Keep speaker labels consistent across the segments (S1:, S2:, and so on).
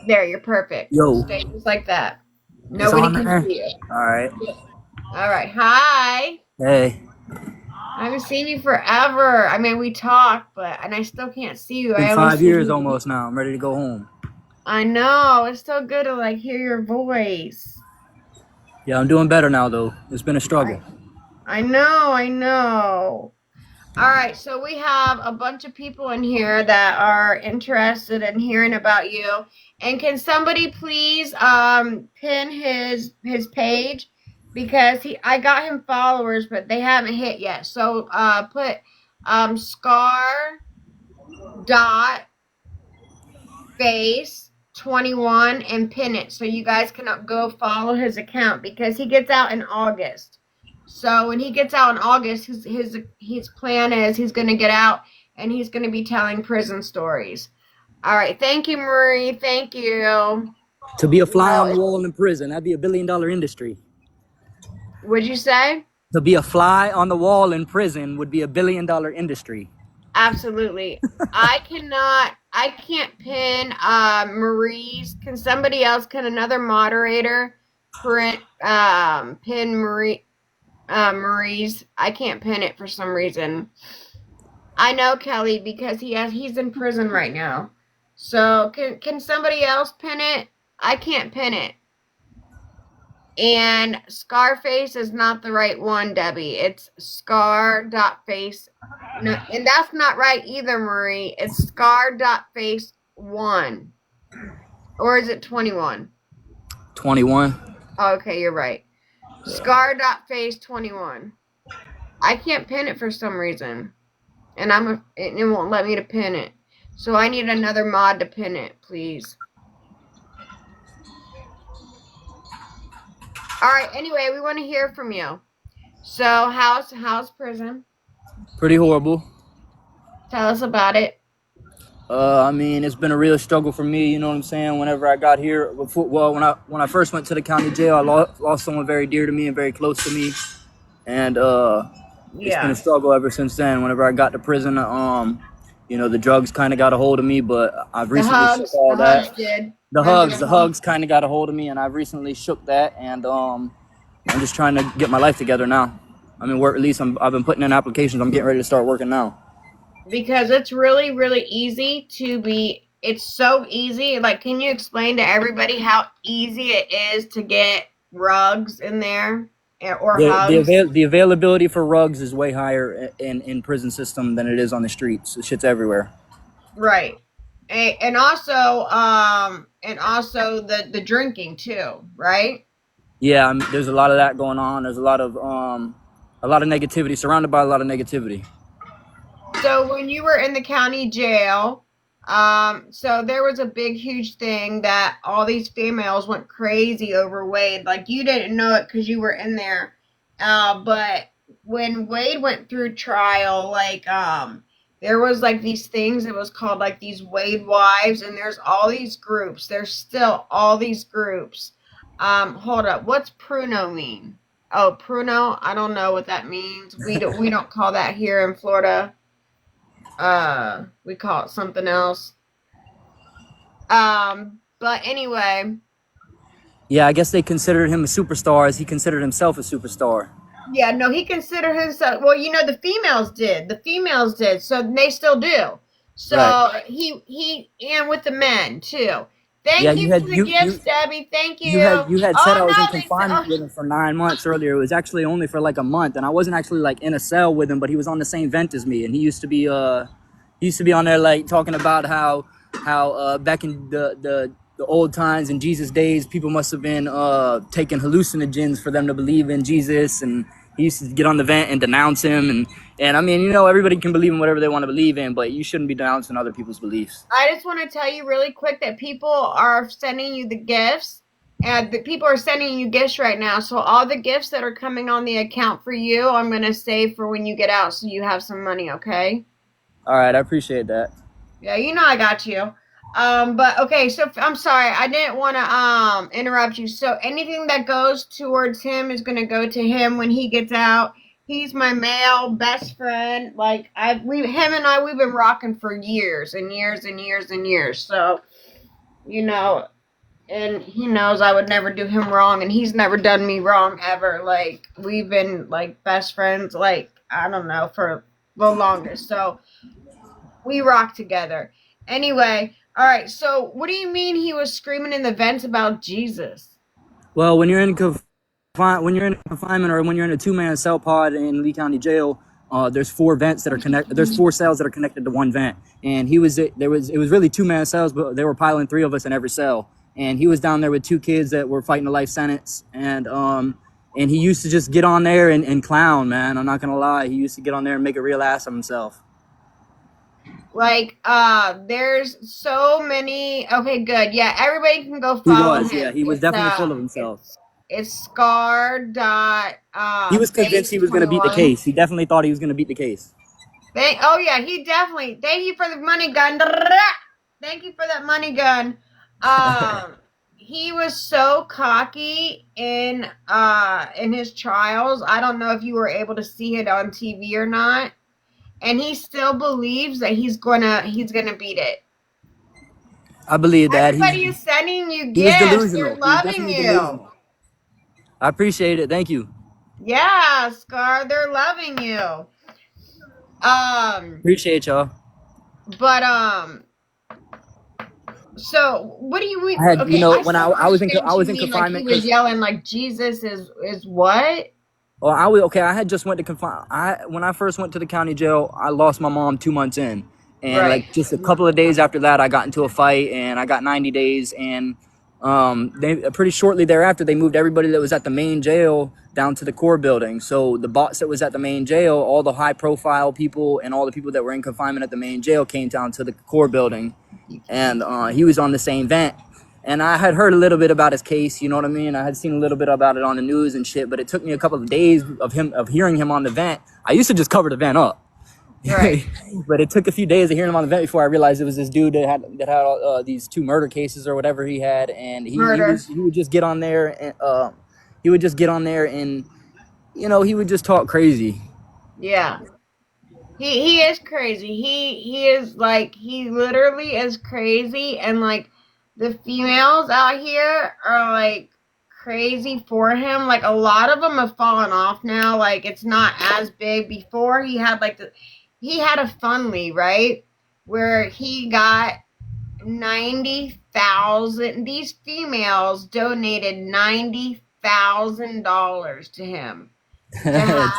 S1: There, you're perfect.
S2: Yo,
S1: Stay just like that.
S2: it's
S1: Nobody
S2: on
S1: can
S2: there.
S1: see you.
S2: All right.
S1: All right. Hi.
S2: Hey,
S1: I haven't seen you forever. I mean, we talk, but and I still can't see you.
S2: been
S1: I only
S2: 5 years
S1: see you.
S2: almost now. I'm ready to go home.
S1: I know. It's so good to like hear your voice.
S2: Yeah, I'm doing better now though. It's been a struggle.
S1: I I know. I know. All right, so we have a bunch of people in here that are interested in hearing about you. And can somebody please pin his page because he I got him followers, but they haven't hit yet. So put scar dot face 21 and pin it so you guys can go follow his account because he gets out in August. So when he gets out in August, his plan is he's going to get out and he's going to be telling prison stories. All right, thank you, Marie. Thank you.
S2: To be a fly
S1: No,
S2: on the wall in prison, that'd be $1 billion industry.
S1: would you say?
S2: To be a fly on the wall in prison would be $1 billion industry.
S1: Absolutely. I can't pin Marie's. Can somebody else, can another moderator print pin Marie's? I can't pin it for some reason. I know Kelly because he's in prison right now. So can somebody else pin it? I can't pin it. And Scarface is not the right one, Debbie. It's scar.face. No, and that's not right either, Marie. It's scar.face 1. Or is it 21?
S2: 21.
S1: Oh, okay, you're right. Scar.face 21. I can't pin it for some reason. And it won't let me to pin it. So I need another mod to pin it, please. All right, anyway, we want to hear from you. So, how's prison?
S2: Pretty horrible.
S1: Tell us about it.
S2: I mean, it's been a real struggle for me. You know what I'm saying? Whenever I got here, when I first went to the county jail, I lost someone very dear to me and very close to me, and it's been a
S1: Yeah.
S2: struggle ever since then. Whenever I got to prison, the drugs kind of got a hold of me, but I've
S1: The
S2: recently shook
S1: hugs,
S2: all
S1: the hugs
S2: that.
S1: did.
S2: The
S1: Remember
S2: hugs,
S1: the
S2: the
S1: hugs?
S2: hugs kind of got a hold of me, and I've recently shook that, and I'm just trying to get my life together now. I mean, work at least I've been putting in applications. I'm getting ready to start working now.
S1: Because it's really, really easy to be. It's so easy. Like, can you explain to everybody how easy it is to get rugs in there or hugs?
S2: The availability for rugs is way higher in prison system than it is on the streets. The shit's everywhere.
S1: Right. And also the drinking too, right?
S2: Yeah, I mean, there's a lot of that going on. There's a lot of negativity, surrounded by a lot of negativity.
S1: So when you were in the county jail, so there was a big, huge thing that all these females went crazy over Wade. Like you didn't know it because you were in there, but when Wade went through trial, like there was like these things. It was called like these Wade wives, and there's all these groups. There's still all these groups. Hold up, what's pruno mean? Oh, pruno. I don't know what that means. We don't call that here in Florida. We call it something else. But anyway,
S2: Yeah, I guess they considered him a superstar as he considered himself a superstar.
S1: yeah, no, he considered himself. Well, the females did. The females did, so they still do.
S2: Right.
S1: So he and with the men too.
S2: Yeah,
S1: Thank
S2: you
S1: you for
S2: had
S1: the
S2: you
S1: gifts,
S2: you
S1: Debbie. Thank
S2: you
S1: you.
S2: had you had said I
S1: Oh
S2: was in
S1: no, they said.
S2: confinement
S1: Oh,
S2: with him for 9 months earlier. It was actually only for like a month, and I wasn't actually like in a cell with him, but he was on the same vent as me, and he used to be on there like talking about how back in the old times in Jesus days, people must have been taking hallucinogens for them to believe in Jesus, and he used to get on the vent and denounce him, and I mean, everybody can believe in whatever they want to believe in, but you shouldn't be denouncing other people's beliefs.
S1: I just want to tell you really quick that people are sending you the gifts. And the people are sending you gifts right now. So all the gifts that are coming on the account for you, I'm going to save for when you get out so you have some money, okay?
S2: All right, I appreciate that.
S1: Yeah, I got you. But okay, so I'm sorry, I didn't want to interrupt you. So anything that goes towards him is gonna go to him when he gets out. He's my male best friend. Like him and I, we've been rocking for years and years and years and years. So you know, and he knows I would never do him wrong, and he's never done me wrong ever. Like, we've been like best friends, like, I don't know, for the longest. So we rock together. Anyway, all right. So what do you mean he was screaming in the vents about Jesus?
S2: Well, when you're in confinement or when you're in a two-man cell pod in Lee County Jail, there's four vents that are connected. There's four cells that are connected to one vent, and it was really two-man cells, but they were piling three of us in every cell. And he was down there with two kids that were fighting a life sentence, and he used to just get on there and clown, man. I'm not gonna lie, he used to get on there and make a real ass of himself.
S1: Like, there's so many. Okay, good. Yeah, everybody can go
S2: He
S1: follow
S2: was, yeah,
S1: him.
S2: he was definitely full of himself.
S1: It's scar dot
S2: He was convinced
S1: base
S2: he was gonna beat the
S1: 21.
S2: case. He definitely thought he was gonna beat the case.
S1: Oh yeah, he definitely. Thank you for the money gun. Thank you for that money gun. He was so cocky in his trials. I don't know if you were able to see it on TV or not. And he still believes that he's gonna beat it.
S2: I believe that
S1: Everybody is sending you
S2: he was
S1: gifts. They're
S2: delusional. He was
S1: loving
S2: definitely
S1: you.
S2: delusional. I appreciate it. Thank you.
S1: Yeah, Scar, they're loving you. Um,
S2: Appreciate y'all.
S1: but so what do you
S2: I
S1: mean?
S2: had,
S1: Okay, I
S2: when
S1: still don't understand
S2: I
S1: what you
S2: was in
S1: mean. Like he
S2: confinement
S1: was
S2: because
S1: yelling like Jesus is what?
S2: well, I was okay. I had just went to confine. When I first went to the county jail, I lost my mom 2 months in, and
S1: Right.
S2: like just a couple of days after that, I got into a fight, and I got 90 days, and they pretty shortly thereafter they moved everybody that was at the main jail down to the core building. So the boss that was at the main jail, all the high profile people, and all the people that were in confinement at the main jail came down to the core building, and he was on the same vent. And I had heard a little bit about his case, you know what I mean? I had seen a little bit about it on the news and shit, but it took me a couple of days of hearing him on the vent. I used to just cover the vent up.
S1: Right.
S2: But it took a few days of hearing him on the vent before I realized it was this dude that had these two murder cases or whatever he had, and
S1: Murder.
S2: he would just get on there and he would just get on there and he would just talk crazy.
S1: Yeah. He is crazy. He is like he literally is crazy, and like the females out here are like crazy for him. Like a lot of them have fallen off now. Like it's not as big. Before he had a Funly, right? Where he got 90,000. These females donated $90,000 to him to have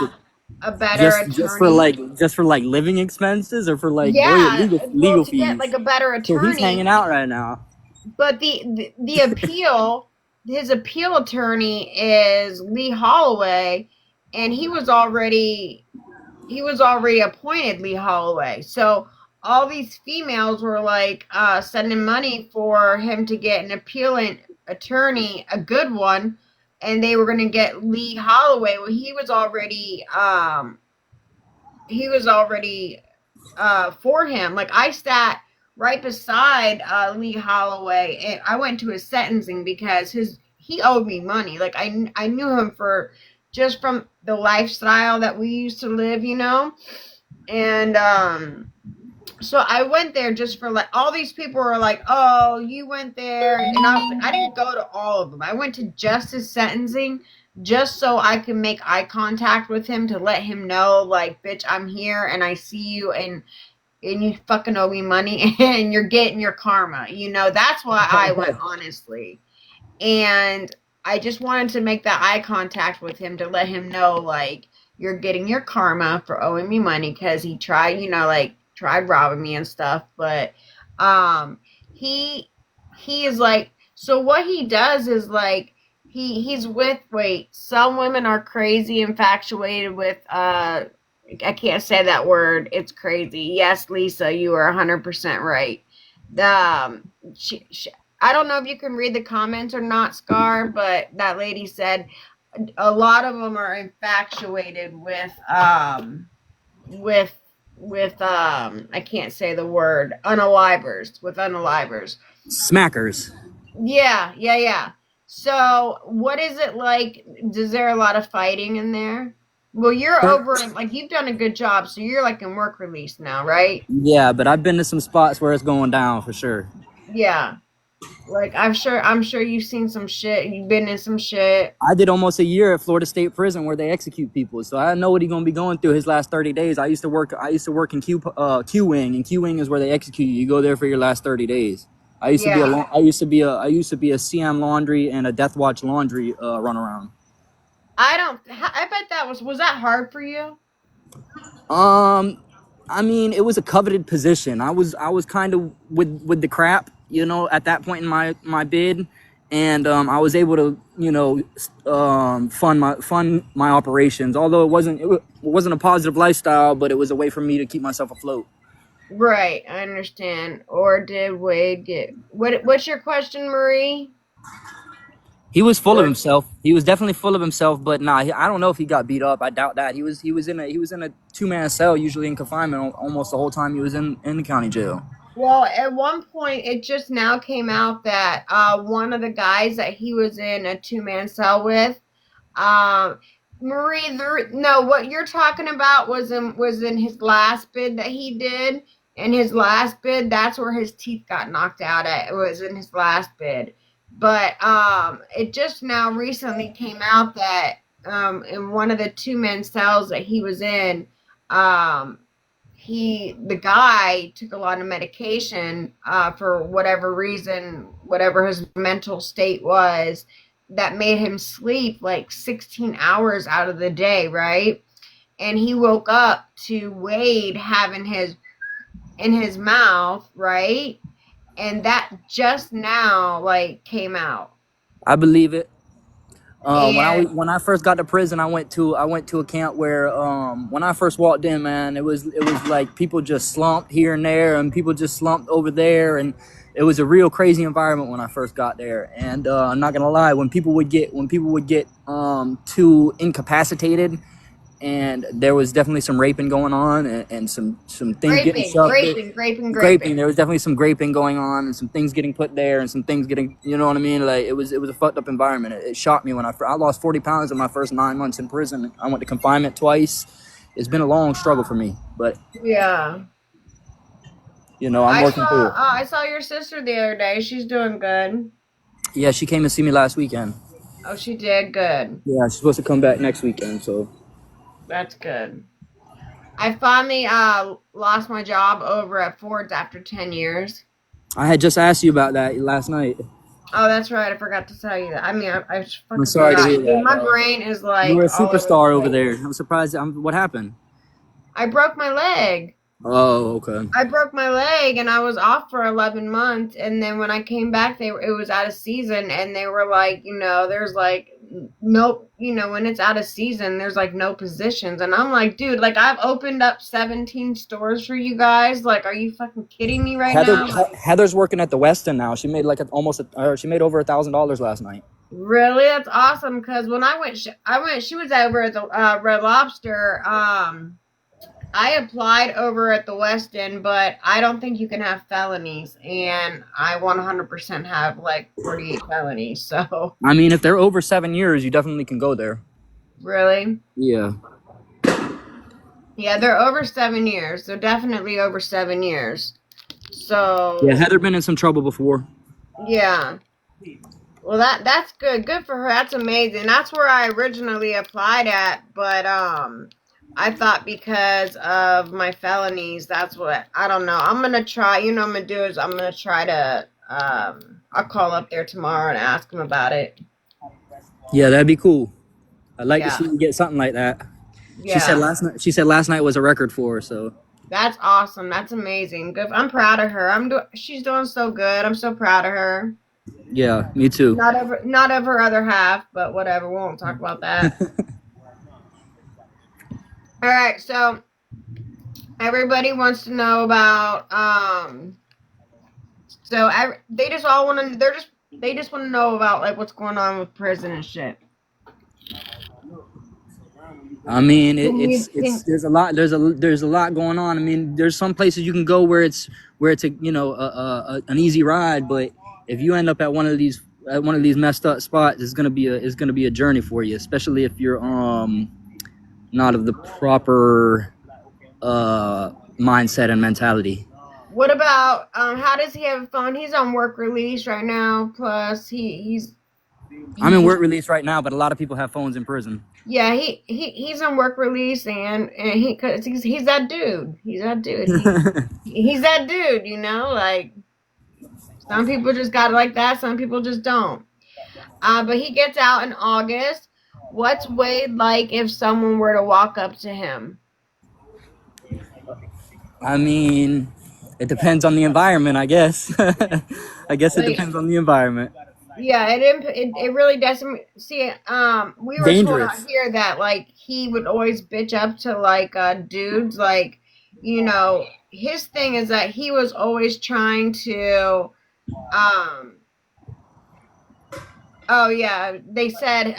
S1: a better attorney.
S2: Just for like living expenses or for like
S1: Yeah, well,
S2: legal
S1: to get
S2: fees.
S1: like a better
S2: So he's hanging
S1: attorney,
S2: out right now.
S1: but the appeal, his appeal attorney is Lee Holloway, and he was already appointed Lee Holloway. So all these females were like sending money for him to get an appealant attorney, a good one, and they were going to get Lee Holloway. Well, he was already for him. Like I sat right beside Lee Holloway, and I went to his sentencing because he owed me money. Like I knew him for just from the lifestyle that we used to live. And so I went there just for like all these people were like, "Oh, you went there," and I was like, I didn't go to all of them. I went to just his sentencing just so I could make eye contact with him to let him know, like, bitch, I'm here and I see you, and you fucking owe me money and you're getting your karma. That's why I went, honestly. And I just wanted to make that eye contact with him to let him know, like, you're getting your karma for owing me money because he tried, like, tried robbing me and stuff. But he he is like, so what he does is like he's with some women are crazy infatuated with I can't say that word. It's crazy. Yes, Lisa, you are 100% right. She, I don't know if you can read the comments or not, Scar, but that lady said a lot of them are infatuated with I can't say the word, unalivers.
S2: Smackers.
S1: Yeah, yeah, yeah. So what is it like? Is there a lot of fighting in there? Well, you're over, like, you've done a good job, so you're like in work release now, right?
S2: Yeah, but I've been to some spots where it's going down for sure.
S1: Yeah. Like I'm sure you've seen some shit. You've been in some shit.
S2: I did almost a year at Florida State Prison where they execute people, so I know what he's gonna be going through his last 30 days. I used to work. I used to work in Q Wing, and Q Wing is where they execute you. You go there for your last 30 days.
S1: Yeah.
S2: I used to be a CM laundry and a Death Watch laundry runaround.
S1: I don't. I bet was that hard for you?
S2: Um, I mean, it was a coveted position. I was kind of with the crap, you know, at that point in my bid, and I was able to, you know, fund my operations. Although it wasn't a positive lifestyle, but it was a way for me to keep myself afloat.
S1: Right. I understand. Or did Wade get what? What's your question, Marie?
S2: He was full of himself. He was definitely full of himself, but nah, I don't know if he got beat up. I doubt that. He was in a 2-man cell, usually in confinement, almost the whole time he was in the county jail.
S1: Well, at one point, it just now came out that one of the guys that he was in a two-man cell with, um, Marie, no, what you're talking about was in his last bid that he did. In his last bid, that's where his teeth got knocked out at. It was in his last bid, but it just now recently came out that in one of the two-man cells that he was in, um, the guy took a lot of medication for whatever reason, whatever his mental state was, that made him sleep like 16 hours out of the day, right? And he woke up to Wade having his in his mouth, right? And that just now like came out.
S2: I believe it.
S1: And
S2: When I first got to prison, I went to a camp where when I first walked in, man, it was like people just slumped here and there, and people just slumped over there, and it was a real crazy environment when I first got there. And I'm not gonna lie, when people would get too incapacitated, and there was definitely some raping going on, and some things getting
S1: graping,
S2: shoved.
S1: graping, graping,
S2: Graping.
S1: graping.
S2: There was definitely some graping going on, and some things getting put there, and some things getting, you know what I mean? Like it was a fucked up environment. It shocked me when I lost 40 pounds in my first 9 months in prison. I went to confinement twice. It's been a long struggle for me, but
S1: Yeah.
S2: you know, I'm working through it.
S1: I saw your sister the other day. She's doing good.
S2: Yeah, she came to see me last weekend.
S1: Oh, she did good.
S2: Yeah, she's supposed to come back next weekend. So
S1: That's good. I finally lost my job over at Ford's after 10 years.
S2: I had just asked you about that last night.
S1: Oh, that's right. I forgot to tell you that. I mean, I just
S2: I'm
S1: fucking
S2: sorry to
S1: forgot.
S2: hear
S1: Dude,
S2: that,
S1: my
S2: though.
S1: brain is
S2: You were
S1: like
S2: a
S1: all over the
S2: superstar over
S1: place.
S2: there. I'm surprised. What happened?
S1: I broke my leg.
S2: Oh, okay.
S1: I broke my leg and I was off for 11 months. And then when I came back, it was out of season. And they were like, there's like no, when it's out of season, there's like no positions. And I'm like, dude, like I've opened up 17 stores for you guys. Like, are you fucking kidding me right now? Like,
S2: Heather's working at the Westin now. She made like she made over $1,000 last night.
S1: really? That's awesome. Because when she was over at the Red Lobster. I applied over at the Westin, but I don't think you can have felonies, and I 100% have like 48 felonies. So
S2: I mean, if they're over 7 years, you definitely can go there.
S1: really,
S2: Yeah.
S1: yeah, they're over 7 years. They're definitely over 7 years.
S2: Yeah,
S1: So
S2: Heather been in some trouble before.
S1: yeah, well that's good. Good for her. That's amazing. That's where I originally applied at, but I thought because of my felonies, that's what I don't know. I'm gonna try. What I'm gonna do is I'm gonna try to. I'll call up there tomorrow and ask him about it.
S2: Yeah, that'd be cool. I'd like to
S1: Yeah,
S2: see you get something like that.
S1: yeah.
S2: She said last night was a record for her. So
S1: That's awesome. That's amazing. Good. I'm proud of her. She's doing so good. I'm so proud of her.
S2: yeah, me too.
S1: Not of her other half, but whatever. We won't talk about that. All right. So everybody wants to know about So they just all want to. They just want to know about like what's going on with prison and shit.
S2: I mean,
S1: Can you
S2: it's
S1: think?
S2: there's a lot going on. I mean, there's some places you can go where it's a, an easy ride, but if you end up at one of these messed up spots, it's gonna be a journey for you, especially if you're not of the proper mindset and mentality.
S1: What about how does he have a phone? He's on work release right now. Plus,
S2: I'm in
S1: he
S2: work release right now, but a lot of people have phones in prison.
S1: yeah he's on work release and he cause he's that dude. He's that dude. He's that dude. You know, like some people just got it like that. Some people just don't. But he gets out in August. What's Wade like if someone were to walk up to him?
S2: I mean, it depends on the environment, I guess. I guess it
S1: Like,
S2: depends on the environment.
S1: yeah, it really doesn't see. We were told out
S2: Dangerous.
S1: here that like he would always bitch up to like dudes. Like, you know, his thing is that he was always trying to um. Oh yeah, they said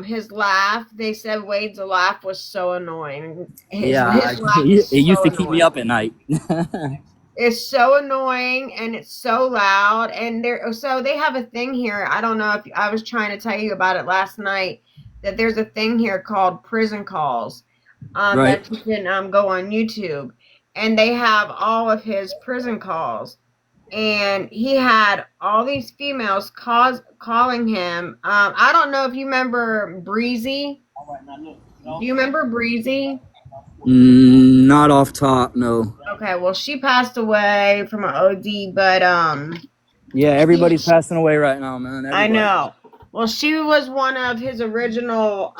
S1: his laugh. They said Wade's laugh was so annoying.
S2: Yeah,
S1: His laugh is
S2: it used
S1: so
S2: to keep me
S1: annoying.
S2: up at night.
S1: It's so annoying and it's so loud. And so they have a thing here. I don't know if I was trying to tell you about it last night. That there's a thing here called prison calls.
S2: Right.
S1: That you can go on YouTube, and they have all of his prison calls. And he had all these females calling him. I don't know if you remember Breezy. Do you remember Breezy?
S2: Not off top, no.
S1: Okay, well she passed away from an OD, but
S2: Yeah,
S1: she
S2: everybody's passing away right now, man.
S1: I
S2: Everybody.
S1: know. Well, she was one of his original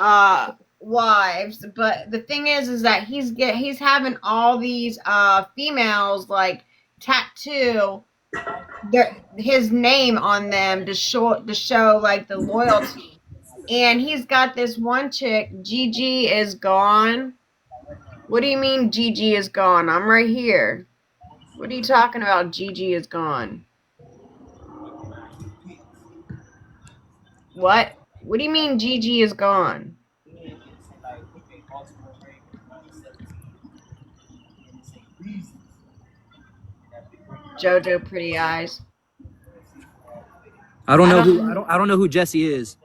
S1: wives, but the thing is that he's having all these females like tattoo his name on them to show like the loyalty. And he's got this one chick, Gigi is gone. What do you mean Gigi is gone? I'm right here. What are you talking about? Gigi is gone. What? What do you mean Gigi is gone? Jojo Pretty Eyes.
S2: I don't
S1: I
S2: know who
S1: don't.
S2: I don't know who Jesse is.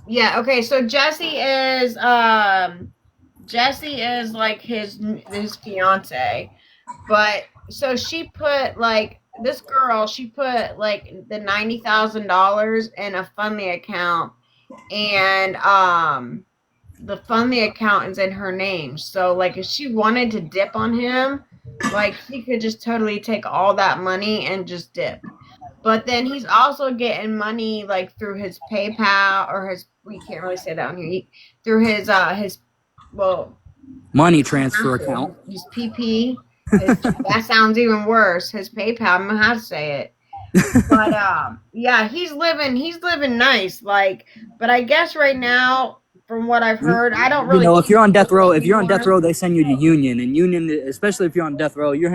S1: Yeah. Okay. So Jesse is like his fiance, but so she put like this girl. She put like the $90,000 in a Fundly account, and the Fundly account is in her name. So like if she wanted to dip on him, like she could just totally take all that money and just dip. But then he's also getting money like through his PayPal or his we can't really say that on here. Through his well
S2: Money transfer account.
S1: his PP. That sounds even worse. His PayPal. I'm gonna have to say it. But yeah, he's living nice. Like, but I guess right now, from what I've heard, I don't
S2: You
S1: really
S2: know, if
S1: keep
S2: you're on
S1: up
S2: death
S1: with
S2: row,
S1: it
S2: if you're on death
S1: anymore.
S2: row, they send you to Union, and Union, especially if you're on death row, you're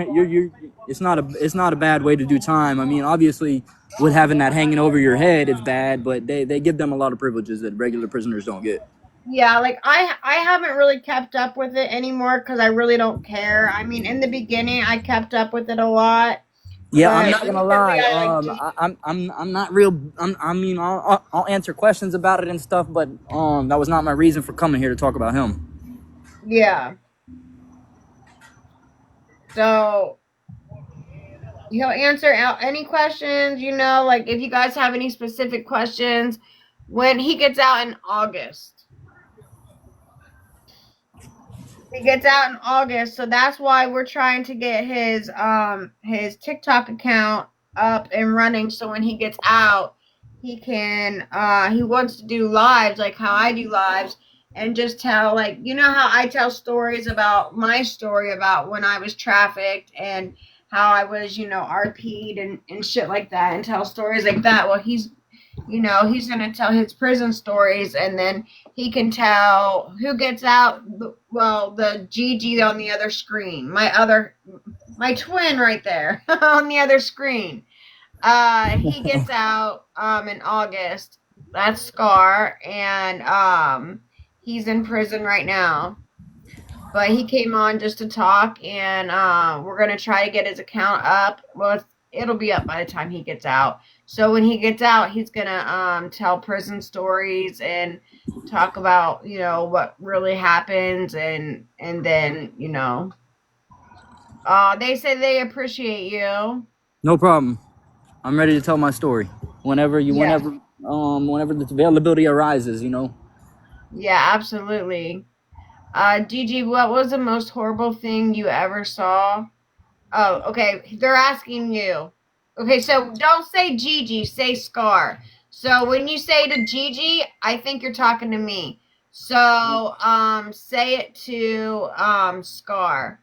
S2: it's not a bad way to do time. I mean, obviously, with having that hanging over your head, it's bad, but they give them a lot of privileges that regular prisoners don't get.
S1: Yeah, like I haven't really kept up with it anymore because I really don't care. I mean, in the beginning, I kept up with it a lot,
S2: Yeah, I'm
S1: but
S2: not gonna
S1: recently,
S2: lie.
S1: I like just
S2: I'm not real. I mean, I'll answer questions about it and stuff, but that was not my reason for coming here to talk about him.
S1: yeah. So he'll answer out any questions. Like if you guys have any specific questions, when he gets out in August. He gets out in August, so that's why we're trying to get his TikTok account up and running so when he gets out, he wants to do lives like how I do lives and just tell like how I tell stories about my story about when I was trafficked and how I was, RP'd and shit like that and tell stories like that. Well, he's gonna tell his prison stories, and then he can tell who gets out. Well, the Gigi on the other screen, my twin right there on the other screen. He gets out in August. That's Scar, and he's in prison right now. But he came on just to talk, and we're gonna try to get his account up. Well, it'll be up by the time he gets out. So when he gets out, he's gonna tell prison stories and talk about what really happens, and then They say they appreciate you.
S2: No problem. I'm ready to tell my story.
S1: Yeah.
S2: Whenever the availability arises, you know.
S1: Yeah, absolutely. Gigi, what was the most horrible thing you ever saw? Oh, okay. They're asking you. Okay, so don't say Gigi, say Scar. So when you say to Gigi, I think you're talking to me. So say it to Scar.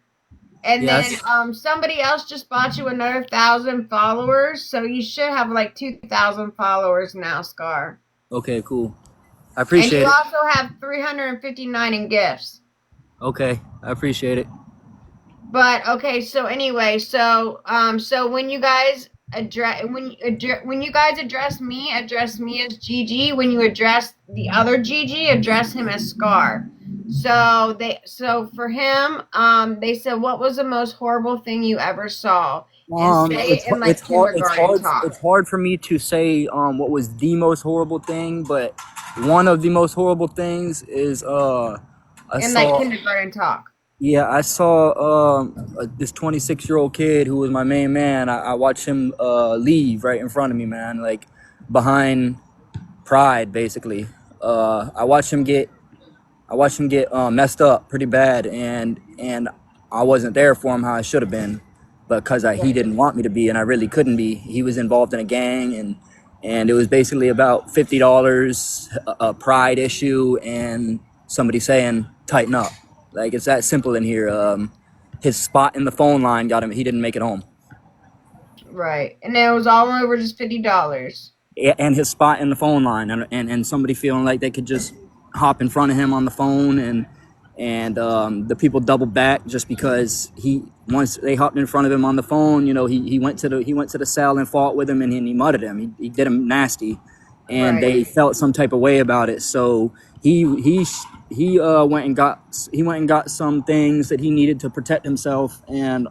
S1: And then
S2: Yes.
S1: somebody else just bought you another 1,000 followers, so you should have like 2,000 followers now, Scar.
S2: Okay, cool. I
S1: And you
S2: appreciate it.
S1: also have 359 in gifts.
S2: Okay, I appreciate it.
S1: But okay, so anyway, so when you guys when you guys address me as Gigi. When you address the other Gigi, address him as Scar. So for him, they said, what was the most horrible thing you ever saw? And say it in like kindergarten talk.
S2: It's hard for me to say what was the most horrible thing, but one of the most horrible things is I
S1: In like
S2: saw
S1: kindergarten talk.
S2: yeah, I saw this 26-year-old kid who was my main man. I watched him leave right in front of me, man, like behind Pride, basically. I watched him get messed up pretty bad, and I wasn't there for him how I should have been, because he
S1: Right.
S2: didn't want me to be, and I really couldn't be. He was involved in a gang, and it was basically about $50, a pride issue, and somebody saying tighten up. Like, it's that simple in here. His spot in the phone line got him. He didn't make it home,
S1: Right. And it was all over just $50.
S2: and his spot in the phone line, and somebody feeling like they could just hop in front of him on the phone, and the people doubled back just because he once they hopped in front of him on the phone. You know, he went to the cell and fought with him, and he mudded him. He did him nasty, and
S1: Right.
S2: they felt some type of way about it. So he went and got some things that he needed to protect himself, and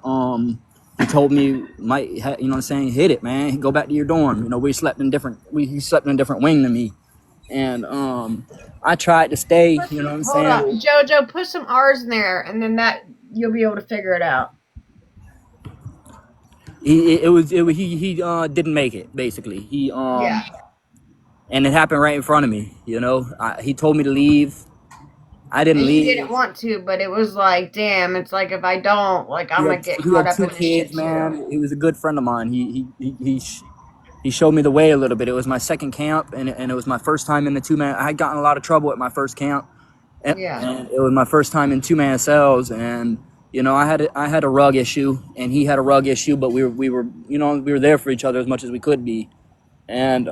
S2: he told me, might you know what I'm saying, hit it, man, go back to your dorm. You know, he slept in a different wing than me, and I tried to stay, you know what I'm
S1: Hold up,
S2: saying.
S1: Jojo, put some R's in there, and then that you'll be able to figure it out.
S2: He didn't make it, basically.
S1: Yeah.
S2: And it happened right in front of me, you know. He told me to leave. I didn't
S1: And you
S2: leave.
S1: didn't want to, but it was like, damn, it's like if I don't, like I'm gonna get
S2: He
S1: caught
S2: had
S1: up
S2: two
S1: in this shit
S2: kids,
S1: too.
S2: man. He was a good friend of mine. He showed me the way a little bit. It was my second camp, and it was my first time in the two man. I had gotten a lot of trouble at my first camp,
S1: Yeah.
S2: and it was my first time in two-man cells. And you know, I had a rug issue, and he had a rug issue, but we were you know, we were there for each other as much as we could be. And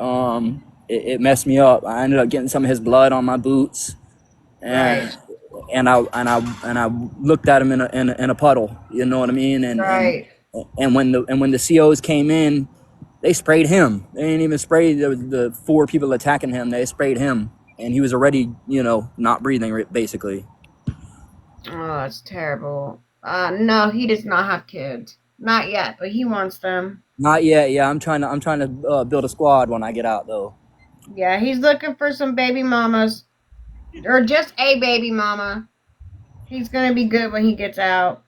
S2: it messed me up. I ended up getting some of his blood on my boots,
S1: Right.
S2: and I looked at him in a puddle. You know what I mean?
S1: Right.
S2: And when the COs came in, they sprayed him. They didn't even spray the four people attacking him. They sprayed him, and he was already, you know, not breathing, basically.
S1: Oh, that's terrible. No, he does not have kids. Not yet, but he wants them.
S2: Not yet. Yeah, I'm trying to build a squad when I get out, though.
S1: Yeah, he's looking for some baby mamas. Or just a baby mama. He's gonna be good when he gets out.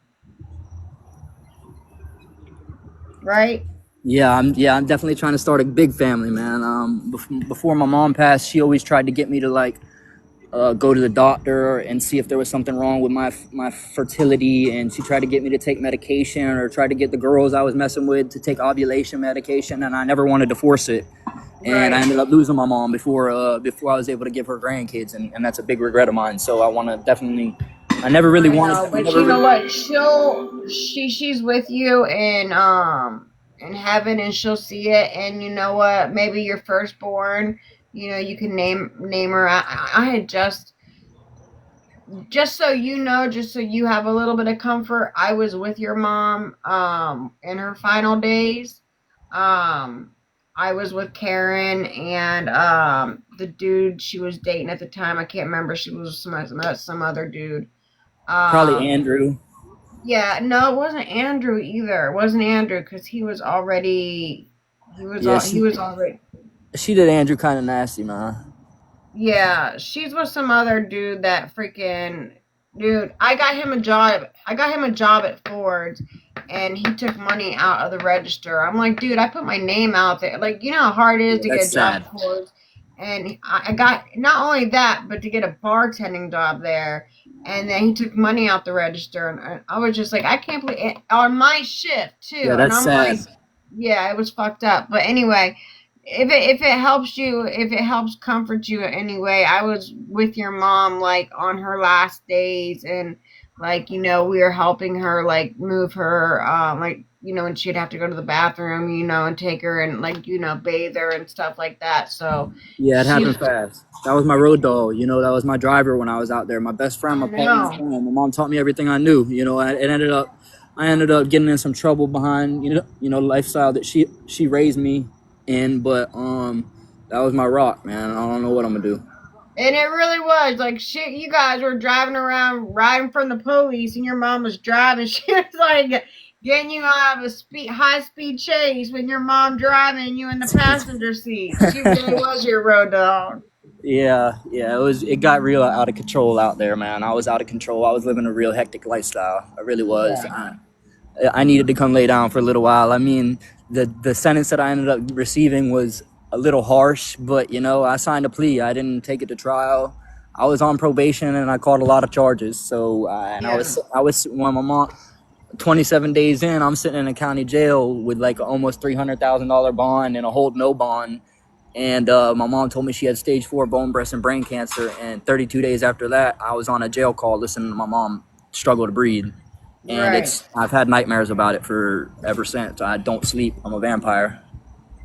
S1: Right?
S2: I'm definitely trying to start a big family, man. Before my mom passed, she always tried to get me to like go to the doctor and see if there was something wrong with my fertility, and she tried to get me to take medication, or tried to get the girls I was messing with to take ovulation medication, and I never wanted to force it, and I
S1: Right.
S2: ended up losing my mom before I was able to give her grandkids, and that's a big regret of mine. So I want to definitely. I never really
S1: I
S2: wanted.
S1: know,
S2: I
S1: but
S2: never
S1: you know
S2: really.
S1: what? She's with you in heaven, and she'll see it. And you know what? Maybe your firstborn, you know, you can name her. I had just so you know, just so you have a little bit of comfort. I was with your mom in her final days. Um, I was with Karen and the dude she was dating at the time. I can't remember. She was some other dude.
S2: Probably
S1: Um,
S2: Andrew.
S1: yeah, no, it wasn't Andrew either. It wasn't Andrew because
S2: Yeah,
S1: he was already.
S2: she did Andrew kind of nasty, man.
S1: Yeah, she's with some other dude that freaking Dude, I got him a job. I got him a job at Ford's, and he took money out of the register. I'm like, dude, I put my name out there. Like, you know how hard it is
S2: Yeah,
S1: to
S2: that's
S1: get a job
S2: sad.
S1: at Ford's, and I got not only that, but to get a bartending job there. And then he took money out the register, and I was just like, I can't believe it on my shift
S2: Yeah,
S1: too. And
S2: that's
S1: I'm like,
S2: sad.
S1: yeah, it was fucked up. But anyway, if it helps you, if it helps comfort you in any way, I was with your mom like on her last days, and like we were helping her like move her, like and she'd have to go to the bathroom, and take her and like bathe her and stuff like that. So
S2: Yeah, it
S1: she
S2: happened
S1: was,
S2: fast. That was my road dog. That was my driver when I was out there. My best friend,
S1: I
S2: my partner's
S1: know.
S2: friend. My mom taught me everything I knew. I ended up getting in some trouble behind the lifestyle that she raised me in. But that was my rock, man. I don't know what I'm gonna do.
S1: And it really was like shit. You guys were driving around, riding from the police, and your mom was driving. She was like getting you out of a high speed chase with your mom driving, you in the passenger seat. She really was your road dog.
S2: Yeah. It got real out of control out there, man. I was out of control. I was living a real hectic lifestyle. I really was.
S1: Yeah.
S2: I needed to come lay down for a little while. I mean, the sentence that I ended up receiving was a little harsh, but I signed a plea. I didn't take it to trial. I was on probation and I caught a lot of charges. So and
S1: Yeah.
S2: I was when my mom 27 days in, I'm sitting in a county jail with like almost $300,000 bond and a hold no bond. And my mom told me she had stage 4 bone, breast, and brain cancer. And 32 days after that, I was on a jail call listening to my mom struggle to breathe. And
S1: Right.
S2: I've had nightmares about it for ever since. I don't sleep. I'm a vampire.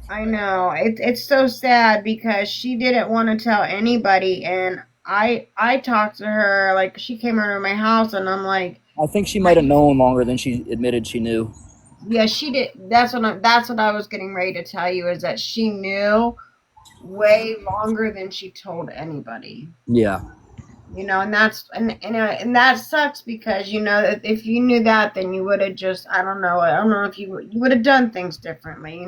S1: I know. It's so sad because she didn't want to tell anybody, and I talked to her like she came over to my house, and I'm like,
S2: I think she might have known longer than she admitted she knew.
S1: yeah, she did. That's what I was getting ready to tell you is that she knew way longer than she told anybody.
S2: Yeah.
S1: And and that sucks because if you knew that, then you would have just I don't know if you would have done things differently.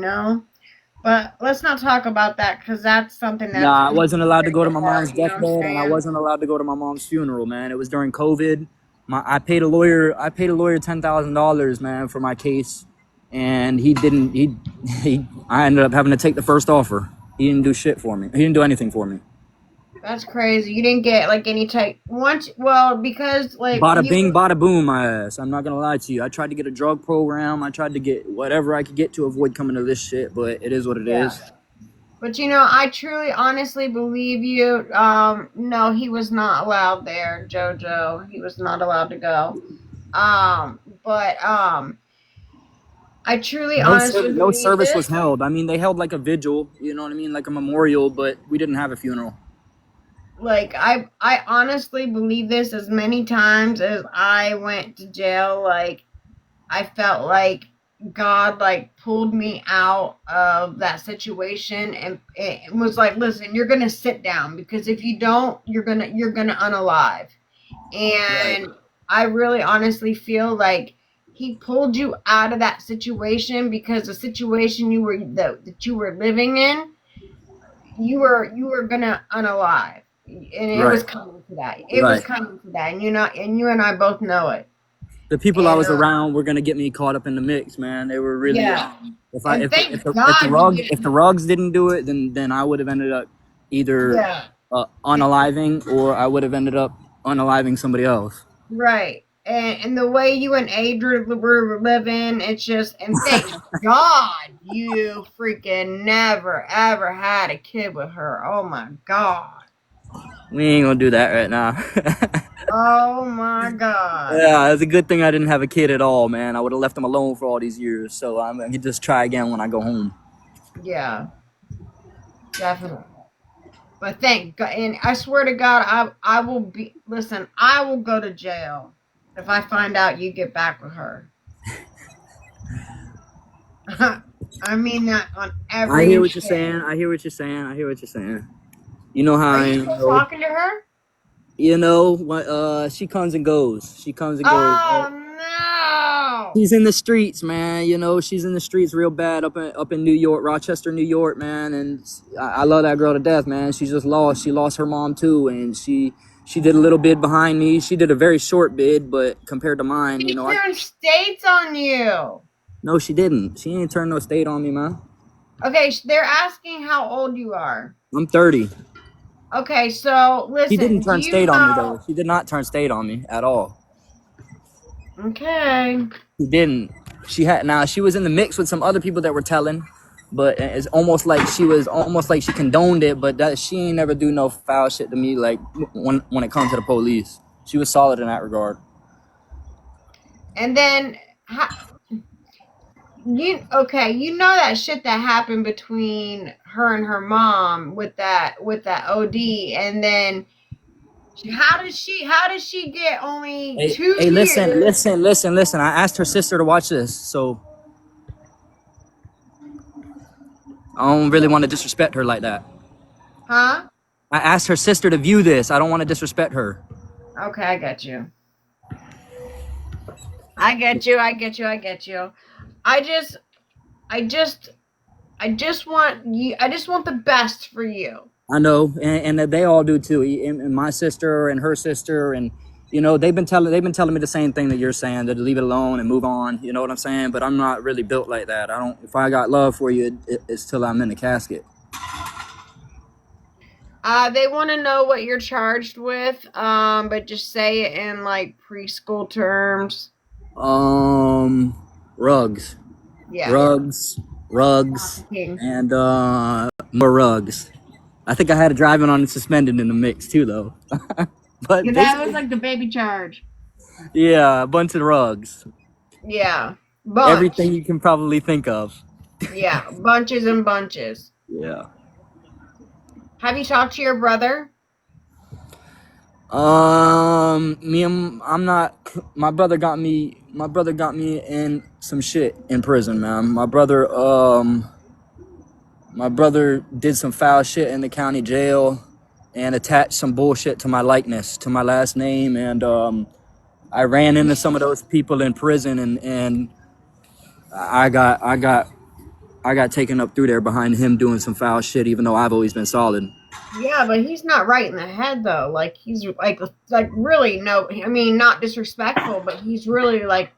S1: But let's not talk about that because that's something that's
S2: Nah, I
S1: near
S2: wasn't allowed to go to
S1: your
S2: my
S1: heart.
S2: mom's
S1: You know what I'm
S2: deathbed, and I
S1: saying?
S2: wasn't allowed to go to my mom's funeral, man. It was during COVID. I paid a lawyer. I paid a lawyer $10,000, man, for my case, and he didn't. He. I ended up having to take the first offer. He didn't do shit for me. He didn't do anything for me.
S1: That's crazy. You didn't get like any type once. Well, because like
S2: Bada
S1: you.
S2: bing, bada boom, my ass. I'm not gonna lie to you. I tried to get a drug program. I tried to get whatever I could get to avoid coming to this shit, but it is what it
S1: Yeah.
S2: is.
S1: But I truly, honestly believe you. No, he was not allowed there, Jojo. He was not allowed to go. But I truly, honestly
S2: No
S1: believe
S2: service was
S1: this.
S2: held. I mean, they held like a vigil, you know what I mean, like a memorial, but we didn't have a funeral.
S1: Like I honestly believe this as many times as I went to jail. Like I felt like God like pulled me out of that situation and it was like, listen, you're gonna sit down because if you don't, you're gonna unalive.
S2: Right.
S1: And I really honestly feel like he pulled you out of that situation because the situation that you were living in, you were gonna unalive. And it
S2: Right.
S1: was coming to that. It was
S2: Right.
S1: coming to that. And you and I both know it.
S2: The people I
S1: And
S2: was around were gonna get me caught up in the mix, man. They were really
S1: yeah.
S2: if I
S1: And
S2: if
S1: thank God you
S2: if the
S1: didn't.
S2: rugs didn't do it, then I would have ended up either
S1: Yeah.
S2: unaliving or I would have ended up unaliving somebody else.
S1: Right. And the way you and Adrian were living, it's just, and thank God you freaking never ever had a kid with her. Oh my God.
S2: We ain't gonna do that right now.
S1: Oh my God.
S2: Yeah, it's a good thing I didn't have a kid at all, man. I would have left him alone for all these years. So I'm gonna just try again when I go home.
S1: Yeah, definitely. But thank God, and I swear to God, I will be. Listen, I will go to jail if I find out you get back with her. I mean that on
S2: I
S1: every
S2: hear what you're
S1: shit.
S2: saying. I hear what you're saying. I hear what you're saying. You know how
S1: Are
S2: I
S1: you
S2: am,
S1: still
S2: though.
S1: talking to her?
S2: What she comes and goes. She comes and goes. Right?
S1: Oh no!
S2: She's in the streets, man. She's in the streets real bad up in New York, Rochester, New York, man. And I love that girl to death, man. She just lost. She lost her mom too, and She did a little bid behind me. She did a very short bid, but compared to mine, you
S1: She
S2: know,
S1: turned states on you.
S2: no, she didn't. She ain't turned no state on me, man.
S1: Okay, they're asking how old you are.
S2: I'm 30.
S1: Okay, so
S2: She didn't
S1: listen, do
S2: turn
S1: you
S2: state on me
S1: know?
S2: though. She did not turn state on me at all.
S1: Okay.
S2: She didn't. She had now she was in the mix with some other people that were telling, but it's almost like she condoned it. But that she ain't never do no foul shit to me. Like when it comes to the police, she was solid in that regard.
S1: And then you know that shit that happened between her and her mom with that OD, and then how did she get only
S2: Hey,
S1: two
S2: hey, listen,
S1: years?
S2: listen, listen, listen. I asked her sister to watch this, so I don't really want to disrespect her like that.
S1: Huh?
S2: I asked her sister to view this. I don't want to disrespect her.
S1: Okay, I get you. I get you. I get you. I get you. I just I just I just want you I just want the best for you.
S2: I know, and they all do too. And my sister and her sister, and you know, they've been telling me the same thing that you're saying, to leave it alone and move on. You know what I'm saying? But I'm not really built like that. I don't. If I got love for you, it's till I'm in the casket.
S1: They want to know what you're charged with, but just say it in like preschool terms.
S2: Um, rugs,
S1: Yeah.
S2: rugs, rugs,
S1: King.
S2: and more rugs. I think I had a driving on and suspended in the mix too, though. But
S1: Yeah, that was
S2: basically,
S1: like the baby charge.
S2: yeah, a bunch of rugs.
S1: Yeah. Bunch.
S2: Everything you can probably think of.
S1: Yeah. Bunches and bunches.
S2: Yeah.
S1: Have you talked to your brother?
S2: I'm not. My brother got me. My brother got me in some shit in prison, man. My brother did some foul shit in the county jail, and attached some bullshit to my likeness, to my last name, and I ran into some of those people in prison, and I got, I got, I got taken up through there behind him doing some foul shit, even though I've always been solid.
S1: Yeah, but he's not right in the head though. Like he's like really no. I mean, not disrespectful, but he's really like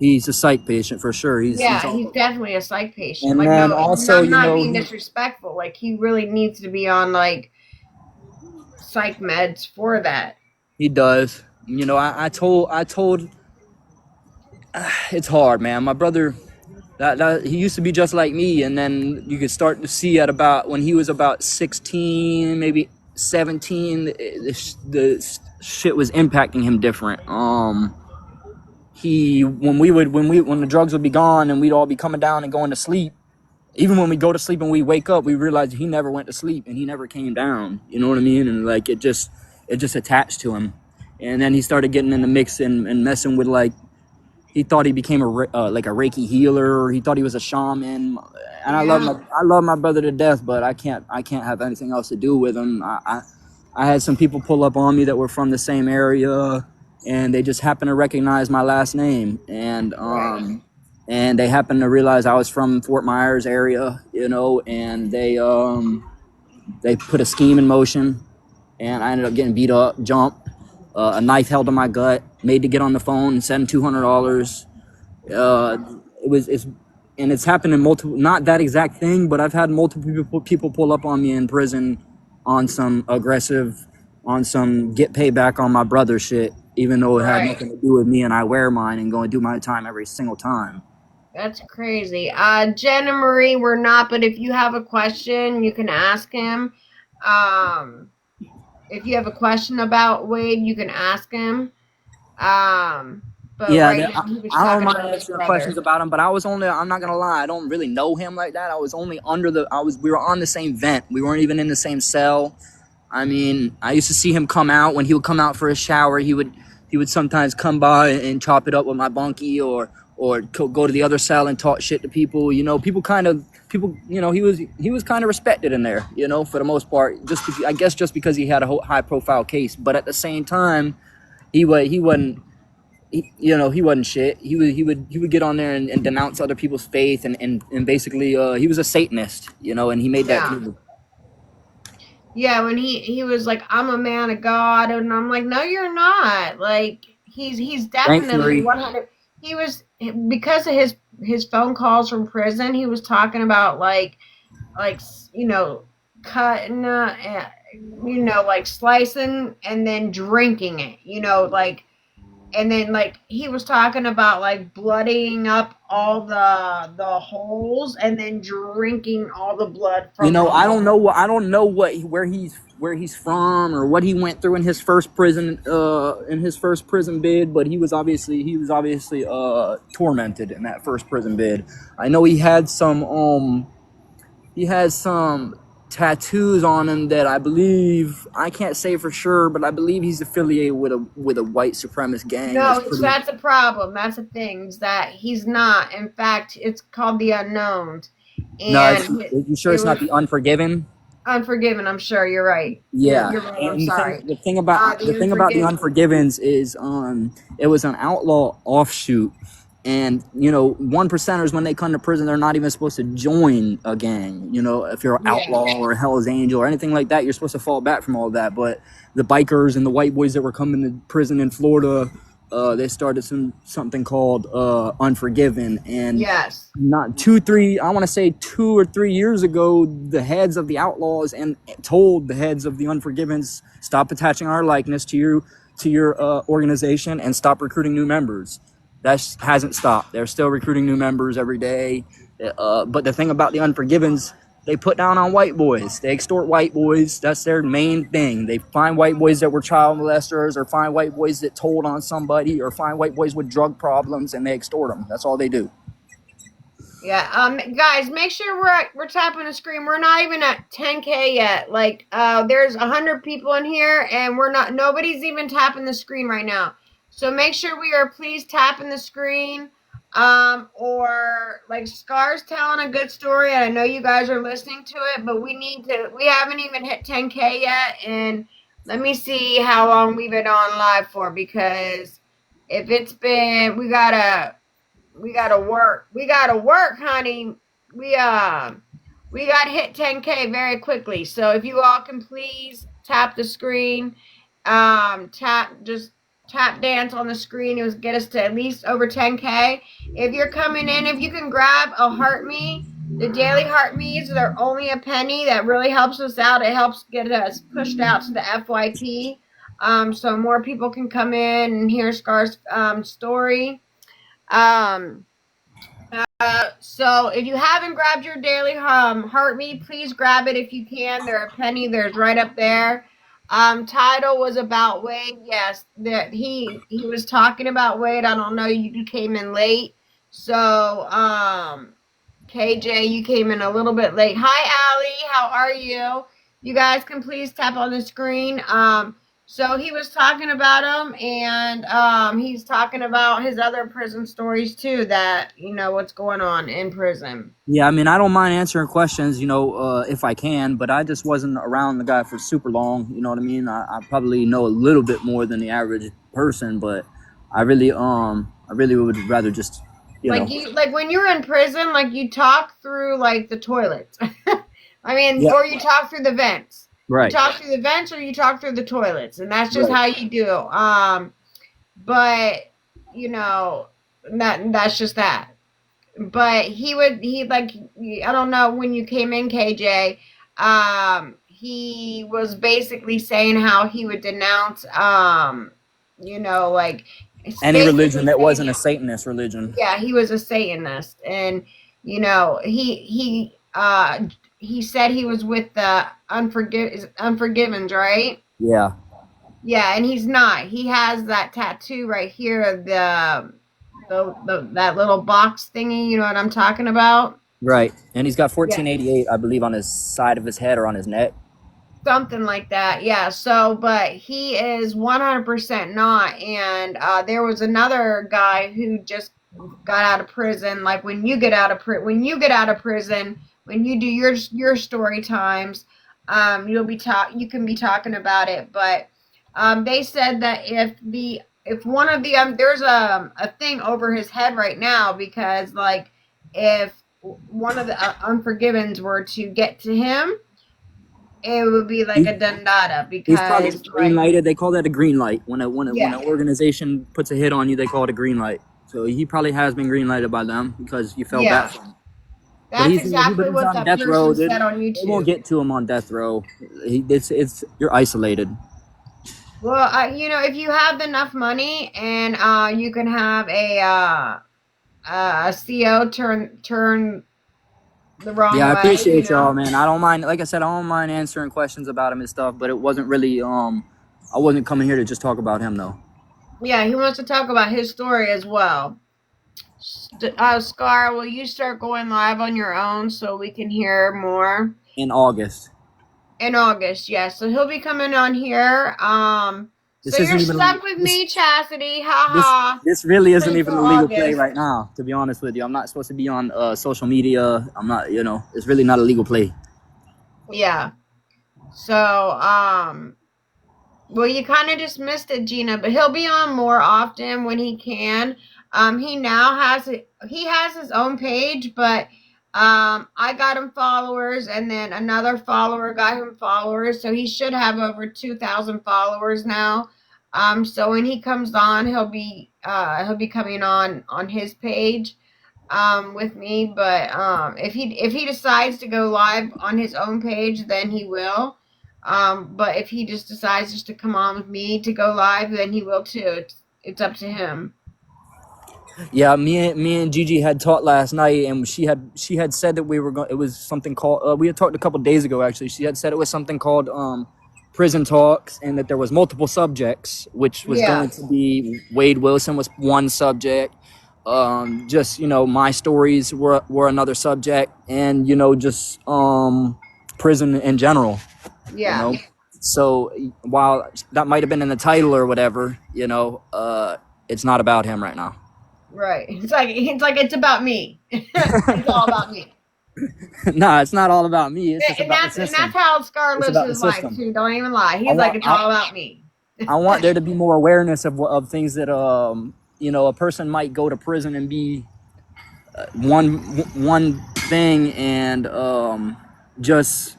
S2: He's a psych patient for sure. He's
S1: yeah,
S2: all,
S1: he's definitely a psych patient.
S2: and
S1: Like
S2: then
S1: no,
S2: also,
S1: I'm
S2: you
S1: not
S2: know,
S1: being disrespectful. Like he really needs to be on like psych meds for that.
S2: he does. You know, I told. It's hard, man. My brother, that he used to be just like me, and then you could start to see at about when he was about 16, maybe 17, the shit was impacting him different. He when the drugs would be gone and we'd all be coming down and going to sleep. Even when we go to sleep and we wake up, we realize he never went to sleep and he never came down. You know what I mean? And like it just attached to him. And then he started getting in the mix and messing with like he thought he became like a Reiki healer. He thought he was a shaman. And
S1: Yeah.
S2: I love my brother to death, but I can't have anything else to do with him. I had some people pull up on me that were from the same area, and they just happened to recognize my last name,
S1: Right.
S2: and they happened to realize I was from Fort Myers area, you know, and they put a scheme in motion, and I ended up getting beat up, jumped, a knife held to my gut, made to get on the phone and send $200. Uh, it's and it's happened in multiple, not that exact thing, but I've had multiple people pull up on me in prison on some aggressive, on some get payback on my brother shit, even though it had
S1: Right.
S2: nothing to do with me and I wear mine and go and do my time every single time.
S1: That's crazy. Jen and Marie, we're not, but if you have a question, you can ask him. Um, if you have a question about Wade, you can ask him. But
S2: Yeah,
S1: right now he was
S2: I don't
S1: talking
S2: mind
S1: about his
S2: answering questions
S1: brother.
S2: about him, but I'm not gonna lie, I don't really know him like that. I was only we were on the same vent. We weren't even in the same cell. I mean, I used to see him come out when he would come out for a shower. He would sometimes come by and chop it up with my bunkie, or go to the other cell and talk shit to people. You know, people. You know, he was kind of respected in there. You know, for the most part, I guess just because he had a high profile case. But at the same time, he wasn't. He wasn't shit. He would get on there and denounce other people's faith, and basically he was a Satanist. You know, and he made that
S1: Yeah.
S2: clear.
S1: Yeah, when he was like, "I'm a man of God," and I'm like, "No, you're not." Like he's
S2: Thanks,
S1: definitely
S2: Marie.
S1: 100. He was, because of his phone calls from prison. He was talking about like you know cutting, like slicing and then drinking it. Like, and then like he was talking about like bloodying up all the holes and then drinking all the blood
S2: You
S1: from
S2: know,
S1: the hole.
S2: I don't know where he's from or what he went through in his first prison bid, but he was obviously tormented in that first prison bid. I know he has some tattoos on him that I believe, I can't say for sure, but I believe he's affiliated with a white supremacist gang that's
S1: No,
S2: pretty.
S1: that's a problem. That's the thing, is that he's not. In fact, it's called the Unknowns,
S2: No,
S1: and
S2: you sure
S1: it
S2: it's not
S1: was
S2: the Unforgiven?
S1: Unforgiven. I'm sure you're right. You're,
S2: Yeah,
S1: you're right. I'm
S2: and
S1: sorry.
S2: the
S1: The
S2: thing about the
S1: Unforgiven.
S2: Unforgivens is it was an outlaw offshoot, and you know one percenters when they come to prison they're not even supposed to join a gang. You know, if you're an
S1: Yeah.
S2: outlaw or a Hell's Angel or anything like that, you're supposed to fall back from all that. But the bikers and the white boys that were coming to prison in Florida, they started something called Unforgiven, and
S1: Yes.
S2: not two three I want to say 2 or 3 years ago the heads of the outlaws and told the heads of the Unforgivens, stop attaching our likeness to your organization and stop recruiting new members. That hasn't stopped. They're still recruiting new members every day. But the thing about the Unforgivens, they put down on white boys. They extort white boys. That's their main thing. They find white boys that were child molesters, or find white boys that told on somebody, or find white boys with drug problems, and they extort them. That's all they do.
S1: Yeah. Guys, make sure we're tapping the screen. We're not even at 10K yet. Like, there's 100 people in here, and we're not. Nobody's even tapping the screen right now. So make sure we are please tapping the screen. Or like Scar's telling a good story, and I know you guys are listening to it, but we need to. We haven't even hit 10K yet, and let me see how long we've been on live for, because if it's been, we gotta work. We gotta work, honey. We uh we got to hit 10K very quickly. So if you all can please tap the screen, just tap dance on the screen. It was get us to at least over 10K. If you're coming in, if you can grab a heart me, the daily heart me's, they're only a penny. That really helps us out. It helps get us pushed out to the FYP. So more people can come in and hear Scar's story. Um, so if you haven't grabbed your daily heart me, please grab it if you can. They're a penny. There's right up there. Title was about Wade. Yes, that he was talking about Wade. I don't know. You came in late, so KJ, you came in a little bit late. Hi, Allie. How are you? You guys can please tap on the screen. So he was talking about him, and he's talking about his other prison stories too. That what's going on in prison.
S2: Yeah, I mean, I don't mind answering questions, if I can, but I just wasn't around the guy for super long. You know what I mean? I probably know a little bit more than the average person, but I really would rather just, you know.
S1: Like when you're in prison, like you talk through like the toilets. I mean,
S2: Yeah.
S1: or you talk through the vents. You
S2: Right.
S1: talk through the vents, or you talk through the toilets, and that's just
S2: Right.
S1: how you do. But you know that's just that. But he like, I don't know when you came in, KJ. He was basically saying how he would denounce, like it's
S2: Any religion
S1: basically
S2: that
S1: saying,
S2: wasn't a Satanist religion.
S1: yeah, he was a Satanist, and he said he was with the Unforgivens, right?
S2: Yeah.
S1: Yeah, and he's not. He has that tattoo right here of the that little box thingy. You know what I'm talking about?
S2: Right. And he's got
S1: Yeah,
S2: 1488, I believe, on his side of his head or on his neck.
S1: something like that. Yeah. So, but he is 100% not. And there was another guy who just got out of prison. Like when you get out of prison, when you do your story times, you can be talking about it. But they said that if one of the there's a thing over his head right now, because like if one of the Unforgivens were to get to him, it would be like
S2: He,
S1: a dundada
S2: he's probably
S1: because,
S2: green
S1: like,
S2: lighted. They call that a green light. When
S1: yeah,
S2: an organization puts a hit on you, they call it a green light. So he probably has been green lighted by them because you felt bad
S1: yeah.
S2: for him. But
S1: That's
S2: but
S1: exactly
S2: he's
S1: what
S2: on
S1: that
S2: death row.
S1: person
S2: They
S1: said on
S2: won't
S1: YouTube.
S2: get to him on death row. It's you're isolated.
S1: Well, if you have enough money and you can have a CO turn the wrong
S2: Yeah, I
S1: way,
S2: appreciate y'all, man. I don't mind. Like I said, I don't mind answering questions about him and stuff. But it wasn't really. I wasn't coming here to just talk about him though.
S1: Yeah, he wants to talk about his story as well. Scar, will you start going live on your own so we can hear more?
S2: In August.
S1: In August, yes. So he'll be coming on here. So
S2: This
S1: you're
S2: isn't even
S1: stuck with
S2: this.
S1: me, Chastity. Ha
S2: This
S1: ha.
S2: this really isn't even
S1: Until
S2: a legal play
S1: August.
S2: right now. To be honest with you, I'm not supposed to be on social media. I'm not. It's really not a legal play.
S1: Yeah. So, well, you kind of just missed it, Gina, but he'll be on more often when he can. He now has his own page, but I got him followers, and then another follower got him followers, so he should have over 2,000 followers now. So when he comes on, he'll be coming on his page with me, but if he decides to go live on his own page, then he will. But if he just decides just to come on with me to go live, then he will too. It's up to him.
S2: Yeah, me and Gigi had talked last night, and she had said that we were going. It was something called. We had talked a couple days ago actually. She had said it was something called prison talks, and that there was multiple subjects, which was
S1: Yeah,
S2: going to be Wade Wilson was one subject. Just my stories were another subject, and just prison in general. You
S1: yeah,
S2: know, so while that might have been in the title or whatever, it's not about him right now.
S1: right. It's like it's about me. It's all about me.
S2: Nah, it's not all about me. It's just
S1: And
S2: about the
S1: that's
S2: system.
S1: how Scar
S2: It's
S1: lives
S2: about the
S1: his life
S2: system.
S1: too. Don't even lie.
S2: I
S1: He's like
S2: want
S1: it's
S2: I,
S1: all about me.
S2: I want there to be more awareness of things that a person might go to prison and be one thing, and just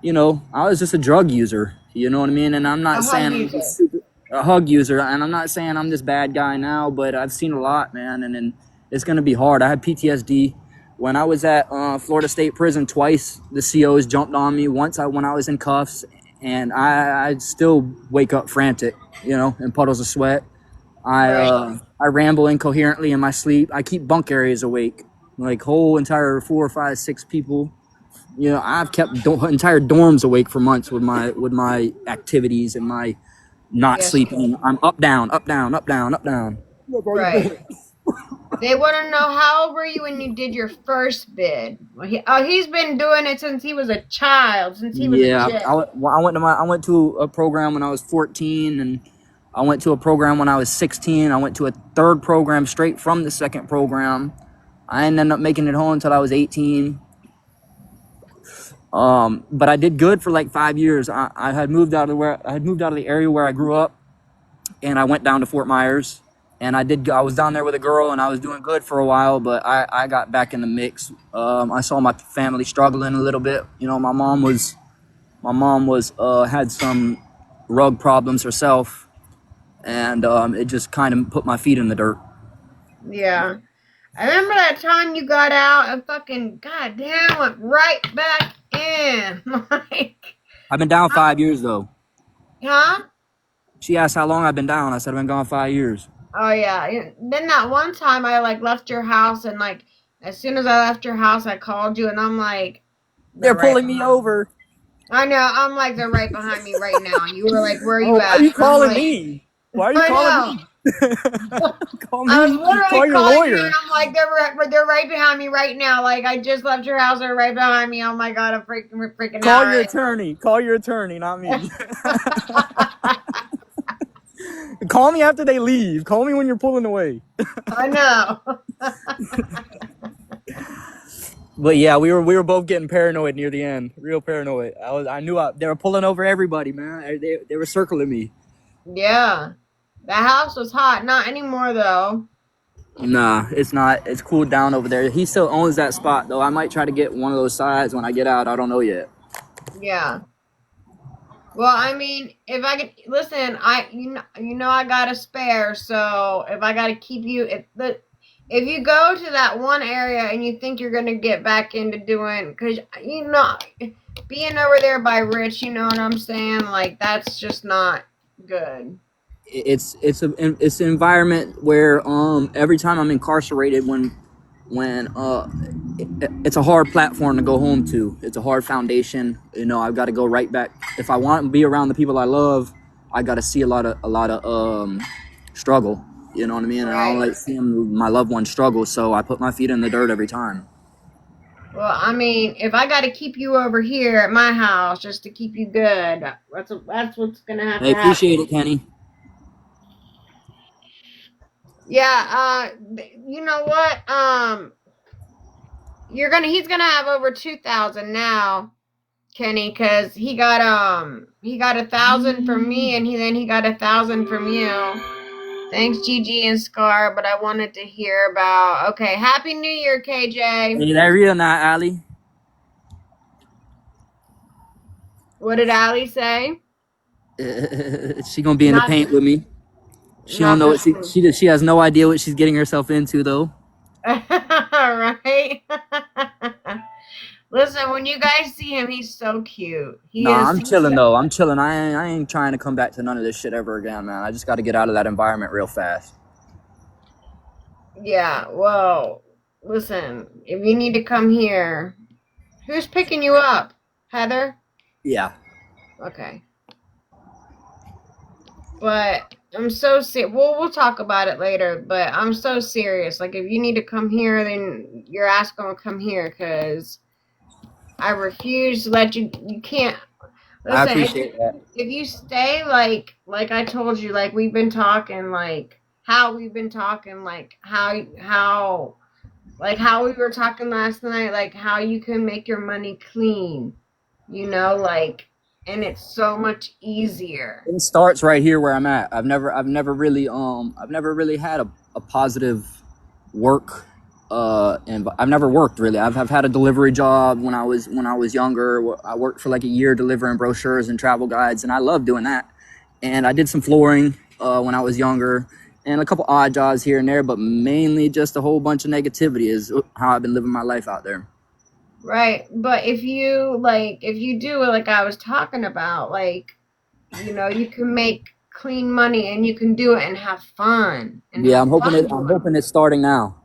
S2: I was just a drug user. You know what I mean? And I'm
S1: A
S2: not
S1: hug
S2: saying I'm
S1: user.
S2: just a hug user, and I'm not saying I'm this bad guy now, but I've seen a lot, man, and it's gonna be hard. I had PTSD when I was at Florida State Prison twice. The COs jumped on me once when I was in cuffs, and I still wake up frantic, in puddles of sweat.
S1: Right.
S2: I ramble incoherently in my sleep. I keep bunk areas awake, like whole entire 4 or 5, 6 people. I've kept entire dorms awake for months with my activities and my not
S1: Yes.
S2: sleeping. I'm up, down, up, down, up, down, up, down.
S1: Right. They want to know how old were you when you did your first bid? Well, he's been doing it since he was a child, since he was a
S2: Yeah,
S1: chick.
S2: I went to a program when I was 14, and I went to a program when I was 16. I went to a third program straight from the second program. I didn't end up making it home until I was 18. But I did good for like 5 years. I had moved out of the area where I grew up, and I went down to Fort Myers, and I was down there with a girl, and I was doing good for a while, but I got back in the mix. I saw my family struggling a little bit. My mom was had some rug problems herself, and it just kind of put my feet in the dirt.
S1: Yeah. I remember that time you got out and fucking goddamn went right back in. Like,
S2: I've been down 5 years though.
S1: huh?
S2: She asked how long I've been down. I said I've been gone 5 years.
S1: Oh yeah. Then that one time I like left your house and like as soon as I left your house I called you and I'm like they're
S2: They're
S1: right
S2: pulling me
S1: behind me.
S2: over.
S1: I know. I'm like they're right behind me right now. You were like, "Where are
S2: Oh,
S1: you
S2: why are
S1: at?"
S2: you
S1: And I'm
S2: calling
S1: like,
S2: me? Why are you
S1: "I
S2: calling
S1: know."
S2: me? Call
S1: I was
S2: me.
S1: literally
S2: Call your
S1: calling you, and
S2: lawyer.
S1: I'm like, they're right behind me right now. Like I just left your house, they're right behind me. Oh my god, we're freaking
S2: Call
S1: out
S2: your
S1: right
S2: attorney. Call your attorney, not me.
S1: now.
S2: Call me after they leave. Call me when you're pulling away.
S1: I know.
S2: But yeah, we were both getting paranoid near the end. Real paranoid. I knew they were pulling over everybody, man. They were circling me.
S1: Yeah, the house was hot. Not anymore though.
S2: Nah, it's not. It's cooled down over there. He still owns that spot though. I might try to get one of those sides when I get out. I don't know yet.
S1: Yeah. Well, I mean, if I could listen, you know I got a spare, so if I got to keep you if you go to that one area and you think you're gonna get back into doing, because being over there by Rich, you know what I'm saying? Like that's just not good.
S2: It's an environment where every time I'm incarcerated, when it's a hard platform to go home to. It's a hard foundation. You know, I've got to go right back. If I want to be around the people I love, I got to see a lot of struggle. You know what I mean? And I don't
S1: Right.
S2: like seeing my loved ones struggle, so I put my feet in the dirt every time.
S1: Well, I mean, if I got to keep you over here at my house just to keep you good, that's what's gonna have
S2: I
S1: to happen.
S2: appreciate it, Kenny.
S1: Yeah. You know what? He's gonna have over 2,000 now, Kenny, because he got 1,000 from me, and he got 1,000 from you. Thanks, Gigi and Scar. But I wanted to hear about. Okay, Happy New Year, KJ.
S2: Hey, that real now, Ali.
S1: What did Ali say?
S2: She gonna be in the
S1: Not
S2: paint with me. She don't
S1: not
S2: know
S1: the
S2: what
S1: same.
S2: she has no idea what she's getting herself into though.
S1: Right? Listen, when you guys see him, he's so cute. He
S2: Nah,
S1: is.
S2: I'm chilling though. I'm chilling. I ain't trying to come back to none of this shit ever again, man. I just got to get out of that environment real fast.
S1: Yeah. Well, listen. If you need to come here, who's picking you up? Heather.
S2: Yeah.
S1: Okay. But I'm so serious. We'll talk about it later. But I'm so serious. Like, if you need to come here, then your ass gonna come here, cause I refuse to let you. You can't.
S2: I
S1: Listen,
S2: appreciate that.
S1: if you stay like I told you, like we've been talking, like how we've been talking, like how we were talking last night, like how you can make your money clean, like, and it's so much easier.
S2: It starts right here where I'm at. I've never really had a positive work and I've never worked really. I've had a delivery job when I was younger. I worked for like a year delivering brochures and travel guides, and I love doing that. And I did some flooring when I was younger, and a couple odd jobs here and there, but mainly just a whole bunch of negativity is how I've been living my life out there.
S1: Right. But if you do like I was talking about, like, you can make clean money and you can do it and have fun
S2: Yeah, I'm hoping it. I'm
S1: doing it.
S2: hoping it's starting now.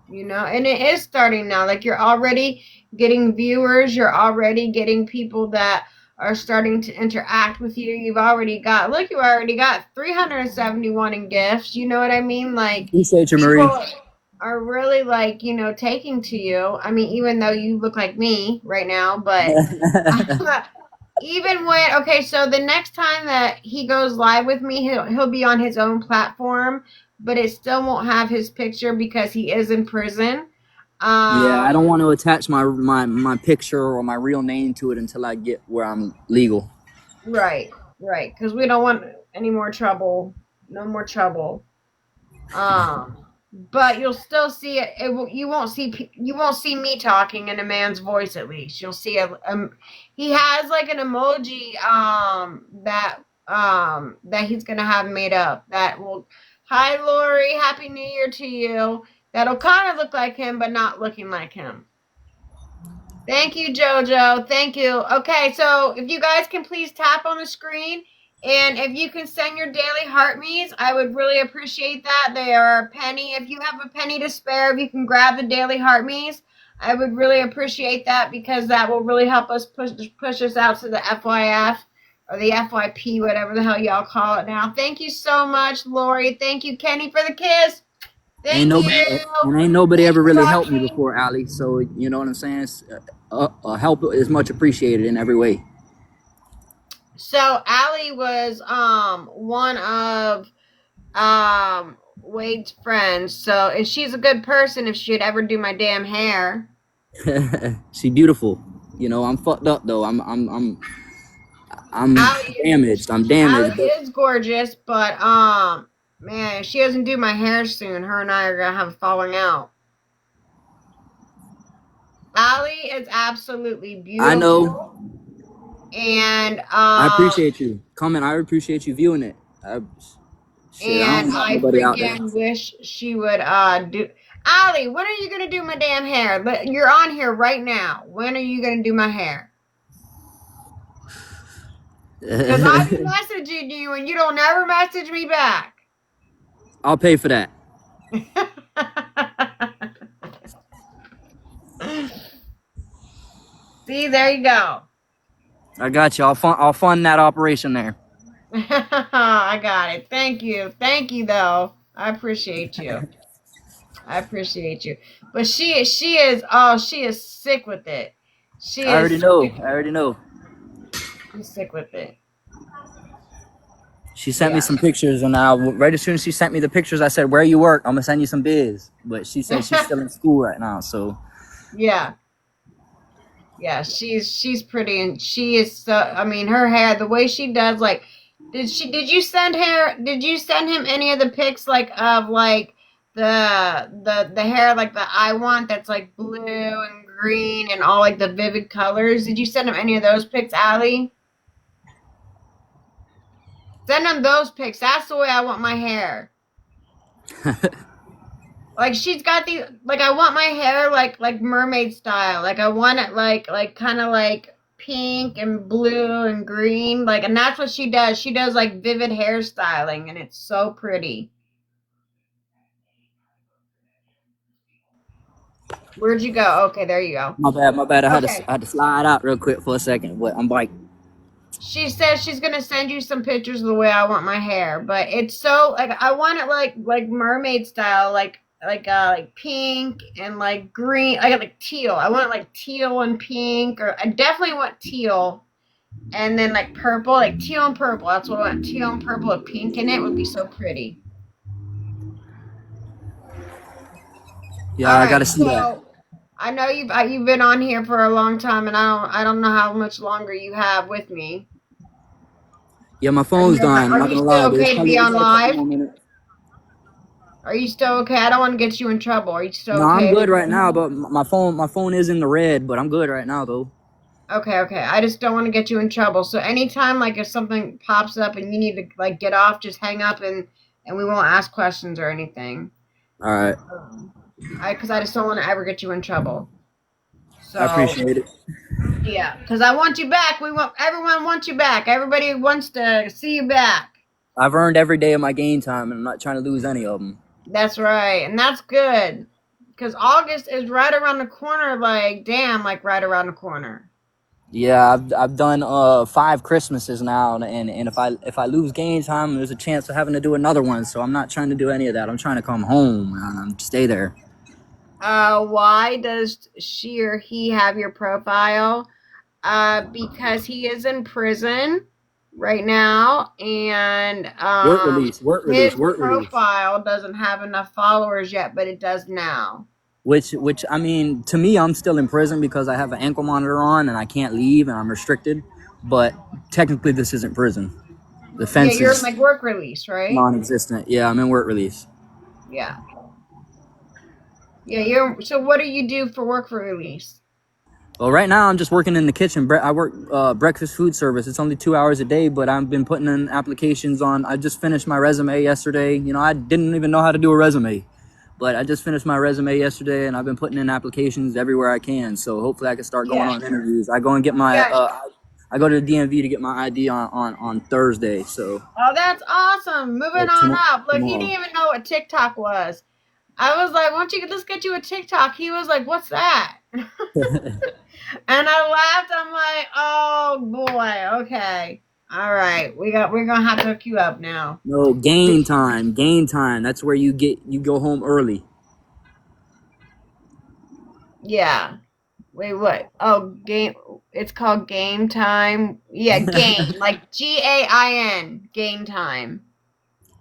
S1: And it is starting now. Like, you're already getting viewers, you're already getting people that are starting to interact with you. You already got 371 in gifts. You know what I mean? Like,
S2: Appreciate you, Marie.
S1: people are really, like, taking to you. I mean, even though you look like me right now, but even when, okay, so the next time that he goes live with me, he'll be on his own platform, but it still won't have his picture because he is in prison.
S2: Yeah, I
S1: um
S2: don't want to attach my picture or my real name to it until I get where I'm legal.
S1: right, because we don't want any more trouble. No more trouble. But you'll still see it. You won't see me talking in a man's voice. At least you'll see he has like an emoji that he's gonna have made up that will, hi Lori, happy new year to you, that'll kind of look like him but not looking like him. Thank you, Jojo. Thank you. Okay, so if you guys can please tap on the screen, and if you can send your daily heart me's, I would really appreciate that. They are a penny. If you have a penny to spare, if you can grab the daily heart me's, I would really appreciate that, because that will really help us push us out to the FYF or the FYP, whatever the hell y'all call it now. Thank you so much, Lori. Thank you, Kenny, for the kiss.
S2: Ain't
S1: Thank
S2: no
S1: you.
S2: and ain't nobody
S1: Thank
S2: ever
S1: you,
S2: really helped me
S1: Rocky.
S2: before, Ali. So you know what I'm saying. Help is much appreciated in every way.
S1: So Allie was one of Wade's friends. So, and she's a good person if she'd ever do my damn hair.
S2: She beautiful. You know, I'm fucked up though. I'm
S1: Allie is
S2: damaged. I'm damaged.
S1: Allie is gorgeous, but man, if she doesn't do my hair soon, her and I are gonna have a falling out. Allie is absolutely
S2: I
S1: beautiful.
S2: know.
S1: And
S2: I appreciate you coming. I appreciate you viewing it. Shit, I don't got
S1: I
S2: nobody out there.
S1: freaking wish she would do. Ali, when are you gonna do my damn hair? You're on here right now. When are you gonna do my hair? Because I be messaging you and you don't ever message me back.
S2: I'll pay for that.
S1: See, there you go.
S2: I got you. I'll fund that operation there.
S1: I got it. Thank you, though. I appreciate you. I appreciate you. But she is sick with it. She
S2: I already
S1: is
S2: know.
S1: sick.
S2: I already know.
S1: She's sick with it.
S2: She sent me
S1: Yeah.
S2: some pictures, and right as soon as she sent me the pictures, I said, "Where you work? I'm gonna send you some biz." But she said she's still in school right now, so
S1: Yeah. Yeah, she's pretty and she is so I mean her hair the way she does like did you send him any of the pics like of like the hair like the I want that's like blue and green and all like the vivid colors? Did you send him any of those pics, Allie? Send him those pics. That's the way I want my hair. Like she's got these like I want my hair like mermaid style. Like I want it like kind of like pink and blue and green. Like and that's what she does. She does like vivid hairstyling and it's so pretty. Where'd you go? Okay, there you go.
S2: my bad, my bad.
S1: Okay.
S2: I had to slide out real quick for a second, but I'm like,
S1: She says she's gonna send you some pictures of the way I want my hair, but it's so like I want it like mermaid style, like pink and like green. I got like teal. I want like teal and pink, or I definitely want teal, and then like purple, like teal and purple. That's what I want. Teal and purple with pink in it would be so pretty.
S2: yeah,
S1: All
S2: I
S1: right,
S2: gotta see that.
S1: so I know you've been on here for a long time, and I don't know how much longer you have with me.
S2: Yeah, my phone's dying. I'm
S1: Are
S2: not
S1: you
S2: gonna lie,
S1: still
S2: but
S1: okay to be
S2: it's
S1: on
S2: like a couple
S1: live?
S2: more minutes.
S1: Are you still okay? I don't want to get you in trouble. Are you still
S2: No, I'm
S1: okay to
S2: good
S1: be
S2: right now,
S1: on?
S2: but my phone is in the red, but I'm good right now though.
S1: Okay, okay. I just don't want to get you in trouble. So anytime like if something pops up and you need to like get off, just hang up and we won't ask questions or anything.
S2: All right,
S1: I because I just don't want to ever get you in trouble.
S2: I
S1: So
S2: appreciate it.
S1: yeah, because I want you back. We want everyone wants you back. Everybody wants to see you back.
S2: I've earned every day of my game time, and I'm not trying to lose any of them.
S1: That's right, and that's good. Because August is right around the corner. Like damn, like right around the corner.
S2: Yeah, I've done 5 Christmases now, and if I lose game time, there's a chance of having to do another one. So I'm not trying to do any of that. I'm trying to come home and stay there.
S1: Why does she or he have your profile? Because he is in prison right now, and
S2: Work release, work release,
S1: his
S2: work release.
S1: profile doesn't have enough followers yet, but it does now.
S2: Which I mean, to me, I'm still in prison because I have an ankle monitor on and I can't leave and I'm restricted. But technically, this isn't prison. The
S1: Yeah,
S2: fence
S1: you're in
S2: is
S1: like work release, right?
S2: non-existent. Yeah, I'm in work release.
S1: Yeah. Yeah, you're so what do you do for work for release?
S2: Well, right now I'm just working in the kitchen. I work breakfast food service. It's only 2 hours a day, but I've been putting in applications on. I just finished my resume yesterday. You know, I didn't even know how to do a resume, but I just finished my resume yesterday, and I've been putting in applications everywhere I can. So hopefully I can start going
S1: Yeah.
S2: on interviews. I go and get my.
S1: Yeah.
S2: I go to the DMV to get my ID on Thursday. So
S1: Oh, that's awesome. Moving on up. Look, he didn't
S2: tomorrow.
S1: even know what TikTok was. I was like, "Why don't you let's get you a TikTok?" He was like, "What's that?" And I laughed. I'm like, "Oh boy, okay, all right. We're gonna have to hook you up now."
S2: No, game time. Game time. That's where you go home early.
S1: Yeah. Wait, what? Oh, game. It's called Game Time. Yeah, game like GAIN. Game Time.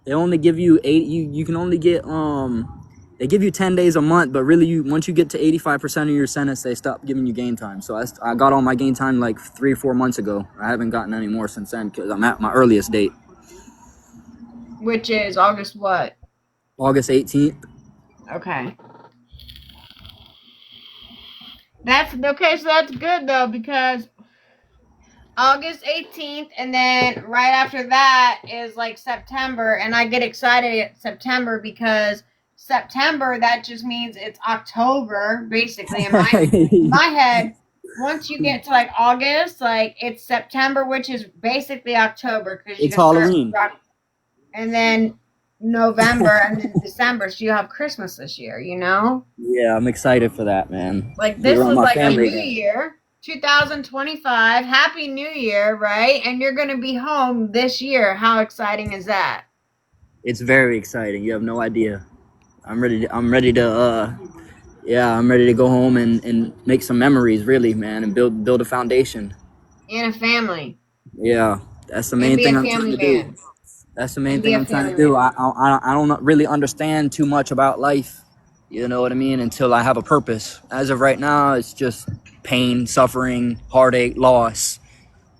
S2: They only give you eight. You can only get They give you 10 days a month, but really, once you get to 85% of your sentence, they stop giving you game time. So I got all my game time like 3 or 4 months ago. I haven't gotten any more since then because I'm at my earliest date,
S1: Which is August what?
S2: August 18th.
S1: Okay. That's okay. So that's good though because August 18th, and then right after that is like September, and I get excited at September because September, that just means it's October basically in my head. Once you get to like August, like it's September, which is basically October because you
S2: It's
S1: can start
S2: Halloween.
S1: and then November and then December, so you have Christmas this year, you know?
S2: Yeah, I'm excited for that, man.
S1: Like
S2: Be
S1: this
S2: around
S1: is
S2: my
S1: like a
S2: family
S1: new
S2: again.
S1: year, 2025. Happy New Year, right? And you're going to be home this year. How exciting is that?
S2: It's very exciting. You have no idea. I'm ready to yeah, I'm ready to go home and make some memories, really, man, and build a foundation.
S1: And a family.
S2: Yeah, that's the
S1: And
S2: main
S1: be
S2: thing
S1: a
S2: I'm trying
S1: family
S2: to do.
S1: man.
S2: That's the main
S1: And be
S2: thing
S1: a
S2: I'm trying to
S1: family
S2: do.
S1: man.
S2: I don't really understand too much about life. You know what I mean? Until I have a purpose. As of right now, it's just pain, suffering, heartache, loss.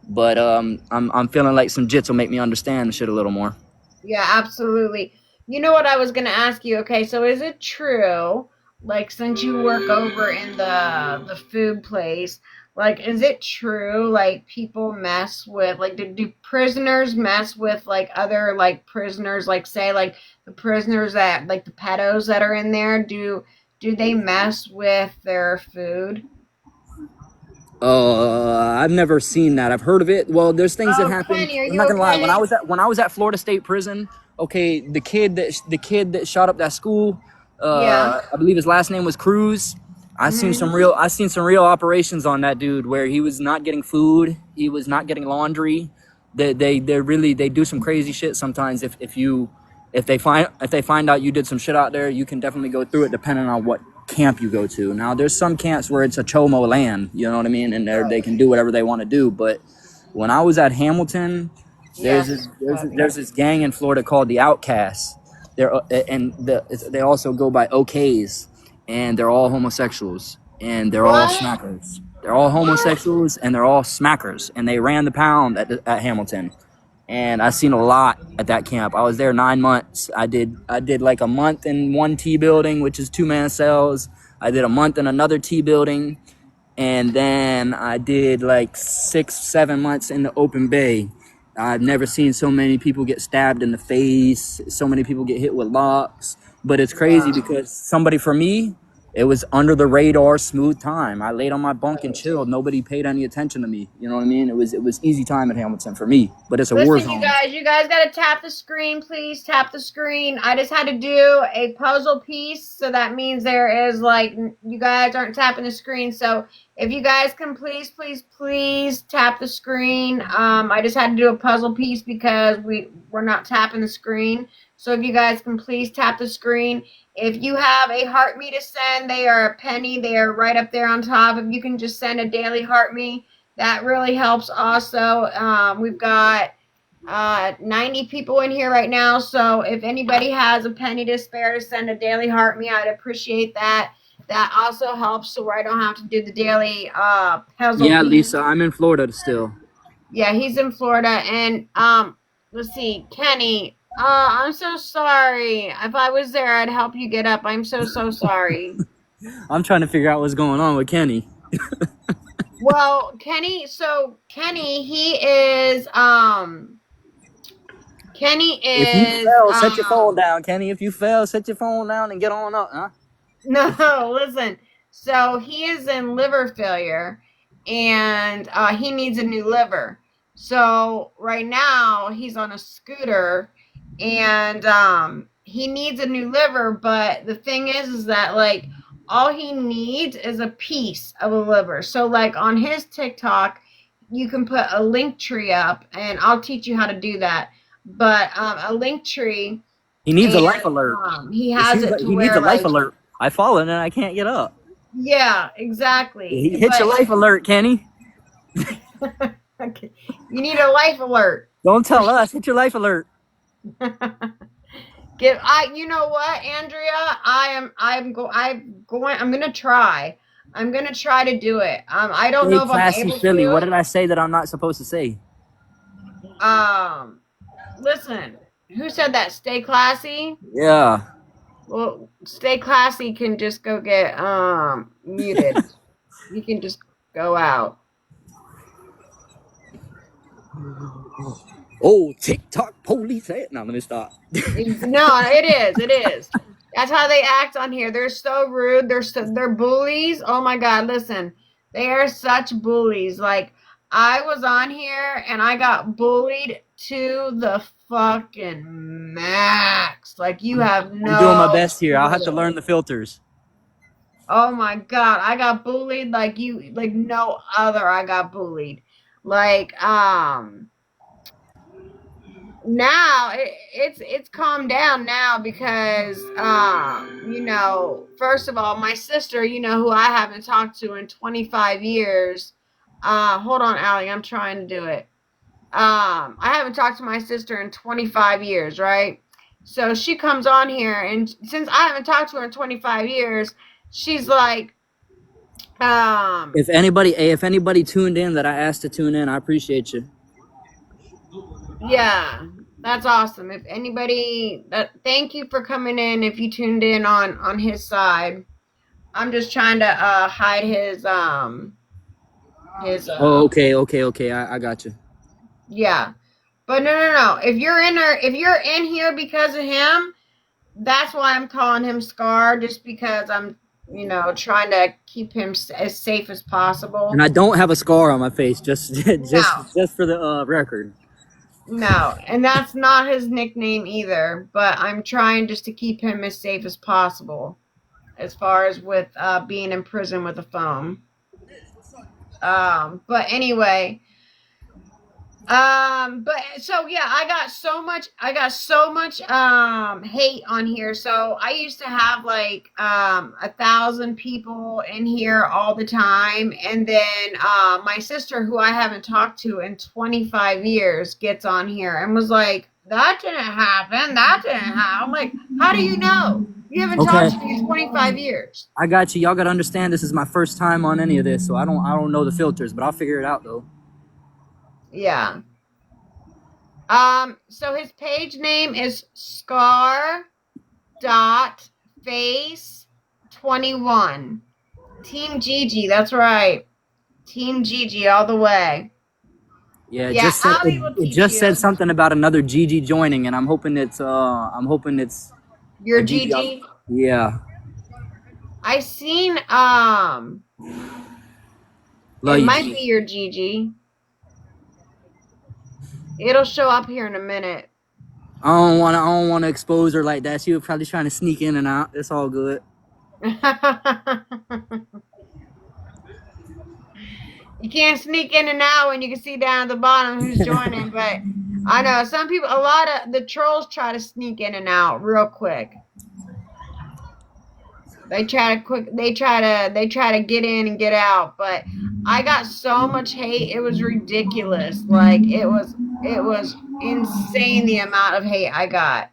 S2: But I'm feeling like some jits will make me understand the shit a little more.
S1: Yeah, absolutely. You know what I was going to ask you? Okay, so is it true, like since you work over in the food place, like is it true like people mess with like do prisoners mess with like other like prisoners, like say like the prisoners that like the pedos that are in there, do they mess with their food?
S2: I've never seen that. I've heard of it. Well, there's things that
S1: Oh,
S2: happen.
S1: Kenny, are
S2: I'm
S1: you
S2: not gonna lie.
S1: okay?
S2: When I was at Florida State Prison, okay, the kid that shot up that school,
S1: Yeah.
S2: I believe his last name was Cruz.
S1: Mhm.
S2: I seen some real operations on that dude where he was not getting food, he was not getting laundry. They really they do some crazy shit sometimes. If they find out you did some shit out there, you can definitely go through it depending on what camp you go to. Now there's some camps where it's a chomo land, you know what I mean, and they
S1: Right.
S2: can do whatever they want to do. But when I was at Hamilton,
S1: Yes.
S2: there's this gang in Florida called the Outcasts. They also go by OKs, and they're all homosexuals, and they're all
S1: What?
S2: smackers. They're all
S1: What?
S2: homosexuals, and they're all smackers, and they ran the pound at Hamilton. And I seen a lot at that camp. I was there 9 months. I did like a month in one T building, which is 2-man cells. I did a month in another T building, and then I did like 6, 7 months in the open bay. I've never seen so many people get stabbed in the face, so many people get hit with locks. But it's crazy
S1: Wow.
S2: because somebody, for me, it was under the radar, smooth time. I laid on my bunk and chilled. Nobody paid any attention to me. You know what I mean? It was easy time at Hamilton for me. But it's a war
S1: Listen,
S2: zone.
S1: you guys got to tap the screen, please. Tap the screen. I just had to do a puzzle piece, so that means there is like you guys aren't tapping the screen. So if you guys can please tap the screen. I just had to do a puzzle piece because we're not tapping the screen. So if you guys can please tap the screen. If you have a heart me to send, they are a penny. They are right up there on top. If you can just send a daily heart me, that really helps. Also, we've got 90 people in here right now, so if anybody has a penny to spare to send a daily heart me, I'd appreciate that. That also helps so I don't have to do the daily puzzle
S2: Yeah,
S1: piece.
S2: Lisa, I'm in Florida still.
S1: Yeah, he's in Florida. And let's see, Kenny, I'm so sorry. If I was there, I'd help you get up. I'm so sorry.
S2: I'm trying to figure out what's going on with Kenny.
S1: Well, Kenny, so Kenny
S2: If you
S1: is
S2: fell, set your phone down, Kenny. If you fell, set your phone down and get on up, huh?
S1: no, listen. So he is in liver failure, and he needs a new liver. So right now he's on a scooter, and he needs a new liver. But the thing is that like all he needs is a piece of a liver. So like on his TikTok, you can put a link tree up, and I'll teach you how to do that. But a link tree,
S2: He needs a
S1: and
S2: life alert.
S1: he
S2: It
S1: has
S2: seems
S1: it
S2: like
S1: to
S2: he needs a
S1: where
S2: life
S1: like
S2: alert. I fallen and I can't get up.
S1: yeah, exactly.
S2: He hit your
S1: But
S2: life alert, Kenny.
S1: okay, you need a life alert
S2: Don't
S1: for
S2: tell
S1: sure.
S2: us. Hit your life alert.
S1: You know what, Andrea? I'm gonna try. I'm gonna try to do it. I don't
S2: Stay
S1: know if I'm
S2: classy,
S1: able
S2: Philly. What
S1: to.
S2: did I say that I'm not supposed to say?
S1: Um, listen, who said that? Stay classy.
S2: Yeah.
S1: Well, stay classy can just go get muted. You can just go out.
S2: Oh, TikTok police. No, let me stop.
S1: No, it is. It is. That's how they act on here. They're so rude. They're bullies. Oh my God, listen. They are such bullies. Like I was on here and I got bullied to the fucking max. Like you have
S2: I'm doing my
S1: no
S2: best here. I'll have to
S1: clue.
S2: learn the filters.
S1: Oh my God, I got bullied like no other. I got bullied. Like now it's calmed down now because first of all my sister who I haven't talked to in 25 years. Hold on, Allie, I'm trying to do it. I haven't talked to my sister in 25 years, right? So she comes on here, and since I haven't talked to her in 25 years, she's like, um
S2: If anybody tuned in that I asked to tune in, I appreciate you.
S1: yeah, that's awesome. If anybody that thank you for coming in if you tuned in on his side. I'm just trying to hide his
S2: Oh, okay. I got you.
S1: yeah. But no. If you're in here because of him, that's why I'm calling him Scar, just because I'm trying to keep him as safe as
S2: And
S1: possible.
S2: I don't have a scar on my face, just
S1: No.
S2: just for the record.
S1: No, and that's not his nickname either, but I'm trying just to keep him as safe as possible as far as with being in prison with a phone. But anyway, but so yeah, I got so much hate on here. So I used to have like 1,000 people in here all the time, and then my sister, who I haven't talked to in 25 years, gets on here and was like, that didn't happen, that didn't happen. I'm like, how do you know? You haven't
S2: Okay,
S1: talked to me in 25 years.
S2: I got you. Y'all gotta understand this is my first time on any of this, so I don't know the filters, but I'll figure it out though.
S1: Yeah. So his page name is Scar dot face 21. Team Gigi, that's right. Team Gigi all the way.
S2: Yeah,
S1: Yeah, Ali will
S2: it
S1: teach
S2: just said
S1: you.
S2: something about another Gigi joining, and I'm hoping it's
S1: Your
S2: a Gigi.
S1: Gigi.
S2: Yeah,
S1: I seen
S2: love
S1: it
S2: you,
S1: might
S2: G.
S1: be your Gigi. It'll show up here in a minute.
S2: I don't wanna expose her like that. She was probably trying to sneak in and out. It's all good.
S1: You can't sneak in and out when you can see down at the bottom who's joining, but I know some people, a lot of the trolls try to sneak in and out real quick. They try to get in and get out, but I got so much hate. It was ridiculous. Like it was insane the amount of hate I got.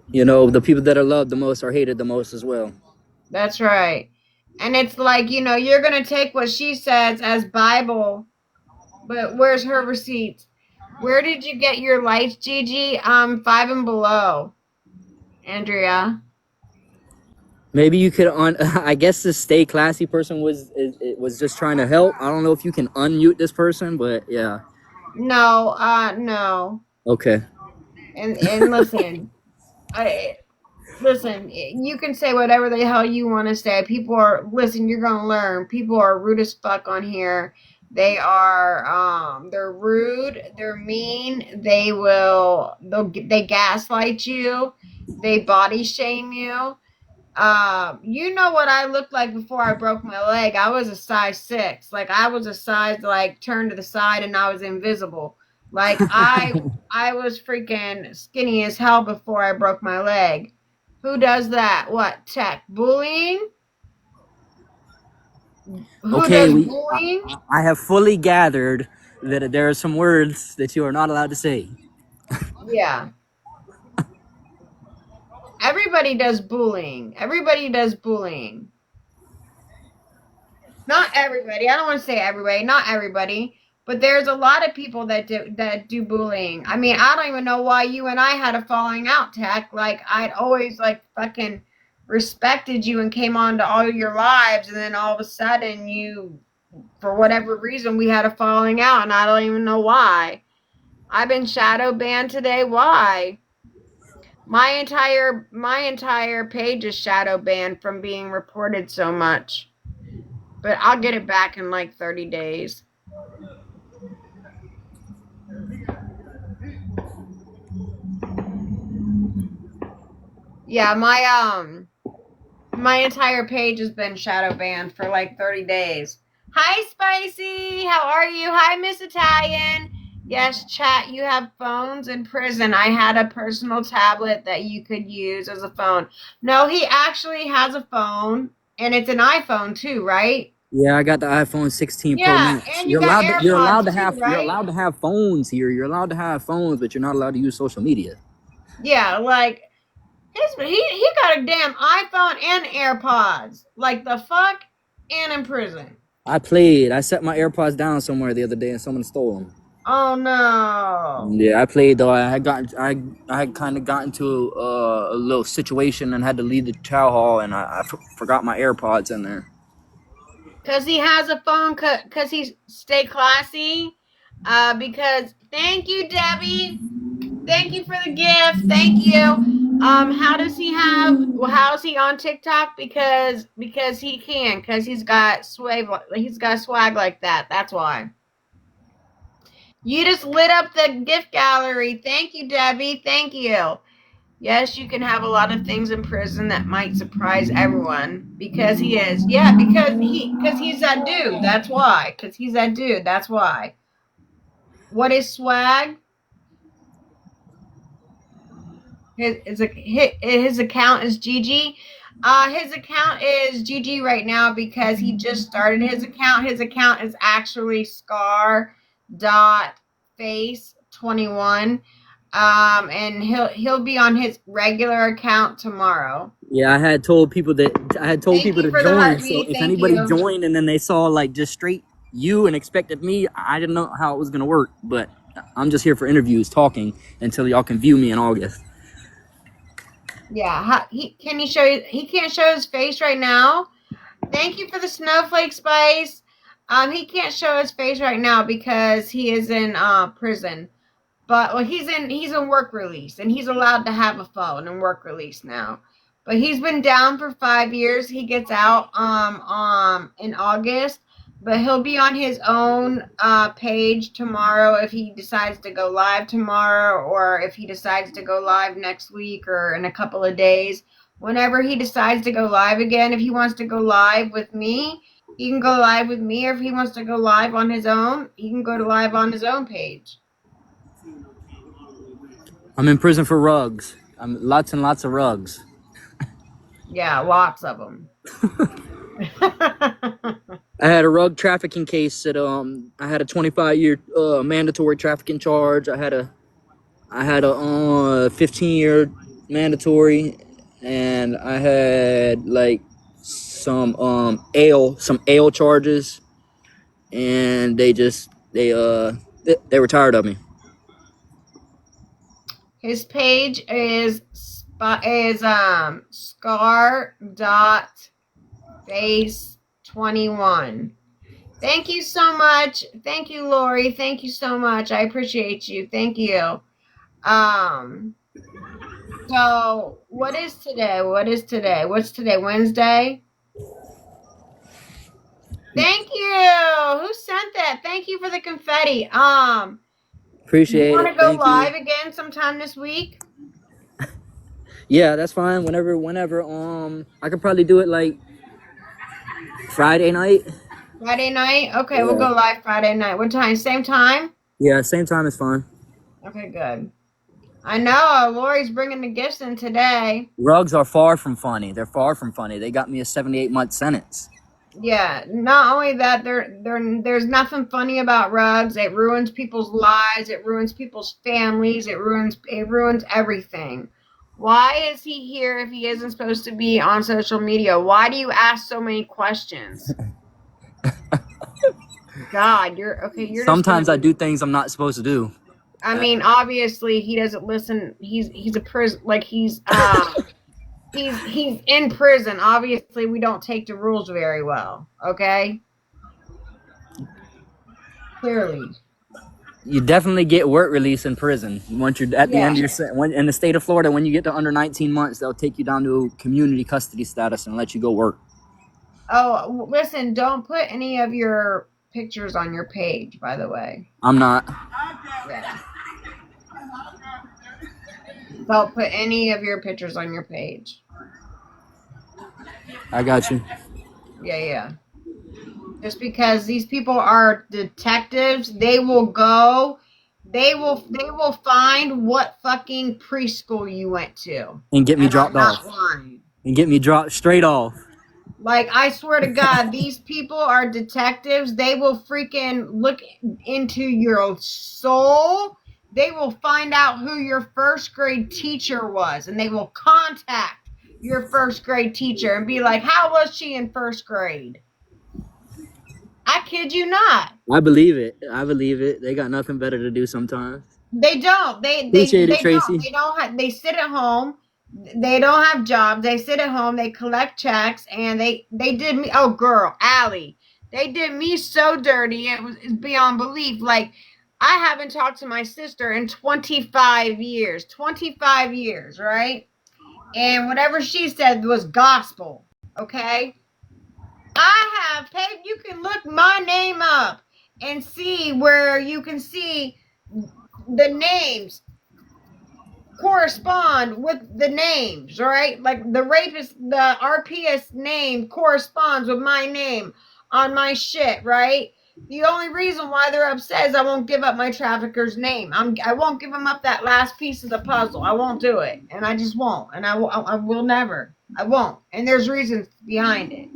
S2: You know, the people that are loved the most are hated the most as well.
S1: That's right. And it's like, you're going to take what she says as Bible, but where's her receipts? Where did you get your lights, Gigi? 5 and below, Andrea.
S2: Maybe you could I guess this stay classy person was just trying to help. I don't know if you can unmute this person, but yeah.
S1: No, no.
S2: Okay.
S1: And listen, I listen, you can say whatever the hell you want to say. Listen, you're going to learn. People are rude as fuck on here. They're rude, they're mean, they gaslight you, they body shame you. You know what I looked like before I broke my leg? I was a size 6. Like I was a size like turned to the side and I was invisible. Like I was freaking skinny as hell before I broke my leg. Who does that? What? Tech bullying? Who
S2: Okay,
S1: does
S2: we
S1: bullying?
S2: I have fully gathered that there are some words that you are not allowed to say.
S1: Yeah. Everybody does bullying. Everybody does bullying. Not everybody. I don't want to say everybody. Not everybody. But there's a lot of people that do bullying. I mean, I don't even know why you and I had a falling out, Tech. Like I'd always like fucking respected you and came on to all your lives, and then all of a sudden you. For whatever reason, we had a falling out, and I don't even know why. I've been shadow banned today. Why? My entire page is shadow banned from being reported so much. But I'll get it back in like 30 days. Yeah, my entire page has been shadow banned for like 30 days. Hi, Spicy. How are you? Hi, Miss Italian. Yes, chat, you have phones in prison. I had a personal tablet that you could use as a phone. No, he actually has a phone, and it's an iPhone too, right?
S2: Yeah, I got the iPhone 16 Pro
S1: Yeah,
S2: Max.
S1: and you got AirPods too,
S2: You're
S1: right?
S2: allowed to have phones here. You're allowed to have phones, but you're not allowed to use social media.
S1: Yeah, like he got a damn iPhone and AirPods. Like the fuck? And in prison.
S2: I played. I set my AirPods down somewhere the other day and someone stole them.
S1: Oh no.
S2: Yeah, I played though. I had kind of got into a little situation and had to leave the chow hall, and forgot my AirPods in there.
S1: Cause he has a phone. Cause he stay classy. Because thank you, Debbie. Thank you for the gift. Thank you. How does he have? Well, how is he on TikTok? Because he can. Cause he's got swag. He's got swag like that. That's why. You just lit up the gift gallery. Thank you, Debbie. Thank you. Yes, you can have a lot of things in prison that might surprise everyone because he is. Yeah, because he's that dude. That's why. Because he's that dude. That's why. What is swag? His account is Gigi. His account is Gigi right now because he just started his account. His account is actually scar.face21. And he'll be on his regular account tomorrow.
S2: Yeah, I had told
S1: Thank
S2: people
S1: you
S2: to
S1: for the
S2: join. So
S1: heartbeat.
S2: if
S1: Thank
S2: anybody
S1: you.
S2: joined and then they saw like just straight you and expected me, I didn't know how it was gonna work. But I'm just here for interviews, talking until y'all can view me in August.
S1: Yeah, he can't show his face right now. Thank you for the snowflake spice. He can't show his face right now because he is in prison. But well, he's in work release and he's allowed to have a phone and work release now. But he's been down for 5 years. He gets out in August, but he'll be on his own page tomorrow if he decides to go live tomorrow, or if he decides to go live next week or in a couple of days. Whenever he decides to go live again, if he wants to go live with me, he can go live with me, or if he wants to go live on his own, he can go to live on his own page.
S2: I'm in prison for rugs. I'm lots and lots of rugs.
S1: Yeah, lots of them.
S2: I had a rug trafficking case that I had a 25-year mandatory trafficking charge. I had a 15-year mandatory, and I had like some ale charges, and they were tired of me.
S1: His page is scar.face21. Thank you so much. Thank you, Lori. Thank you so much. I appreciate you. Thank you. Um, so what is today? What is today? What's today? Wednesday? Thank you. Who sent that? Thank you for the confetti. You
S2: Appreciate
S1: want
S2: it.
S1: to go
S2: Thank you.
S1: live again sometime this week?
S2: Yeah, that's fine. Whenever. I could probably do it like Friday night.
S1: Friday night? Okay, we'll
S2: Yeah.
S1: go live Friday night. What time? Same time?
S2: Yeah, same time is fine.
S1: Okay, good. I know Lori's bringing the gifts in today.
S2: Rugs are far from funny. They're far from funny. They got me a 78-month sentence.
S1: Yeah, not only that, there's nothing funny about rugs. It ruins people's lives. It ruins people's families. It ruins everything. Why is he here if he isn't supposed to be on social media? Why do you ask so many questions? God, you're okay. You're just gonna
S2: Sometimes I
S1: be.
S2: do things I'm not supposed to do.
S1: I mean, obviously he doesn't listen. He's a prison, like he's in prison. Obviously, we don't take the rules very well. Okay. clearly.
S2: You definitely get work release in prison. Once you're at the
S1: Yeah.
S2: end of your in the state of Florida, when you get to under 19 months, they'll take you down to community custody status and let you go work.
S1: Oh, listen, don't put any of your pictures on your page, by the way.
S2: I'm not.
S1: Yeah. Don't put any of your pictures on your page.
S2: I got you.
S1: Yeah, yeah. Just because these people are detectives, they will find what fucking preschool you went to.
S2: And get me
S1: And I'm
S2: dropped
S1: not
S2: off.
S1: lying.
S2: And get me dropped straight off.
S1: Like, I swear to God, these people are detectives. They will freaking look into your soul. They will find out who your first grade teacher was, and they will contact your first grade teacher and be like, how was she in first grade? I kid you not.
S2: I believe it. I believe it. They got nothing better to do sometimes.
S1: They don't. They they
S2: Appreciate it,
S1: they don't.
S2: Tracy.
S1: They don't have. They sit at home. They don't have jobs. They sit at home. They collect checks, and they did me. Oh, girl, Allie, they did me so dirty. It's beyond belief. Like, I haven't talked to my sister in 25 years. 25 years, right? And whatever she said was gospel. Okay. I have paid. You can look my name up and see where you can see the names correspond with the names, right? Like the rapist, the RPS name corresponds with my name on my shit, right? The only reason why they're upset is I won't give up my trafficker's name. I won't give them up that last piece of the puzzle. I won't do it, and I just won't, and I will never. I won't, and there's reasons behind it.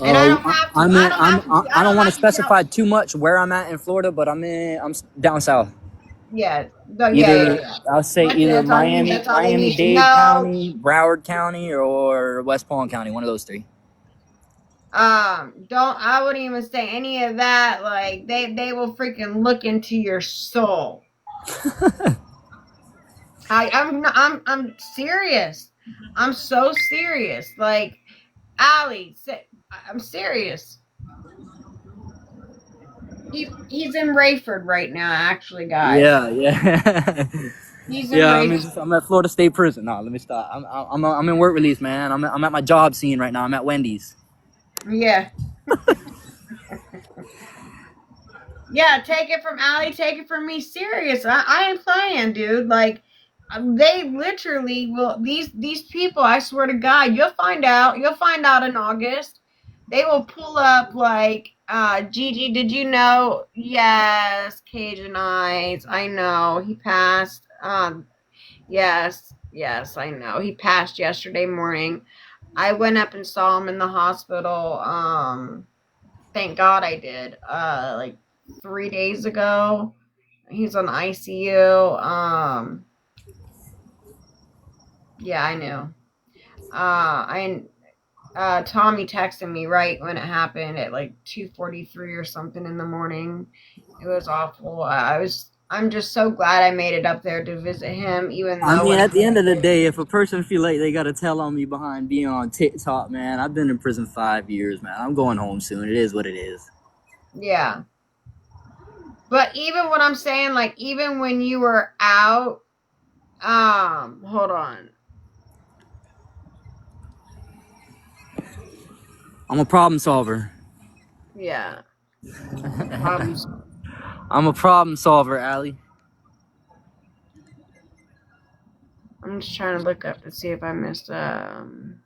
S1: And I don't have to.
S2: I'm
S1: I
S2: in.
S1: don't have to. I
S2: I don't
S1: don't
S2: want to
S1: have to tell.
S2: specify too much where I'm at in Florida, but I'm down south.
S1: Yeah. No, yeah, yeah,
S2: Either
S1: yeah.
S2: I'll say either
S1: That's all you.
S2: Miami,
S1: That's all they need to
S2: Dade
S1: know.
S2: County, Broward County, or West Palm County. One of those three.
S1: Don't. I wouldn't even say any of that. Like, they will freaking look into your soul. I'm serious. I'm so serious. Like, Allie, I'm serious. He's in Rayford right now, actually, guys.
S2: Yeah, yeah,
S1: He's in
S2: yeah.
S1: Rayford.
S2: I'm at Florida State Prison. No, let me stop. I'm in work release, man. I'm at my job scene right now. I'm at Wendy's.
S1: Yeah. Yeah, take it from Allie, take it from me. Serious. I ain't playing, dude. Like, they literally will. These people, I swear to God, you'll find out. You'll find out in August. They will pull up like, Gigi, did you know? Yes, Cajun Eyes. I know. He passed. Yes, yes, I know. He passed yesterday morning. I went up and saw him in the hospital. Thank God I did. Like 3 days ago. He's on ICU. Yeah, I knew. Tommy texted me right when it happened at like 2:43 or something in the morning. It was awful. I'm just so glad I made it up there to visit him, even
S2: I
S1: though
S2: mean,
S1: when
S2: at the end of the day, if a person feel like they gotta tell on me behind being on TikTok, man, I've been in prison 5 years, man. I'm going home soon. It is what it is.
S1: yeah. But even what I'm saying, like even when you were out, hold on.
S2: I'm a problem solver.
S1: Yeah. Problems.
S2: I'm a problem solver, Allie.
S1: I'm just trying to look up to see if I missed um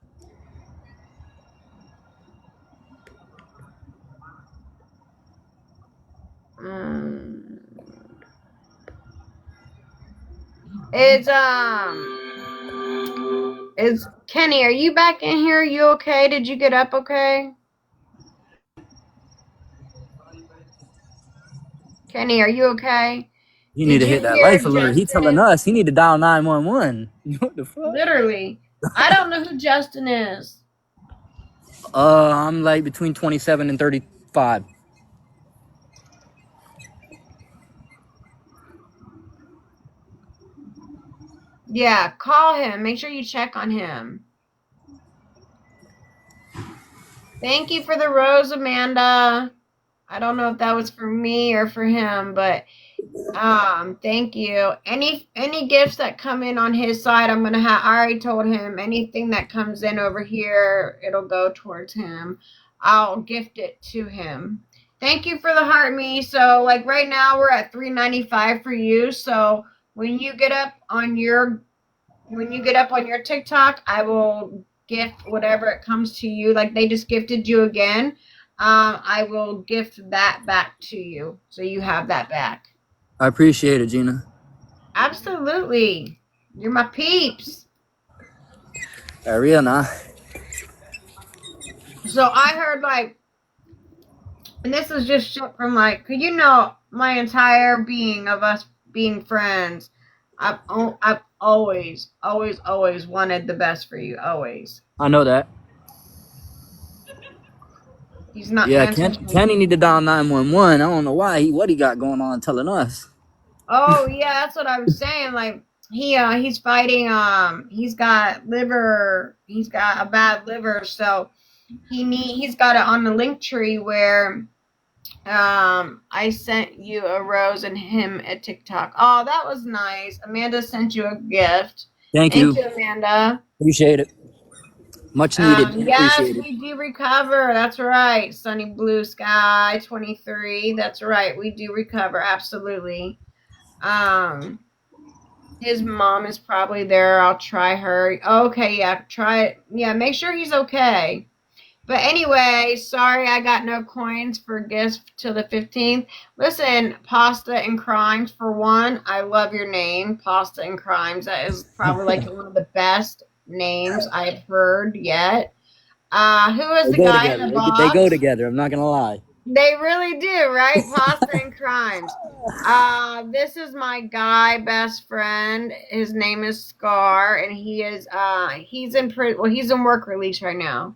S1: it's it's Kenny, are you back in here? Are you okay? Did you get up okay? Kenny, are you okay?
S2: You need
S1: Did
S2: to
S1: you
S2: hit that
S1: hear
S2: life alert. He telling
S1: Justin?
S2: us he need to dial 911. What the fuck?
S1: Literally. I don't know who Justin is.
S2: I'm like between 27 and 35.
S1: Yeah, call him. Make sure you check on him. Thank you for the rose, Amanda. I don't know if that was for me or for him, but thank you. Any gifts that come in on his side, I'm gonna have. I already told him anything that comes in over here, it'll go towards him. I'll gift it to him. Thank you for the heart, me. So like right now we're at 395 for you. So when you get up on your TikTok, I will gift whatever it comes to you. Like they just gifted you again. I will gift that back to you, so you have that back.
S2: I appreciate it, Gina.
S1: Absolutely. You're my peeps.
S2: Ariana.
S1: So I heard like, and this is just shit from like, 'cause you know, my entire being of us being friends, I've always wanted the best for you. Always.
S2: I know that.
S1: He's not
S2: Yeah,
S1: answering.
S2: Kenny need to dial 911. I don't know why. What he got going on telling us.
S1: Oh yeah, that's what I'm saying. Like he's fighting. He's got a bad liver, so he's got it on the link tree where I sent you a rose and him a TikTok. Oh, that was nice. Amanda sent you a gift.
S2: Thank
S1: Thank
S2: you.
S1: you, Amanda.
S2: Appreciate it. Much needed.
S1: Yes,
S2: Appreciate it.
S1: we do recover. That's right. Sunny Blue Sky 23. That's right. We do recover. Absolutely. His mom is probably there. I'll try her. Okay, yeah, try it. Yeah, make sure he's okay. But anyway, sorry I got no coins for gifts till the 15th. Listen, Pasta and Crimes, for one, I love your name, Pasta and Crimes. That is probably like one of the best names I've heard yet. Who is the guy in the
S2: They go
S1: box?
S2: together. I'm not gonna lie.
S1: They really do, right? Pasta and Crimes. This is my guy best friend. His name is Scar, and he's in work release right now.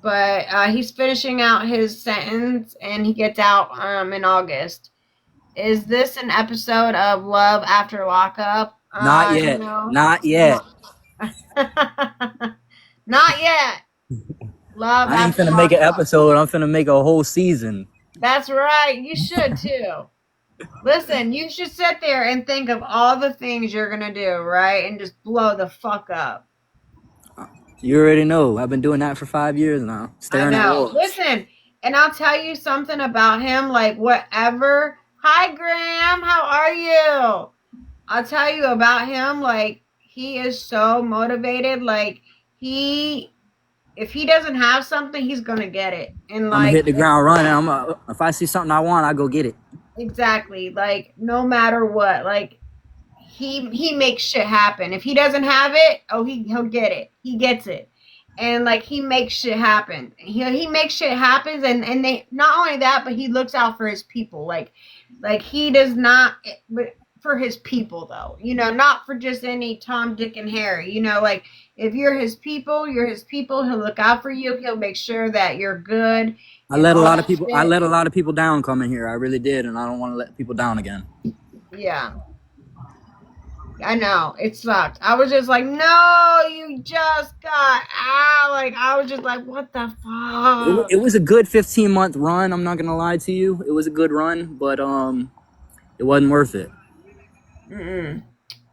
S1: But he's finishing out his sentence, and he gets out in August. Is this an episode of Love After Lockup?
S2: Not yet.
S1: No.
S2: Not yet.
S1: Not yet. Love
S2: I ain't
S1: After
S2: finna make an
S1: Lockup.
S2: episode. I'm finna make a whole season.
S1: That's right. You should too. Listen, you should sit there and think of all the things you're gonna do, right? And just blow the fuck up.
S2: You already know. I've been doing that for 5 years now.
S1: I
S2: Staring at
S1: know.
S2: walls.
S1: Listen, and I'll tell you something about him, like whatever. Hi, Graham. How are you? I'll tell you about him, like he is so motivated. Like if he doesn't have something, he's gonna get it. And
S2: I'm gonna
S1: like
S2: hit the ground running. If I see something I want, I go get it.
S1: exactly, like no matter what, like he makes shit happen. If he doesn't have it, oh he'll get it. He gets it. And like he makes shit happen. He makes shit happen, and they not only that, but he looks out for his people. Like he does not, but for his people though. You know, not for just any Tom, Dick, and Harry. You know, like if you're his people, you're his people. He'll look out for you. He'll make sure that you're good.
S2: I let a lot of people down coming here. I really did, and I don't want to let people down again.
S1: Yeah. I know. It sucked. I was just like, no, you just got out. Like, I was just like, what the fuck?
S2: It was a good 15-month run. I'm not gonna lie to you. It was a good run, but it wasn't worth it.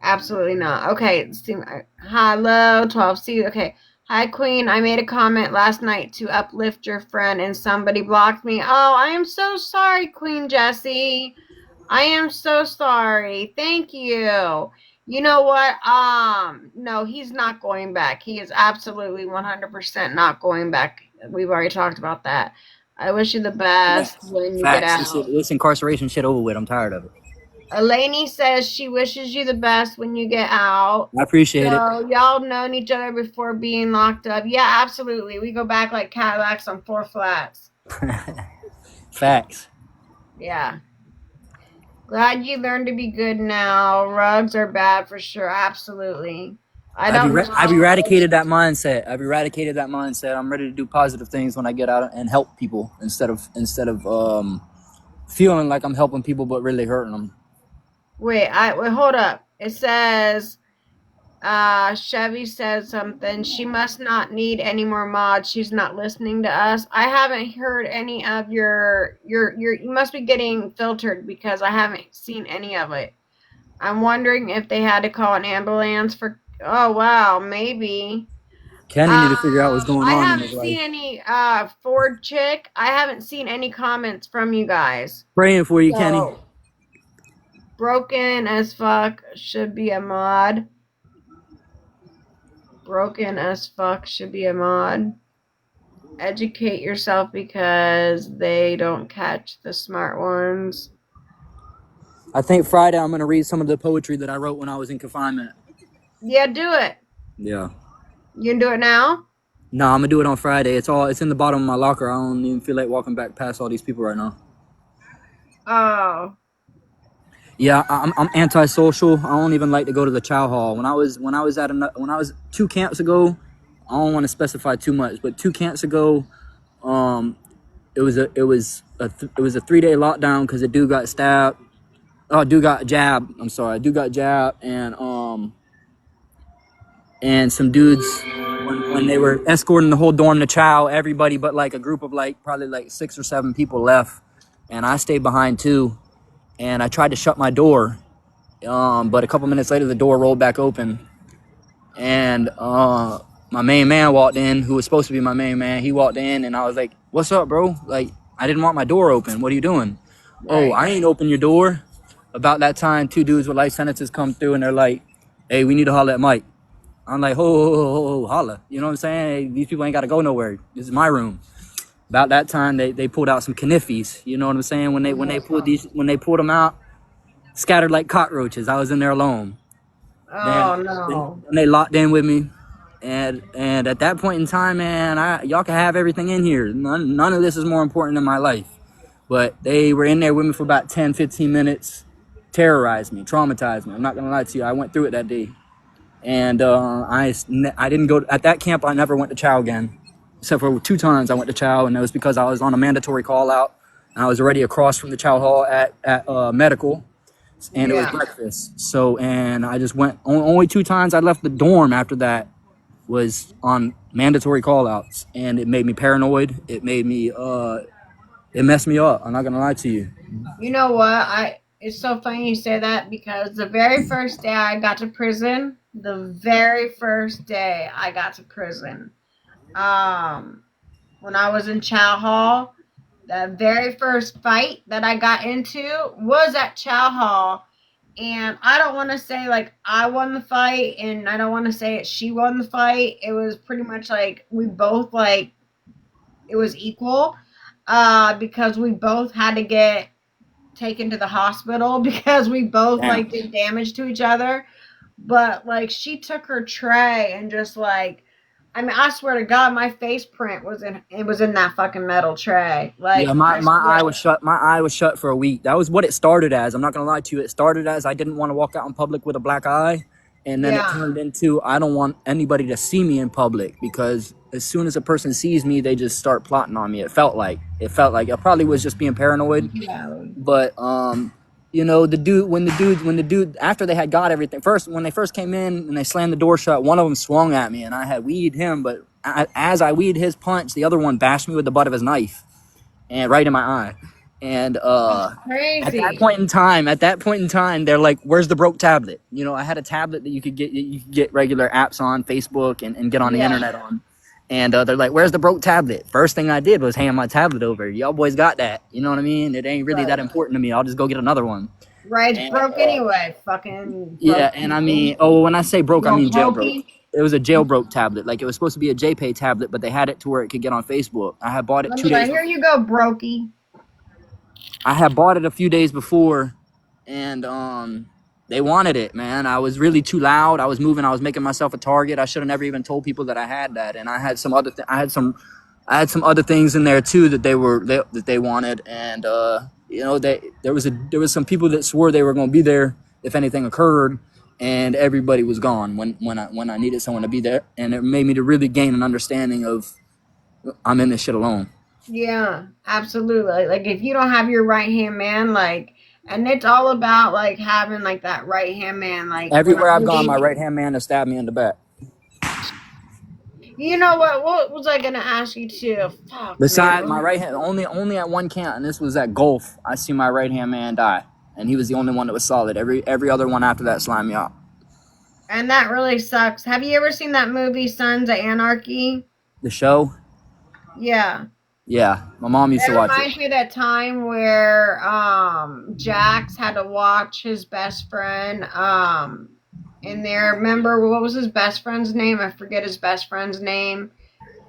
S1: Absolutely not. Okay. Hello, 12C. Okay. Hi, Queen. I made a comment last night to uplift your friend, and somebody blocked me. Oh, I am so sorry, Queen Jessie. I am so sorry. Thank you. You know what? No, he's not going back. He is absolutely 100% not going back. We've already talked about that. I wish you the best when you get out.
S2: This incarceration shit over with. I'm tired of it.
S1: Elaney says she wishes you the best when you get out.
S2: I appreciate it.
S1: Y'all known each other before being locked up. Yeah, absolutely. We go back like Cadillacs on 4 flats.
S2: Facts.
S1: Yeah. Glad you learned to be good now. Rugs are bad for sure. Absolutely.
S2: I've eradicated that mindset. I'm ready to do positive things when I get out and help people instead of feeling like I'm helping people but really hurting them.
S1: Wait, hold up. It says Chevy said something. She must not need any more mods. She's not listening to us. I haven't heard any of your. You must be getting filtered because I haven't seen any of it. I'm wondering if they had to call an ambulance for. Oh wow, maybe.
S2: Kenny need to figure out what's going
S1: I
S2: on in his
S1: haven't
S2: life.
S1: seen any Ford chick. I haven't seen any comments from you guys.
S2: Praying for you, Kenny.
S1: So broken as fuck should be a mod. Broken as fuck should be a mod. Educate yourself because they don't catch the smart ones.
S2: I think Friday I'm gonna read some of the poetry that I wrote when I was in confinement.
S1: Yeah, do it.
S2: Yeah.
S1: You can do it now?
S2: No, I'm gonna do it on Friday. It's in the bottom of my locker. I don't even feel like walking back past all these people right now.
S1: Oh.
S2: Yeah, I'm antisocial. I don't even like to go to the chow hall. When I was 2 camps ago, I don't want to specify too much, but 2 camps ago, um, it was a 3 day lockdown because a dude got stabbed. Oh, dude got jabbed. I'm sorry, dude got jabbed, and some dudes when they were escorting the whole dorm to chow, everybody but like a group of like probably like 6 or 7 people left, and I stayed behind too, and I tried to shut my door, but a couple minutes later the door rolled back open, and my main man walked in, who was supposed to be my main man. He walked in, and I was like, "What's up, bro? Like, I didn't want my door open. What are you doing?" "Oh,
S1: Right.
S2: I ain't open your door." About that time, 2 dudes with life sentences come through, and they're like, "Hey, we need to holler at Mike." I'm like, ho, holla. You know what I'm saying? Hey, these people ain't got to go nowhere. This is my room. About that time, they pulled out some kniffis. You know what I'm saying? When they pulled them out, scattered like cockroaches. I was in there alone.
S1: Oh
S2: Then,
S1: no.
S2: then they locked in with me, and at that point in time, man, y'all can have everything in here. None of this is more important than my life. But they were in there with me for about 10, 15 minutes, terrorized me, traumatized me. I'm not gonna lie to you. I went through it that day. And I didn't go at that camp. I never went to chow again, except for 2 times I went to chow, and it was because I was on a mandatory call out, and I was already across from the chow hall at medical, and it was
S1: Yeah.
S2: breakfast. So, and I just went. Only 2 times I left the dorm after that was on mandatory call outs, and it made me paranoid. It messed me up. I'm not gonna lie to you.
S1: You know what? I It's so funny you say that because the very first day I got to prison, the very first day I got to prison, um, when I was in Chow Hall, the very first fight that I got into was at Chow Hall. And I don't want to say like I won the fight, and I don't want to say she won the fight. It was pretty much like we both like it was equal, because we both had to get taken to the hospital because we both
S2: Damn.
S1: like did damage to each other. But like she took her tray and just like, I mean, I swear to God, my face print was in that fucking metal tray.
S2: Yeah,
S1: Like I
S2: my eye
S1: swear.
S2: was shut. My eye was shut for a week. That was what it started as. I'm not gonna lie to you. It started as I didn't want to walk out in public with a black eye, and then it
S1: Yeah.
S2: turned into I don't want anybody to see me in public because as soon as a person sees me, they just start plotting on me. It felt like it probably was just being paranoid,
S1: Yeah.
S2: but the dude after they had got everything first when they first came in and they slammed the door shut, one of them swung at me and I had weed him, but as I weed his punch, the other one bashed me with the butt of his knife and right in my eye. And
S1: That's
S2: at that
S1: crazy.
S2: point in time, they're like, "Where's the broke tablet?" I had a tablet that you could get regular apps on Facebook and get on the
S1: Yeah.
S2: internet on. And they're like, "Where's the broke tablet?" First thing I did was hand my tablet over. Y'all boys got that. You know what I mean? It ain't really that
S1: Right.
S2: important to me. I'll just go get another one.
S1: Right. It's
S2: And
S1: broke anyway. Fucking
S2: yeah,
S1: broke
S2: and I
S1: people.
S2: mean, oh, when I say broke, I
S1: Broke
S2: mean jailbroke.
S1: pokey.
S2: It was a jailbroke tablet. Like it was supposed to be a JPay tablet, but they had it to where it could get on Facebook. I had bought it
S1: Let
S2: two
S1: me like,
S2: days
S1: here you go, brokey.
S2: I had bought it a few days before, and they wanted it, man. I was really too loud. I was moving. I was making myself a target. I should have never even told people that I had that. And I had some other. I had some other things in there too that that they wanted. And there was some people that swore they were going to be there if anything occurred, and everybody was gone when I needed someone to be there. And it made me to really gain an understanding of I'm in this shit alone.
S1: Yeah, absolutely. Like if you don't have your right hand man, like And it's all about like having like that right hand man. Like when I
S2: Everywhere I've gone, my
S1: really,
S2: right hand man has stabbed me in the back.
S1: you know what? What was I gonna ask you too? Fuck,
S2: Besides my
S1: man.
S2: right hand, only at one count, and this was at golf. I see my right hand man die, and he was the only one that was solid. Every other one after that slammed me out.
S1: And that really sucks. Have you ever seen that movie Sons of Anarchy?
S2: The show,
S1: Yeah.
S2: yeah, my mom used to
S1: It
S2: watch it.
S1: reminds me of that time where Jax had to watch his best friend in there. Remember what was his best friend's name? I forget his best friend's name.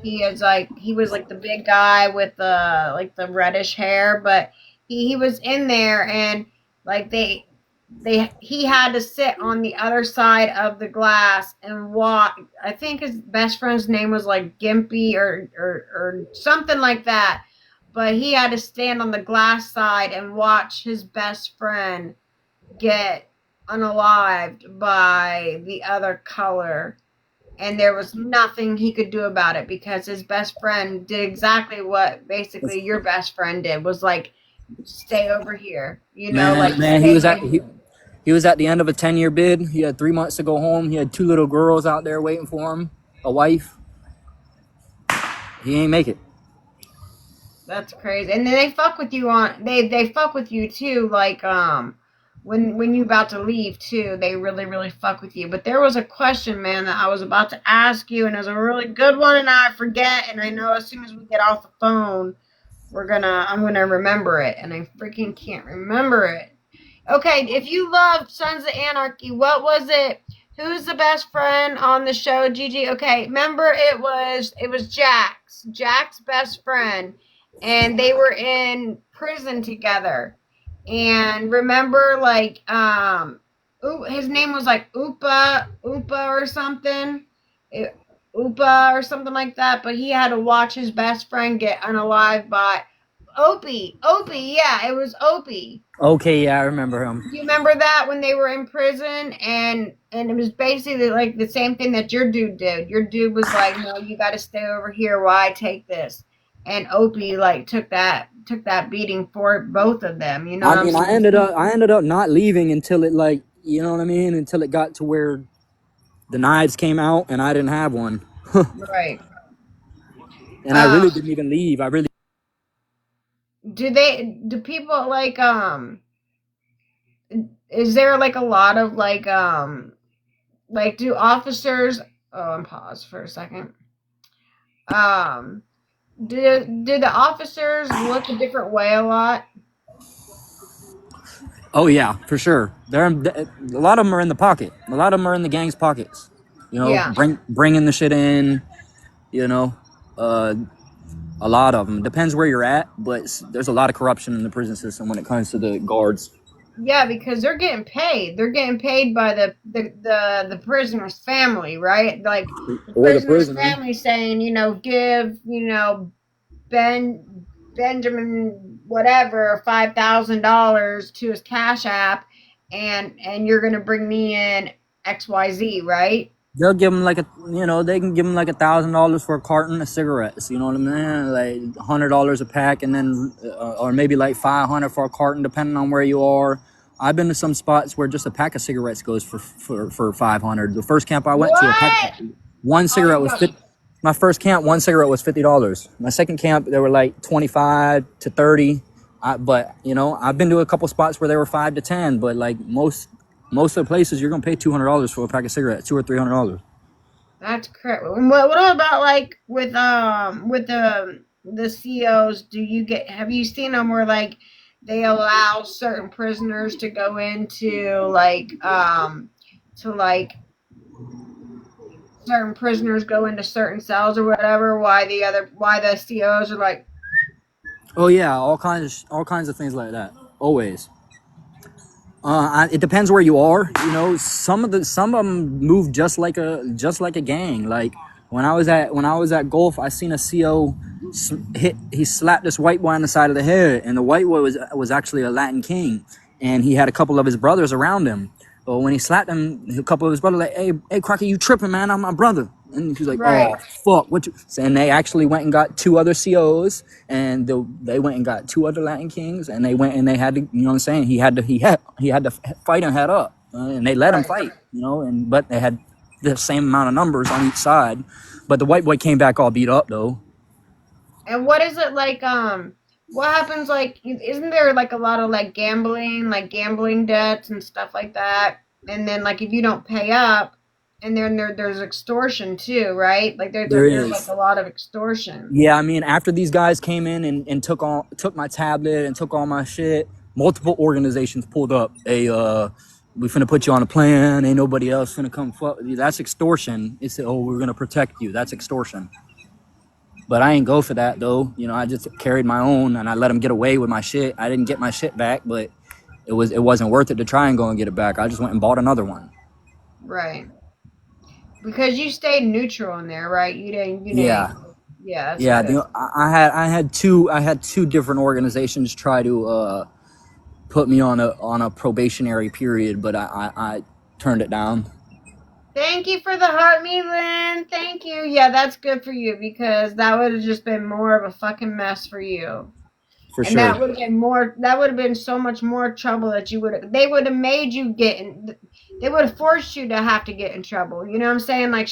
S1: He was like the big guy with the like the reddish hair, but he was in there and like they he had to sit on the other side of the glass and watch. I think his best friend's name was like Gimpy or something like that, but he had to stand on the glass side and watch his best friend get unalived by the other color, and there was nothing he could do about it because his best friend did exactly what basically your best friend did, was like stay over here, like
S2: Man,
S1: stay in.
S2: he was at the end of a 10-year bid. He had 3 months to go home. He had two little girls out there waiting for him, a wife. He ain't make it.
S1: That's crazy. And then they fuck with you on they fuck with you too, like when you about to leave too, they really fuck with you. But there was a question, man, that I was about to ask you, and it was a really good one, and I forget, and I know as soon as we get off the phone, I'm gonna remember it, and I freaking can't remember it. Okay, if you loved Sons of Anarchy, what was it? Who's the best friend on the show, Gigi? Okay, remember it was Jack's best friend, and they were in prison together. And remember, like, his name was like Upa or something, Upa or something like that. But he had to watch his best friend get unalived by Opie. Yeah, it was Opie.
S2: Okay, yeah, I remember him.
S1: You remember that when they were in prison, and it was basically like the same thing that your dude did. Your dude was like, "No, you got to stay over here while I take this," and Opie like took that beating for both of them. You know
S2: I
S1: what I'm
S2: mean,
S1: saying?
S2: I ended up not leaving until it like, you know what I mean, until it got to where the knives came out and I didn't have one,
S1: Right.
S2: and I
S1: Um,
S2: really didn't even leave. I really.
S1: do people is there like a lot of like do officers? Oh, I'm paused for a second. Um, do the officers look a different way a lot?
S2: Oh yeah, for sure. A lot of them are in the pocket. A lot of them are in the gang's pockets. You know,
S1: Yeah.
S2: bringing the shit in. You know, uh, a lot of them. Depends where you're at, but there's a lot of corruption in the prison system when it comes to the guards.
S1: Yeah, because they're getting paid. They're getting paid by the prisoner's family, right? Like the
S2: Or the
S1: prisoner's
S2: prisoner.
S1: family saying, give, Benjamin whatever $5,000 to his Cash App, and you're gonna bring me in XYZ, right?
S2: They'll give them like they can give them like $1,000 for a carton of cigarettes. You know what I mean? Like $100 a pack, and then or maybe like 500 for a carton, depending on where you are. I've been to some spots where just a pack of cigarettes goes for 500. The first camp I went to,
S1: What?
S2: one
S1: Oh
S2: cigarette
S1: my
S2: was
S1: gosh.
S2: my first camp, one cigarette was $50. My second camp, they were like 25 to 30. But I've been to a couple spots where they were 5 to 10. But like most of the places, you're gonna pay $200 for a pack of cigarettes, $200 or $300.
S1: That's correct. What about like with the COs? Have you seen them where like they allow certain prisoners to go into to like certain prisoners go into certain cells or whatever? Why the COs are like,
S2: Oh yeah, all kinds of things like that. Always. It depends where you are. Some of them move just like a gang. Like when I was at golf, I seen a CO he slapped this white boy on the side of the head, and the white boy was actually a Latin king, and he had a couple of his brothers around him. But when he slapped him, a couple of his brothers like, hey, Crockett, you tripping, man? I'm my brother. And he was like,
S1: Right.
S2: oh, fuck. What you? And they actually went and got 2 other COs, and they went and got 2 other Latin Kings, and they went and they had to, you know what I'm saying? He had to fight him head up, and they let him
S1: Right.
S2: fight, but they had the same amount of numbers on each side. But the white boy came back all beat up though.
S1: And what is it like? What happens? Like, isn't there like a lot of like gambling debts and stuff like that? And then like if you don't pay up, and then there's extortion too, right? Like
S2: There
S1: there's like
S2: is.
S1: a lot of extortion.
S2: Yeah, I mean, after these guys came in and took my tablet and took all my shit, multiple organizations pulled up. We finna put you on a plan. Ain't nobody else finna come fuck with you. That's extortion. It's we're gonna protect you. That's extortion. But I ain't go for that though. I just carried my own and I let them get away with my shit. I didn't get my shit back, but it wasn't worth it to try and go and get it back. I just went and bought another one.
S1: Right. Because you stayed neutral in there, right? You
S2: Yeah.
S1: didn't. Yeah, that's
S2: Yeah,
S1: good.
S2: I had 2 different organizations try to put me on a probationary period, but I turned it down
S1: Thank you for the heart, me, Lynn. Thank you. Yeah, that's good for you because that would have just been more of a fucking mess for you.
S2: for
S1: And
S2: sure.
S1: that would have been so much more trouble that they would have made you they would have forced you to have to get in trouble. You know what I'm saying? Like,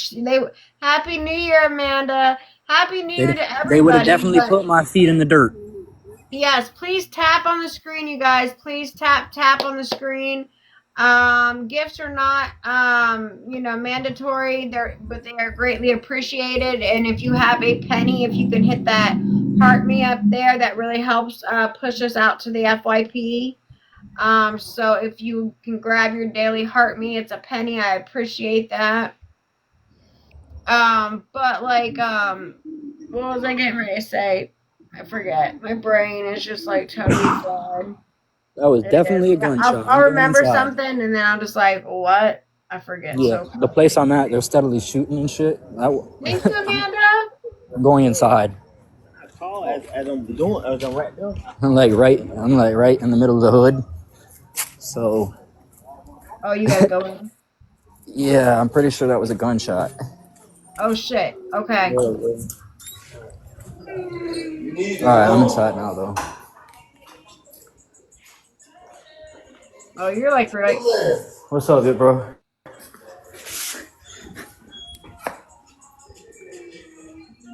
S1: Happy New Year, Amanda. Happy New Year to
S2: They would have
S1: everybody.
S2: definitely
S1: But
S2: put my feet in the dirt
S1: yes, please tap on the screen, you guys. Please tap on the screen. Gifts are not, mandatory. But they are greatly appreciated. And if you have a penny, if you can hit that heart me up there, that really helps push us out to the FYP. So if you can grab your daily heart me, it's a penny. I appreciate that. But what was I getting ready to say? I forget. My brain is just like totally fried.
S2: That was
S1: It is.
S2: definitely a
S1: I'll,
S2: gunshot.
S1: I'll
S2: I'm going
S1: remember
S2: inside.
S1: something and then I'm just like, what? I forget
S2: Yeah,
S1: so
S2: the place
S1: quickly.
S2: I'm at, they're steadily shooting and shit.
S1: Thank you, Amanda.
S2: I'm going inside.
S3: Call as I'm right there.
S2: I'm like right in the middle of the hood. So
S1: Oh, you gotta go in.
S2: yeah, I'm pretty sure that was a gunshot.
S1: Oh shit. Okay.
S2: All right, I'm inside now though.
S1: Oh, you're like right.
S2: What's up, good bro?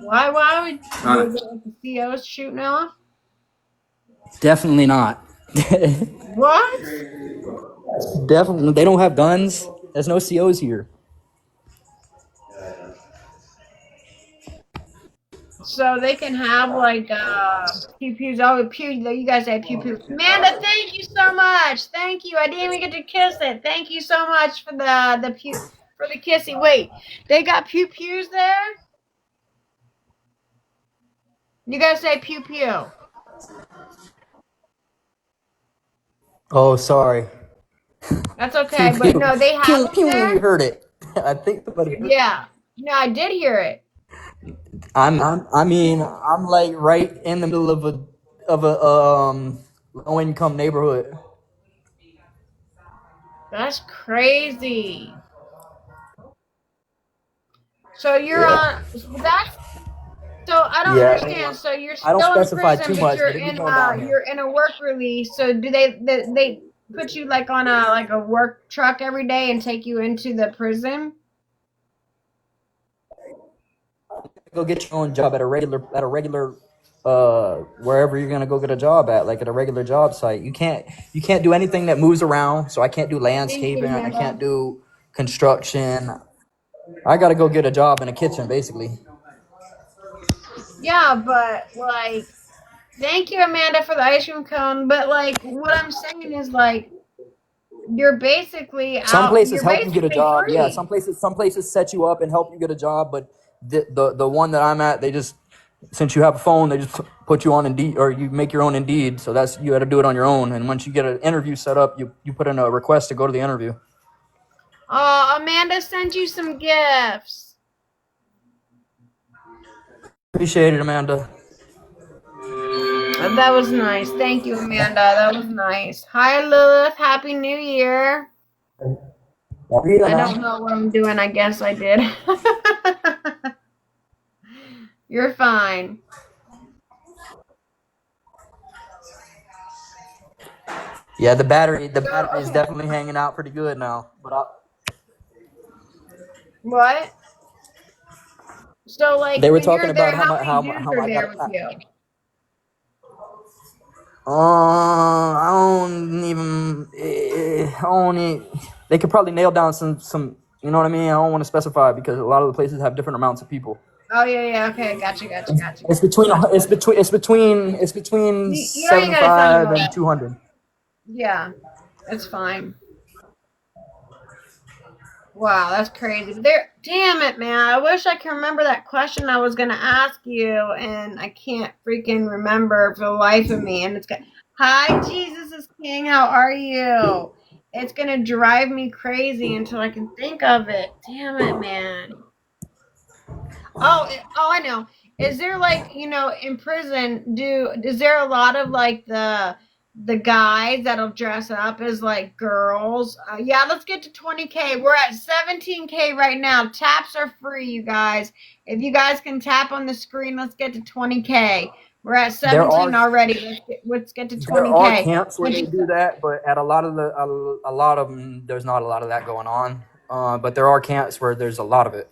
S1: Why would
S2: All
S1: was
S2: right.
S1: it like the CO's shooting off?
S2: Definitely not.
S1: What?
S2: Definitely, they don't have guns. There's no COs here.
S1: So they can have like pew pews. Oh, pew. You guys say pew pew. Amanda, thank you so much. Thank you. I didn't even get to kiss it. Thank you so much for the pew for the kissy. Wait, they got pew pews there. You guys say pew pew.
S2: Oh, sorry.
S1: That's
S2: Pew
S1: okay. But
S2: pew
S1: no, they have
S2: pew
S1: them
S2: pew.
S1: there.
S2: You heard it. I think somebody heard.
S1: Yeah. No, I did hear it.
S2: I mean, I'm like right in the middle of a low income neighborhood.
S1: That's crazy. So you're
S2: Yeah.
S1: on. That's so I don't
S2: Yeah.
S1: understand. So you're
S2: I don't
S1: still in
S2: specify
S1: prison,
S2: too
S1: but
S2: much, but it be going down here.
S1: you're in a work release. So do they put you like on a work truck every day and take you into the prison?
S2: Go get your own job at a regular wherever you're gonna go get a job at, like at a regular job site. You can't do anything that moves around. So I can't do
S1: Thank you,
S2: landscaping. I
S1: Amanda.
S2: can't do construction. I gotta go get a job in a kitchen, basically.
S1: Yeah, but like, thank you, Amanda, for the ice cream cone. But like, what I'm saying is like, you're basically
S2: Some
S1: out.
S2: places
S1: You're
S2: help you get a
S1: basically
S2: job. Yeah,
S1: free.
S2: some places set you up and help you get a job. But the one that I'm at, they just since you have a phone, they just put you on Indeed or you make your own Indeed. So that's you got to do it on your own. And once you get an interview set up, you put in a request to go to the interview.
S1: Oh, Amanda sent you some gifts.
S2: Appreciate it, Amanda.
S1: That was nice. Thank you, Amanda. That was nice. Hi, Lilith. Happy New Year. I don't know what I'm doing. I guess I did. You're fine.
S2: Yeah, the
S1: So,
S2: battery is
S1: okay.
S2: definitely hanging out pretty good now.
S1: What? So, like,
S2: They were
S1: when
S2: talking
S1: you're there,
S2: about
S1: how many dudes
S2: how
S1: are
S2: I
S1: there
S2: got.
S1: with you?
S2: I don't even. I don't even, they could probably nail down some. You know what I mean? I don't want to specify because a lot of the places have different amounts of people.
S1: Oh, yeah, yeah. Okay. Gotcha, gotcha, gotcha,
S2: It's
S1: gotcha.
S2: between it's between
S1: You know you gotta tell me
S2: 75
S1: all
S2: and
S1: that.
S2: 200.
S1: Yeah, it's fine. Wow, that's crazy. But there, damn it, man. I wish I could remember that question I was gonna ask you, and I can't freaking remember for the life of me. And it's got, hi, Jesus is King. How are you? It's gonna drive me crazy until I can think of it. Damn it, man. Oh, I know. Is there like, in prison, is there a lot of like the guys that'll dress up as like girls? Yeah, let's get to 20K. We're at 17K right now. Taps are free, you guys. If you guys can tap on the screen, let's get to 20K. We're at
S2: There
S1: 17
S2: are
S1: already. Let's get to
S2: there are
S1: 20K.
S2: camps where they do that, but at a lot of them, there's not a lot of that going on. But there are camps where there's a lot of it.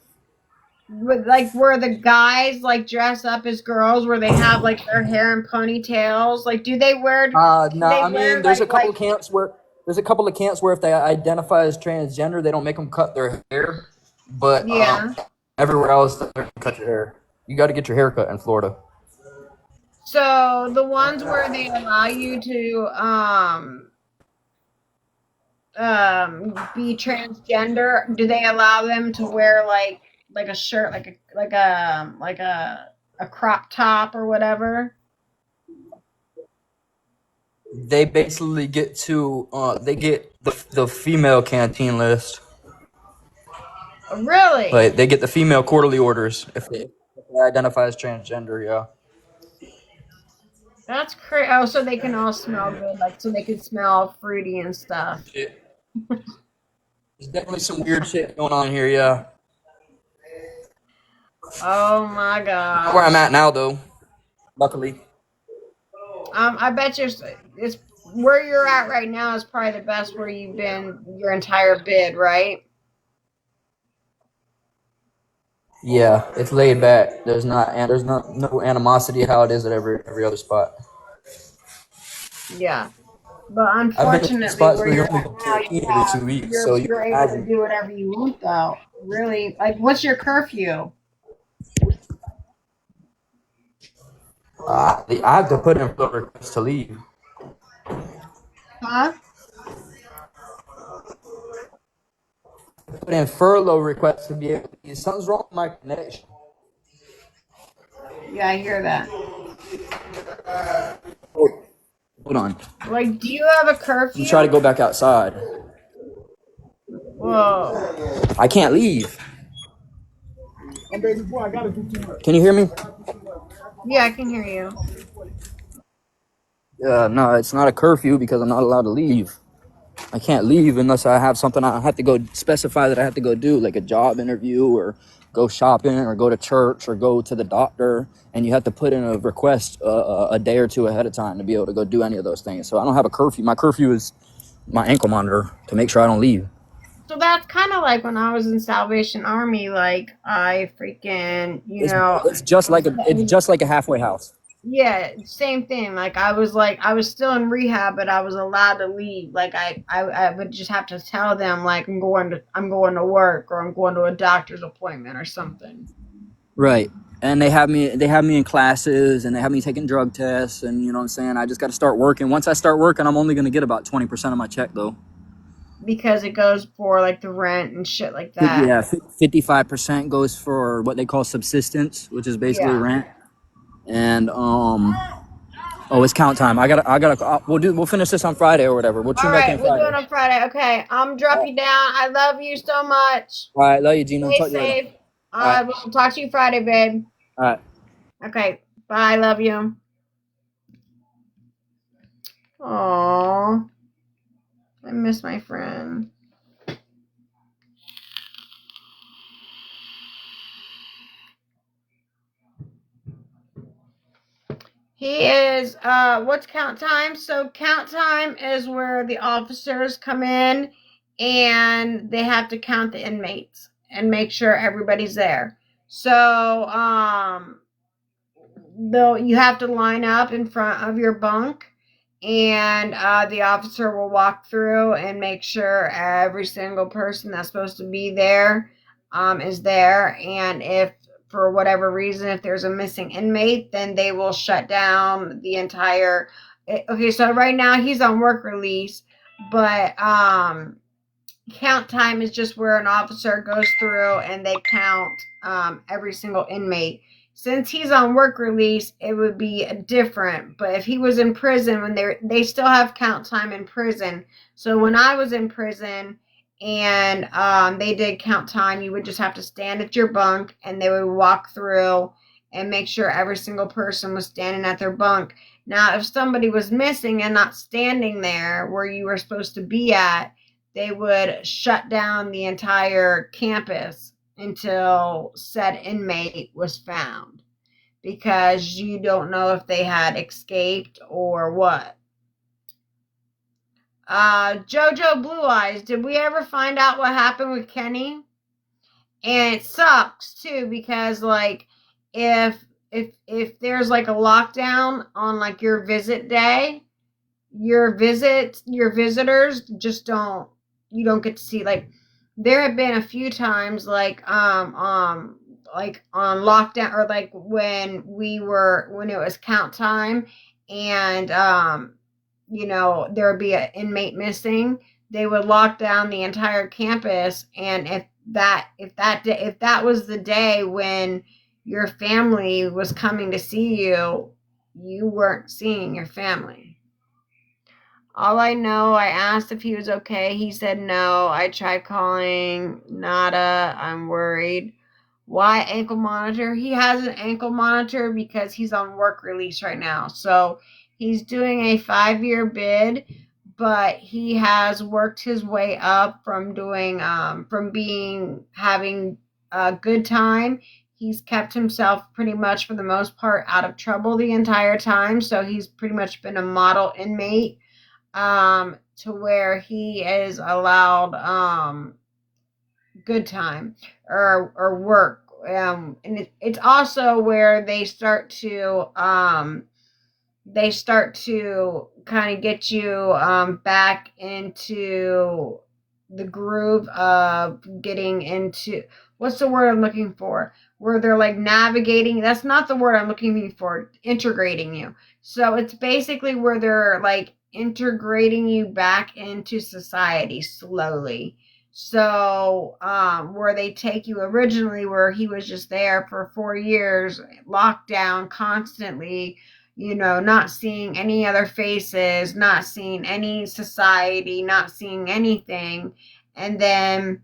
S1: With like where the guys like dress up as girls, where they have like their hair in ponytails. Like, do
S2: No,
S1: they
S2: I
S1: wear
S2: mean, there's a couple
S1: like
S2: of camps where if they identify as transgender, they don't make them cut their hair. But
S1: yeah.
S2: everywhere else, they cut your hair. You got to get your hair cut in Florida.
S1: So the ones where they allow you to be transgender, do they allow them to wear like a shirt, like a crop top or whatever?
S2: They basically get to they get the female canteen list.
S1: Really?
S2: Like they get the female quarterly orders if they identify as transgender. Yeah.
S1: That's crazy. Oh, so they can all smell good, like so they can smell fruity and stuff.
S2: There's definitely some weird shit going on here. Yeah.
S1: Oh my
S2: Not where I'm
S1: gosh.
S2: at now, though. Luckily.
S1: I bet it's where you're at right now is probably the best where you've been your entire bid, right?
S2: Yeah, it's laid back. There's not no animosity how it is at every other spot.
S1: Yeah. But
S2: I've been to some
S1: unfortunately,
S2: spots
S1: where
S2: where you
S1: you're
S2: only
S1: at
S2: go
S1: now,
S2: karaoke every 2 weeks, so you can
S1: you're able to
S2: imagine.
S1: do whatever you want, though. Really, like, what's your curfew?
S2: I have to put in for request to leave.
S1: Huh?
S2: Put in furlough requests to be able to leave. Something's wrong with my connection.
S1: Yeah, I hear that.
S2: Hold on.
S1: Like, do you have a
S2: I'm trying to
S1: curfew?
S2: go back outside.
S1: Whoa.
S2: I can't leave. Can you hear me?
S1: Yeah, I can hear you.
S2: No, it's not a curfew because I'm not allowed to leave. I can't leave unless I have something I have to go specify that I have to go do, like a job interview or go shopping or go to church or go to the doctor. And you have to put in a request a day or two ahead of time to be able to go do any of those things. So I don't have a curfew. My curfew is my ankle monitor to make sure I don't leave.
S1: So that's kind of like when I was in Salvation Army. Like, I freaking,
S2: It's just like a halfway house.
S1: yeah, same thing. Like I was still in rehab, but I was allowed to leave. Like I would just have to tell them like I'm going to work or I'm going to a doctor's appointment or something.
S2: Right. And they have me in classes and they have me taking drug tests and you know what I'm saying? I just got to start working. Once I start working, I'm only going to get about 20% of my check though.
S1: Because it goes for like the rent and shit like that.
S2: Yeah, 55% goes for what they call subsistence, which is basically
S1: Yeah.
S2: rent. And oh, it's count time. We'll finish this on Friday or whatever. We'll
S1: All
S2: tune back
S1: right,
S2: in
S1: we'll do
S2: Friday.
S1: it on Friday. Okay, I'm drop you down. I love you so much.
S2: All right, love you, Gino.
S1: Stay
S2: Talk to you later.
S1: safe.
S2: All right,
S1: We'll talk to you Friday, babe.
S2: all right.
S1: Okay, bye. Love you. Aww, I miss my friend. He is, what's count time? So count time is where the officers come in and they have to count the inmates and make sure everybody's there. So, though you have to line up in front of your bunk, and the officer will walk through and make sure every single person that's supposed to be there is there. And if for whatever reason, if there's a missing inmate, then they will shut down the entire. Okay, so right now he's on work release, but count time is just where an officer goes through and they count every single inmate. Since he's on work release, it would be different. But if he was in prison, when they still have count time in prison. So when I was in prison and they did count time, you would just have to stand at your bunk and they would walk through and make sure every single person was standing at their bunk. Now, if somebody was missing and not standing there where you were supposed to be at, they would shut down the entire campus until said inmate was found, because you don't know if they had escaped or what. Jojo Blue Eyes, did we ever find out what happened with Kenny? And it sucks too, because like if there's like a lockdown on like your visit day, your visitors just don't, you don't get to see. Like there have been a few times like on lockdown, or like when it was count time, and there would be an inmate missing, they would lock down the entire campus. And if that was the day when your family was coming to see you, you weren't seeing your family. All I know, I asked if he was okay. He said no. I tried calling. Nada. I'm worried. Why ankle monitor? He has an ankle monitor because he's on work release right now. So he's doing a 5-year bid, but he has worked his way up from having a good time. He's kept himself pretty much for the most part out of trouble the entire time. So he's pretty much been a model inmate, to where he is allowed good time or work. And it's also where they start to kind of get you back into the groove of getting into, what's the word I'm looking for? Where they're like navigating. That's not the word I'm looking for. Integrating you. So it's basically where they're like integrating you back into society slowly. So where they take you originally, where he was just there for 4 years, locked down constantly, not seeing any other faces, not seeing any society, not seeing anything. And then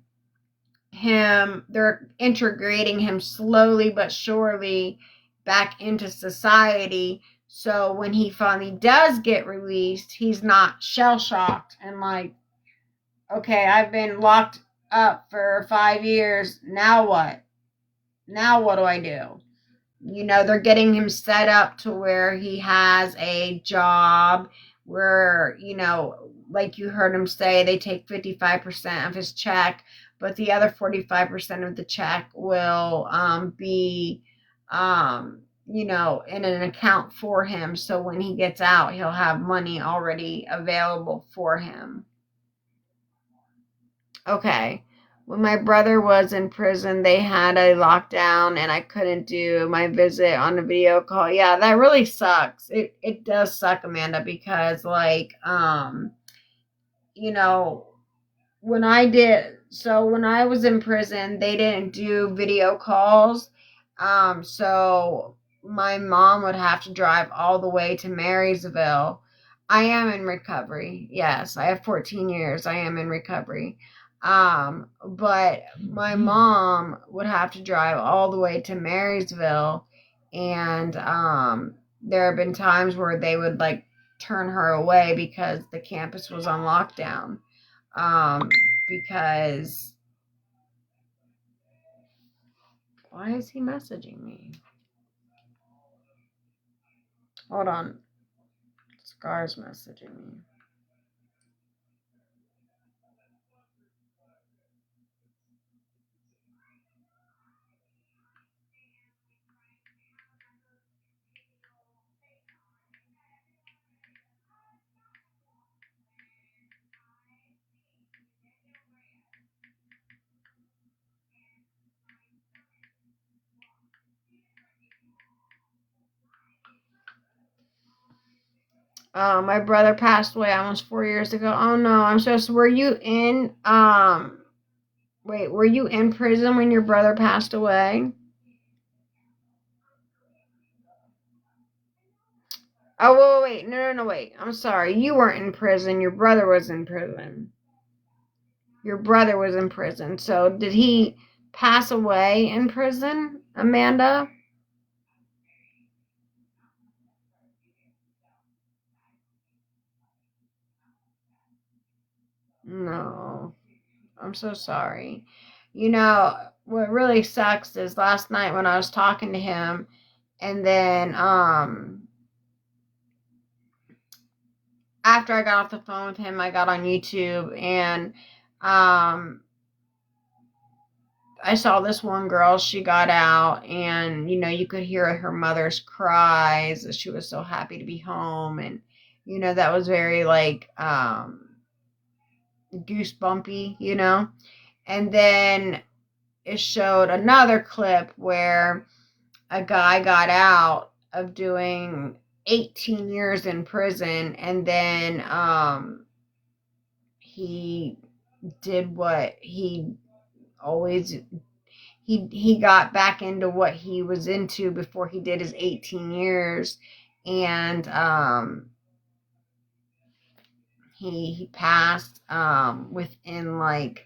S1: they're integrating him slowly but surely back into society. So when he finally does get released, he's not shell shocked and like, okay, I've been locked up for 5 years. Now what? Now what do I do? They're getting him set up to where he has a job where, like you heard him say, they take 55% of his check, but the other 45% of the check will be, in an account for him. So when he gets out, he'll have money already available for him. Okay. When my brother was in prison, they had a lockdown and I couldn't do my visit on a video call. Yeah, that really sucks. It does suck, Amanda, because like when I was in prison, they didn't do video calls. So my mom would have to drive all the way to Marysville. I am in recovery. Yes, I have 14 years. I am in recovery. But my mom would have to drive all the way to Marysville, and there have been times where they would like turn her away because the campus was on lockdown. Because why is he messaging me? Hold on. Scar's messaging me. My brother passed away almost 4 years ago. Oh no, I'm so sorry. Were you in wait, were you in prison when your brother passed away? Oh wait, no, wait. I'm sorry. You weren't in prison. Your brother was in prison. Your brother was in prison. So did he pass away in prison, Amanda? No. I'm so sorry. You know, what really sucks is last night when I was talking to him and then after I got off the phone with him, I got on YouTube and I saw this one girl, she got out and you could hear her mother's cries. She was so happy to be home and that was very like goosebumpy. And then it showed another clip where a guy got out of doing 18 years in prison and then he did what he always he got back into what he was into before he did his 18 years and he passed within like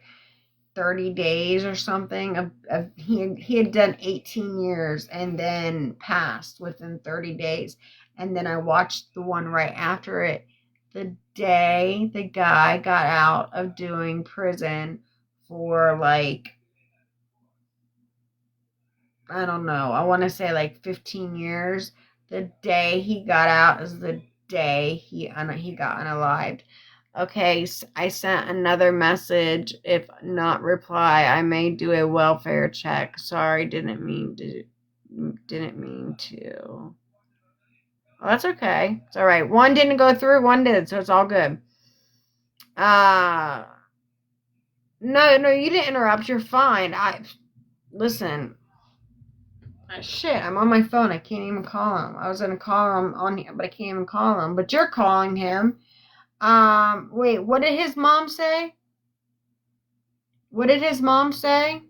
S1: 30 days or something he had done 18 years and then passed within 30 days and then I watched the one right after it the day the guy got out of doing prison for like I don't know, I want to say like 15 years. The day he got out is the day he got unalived. Okay, I sent another message. If not reply, I may do a welfare check. Sorry, didn't mean to. Well, that's okay. It's all right. One didn't go through, one did, so it's all good. No, you didn't interrupt. You're fine. Listen. Shit, I'm on my phone. I can't even call him. I was gonna call him on here, but I can't even call him. But you're calling him. Wait, what did his mom say? What did his mom say?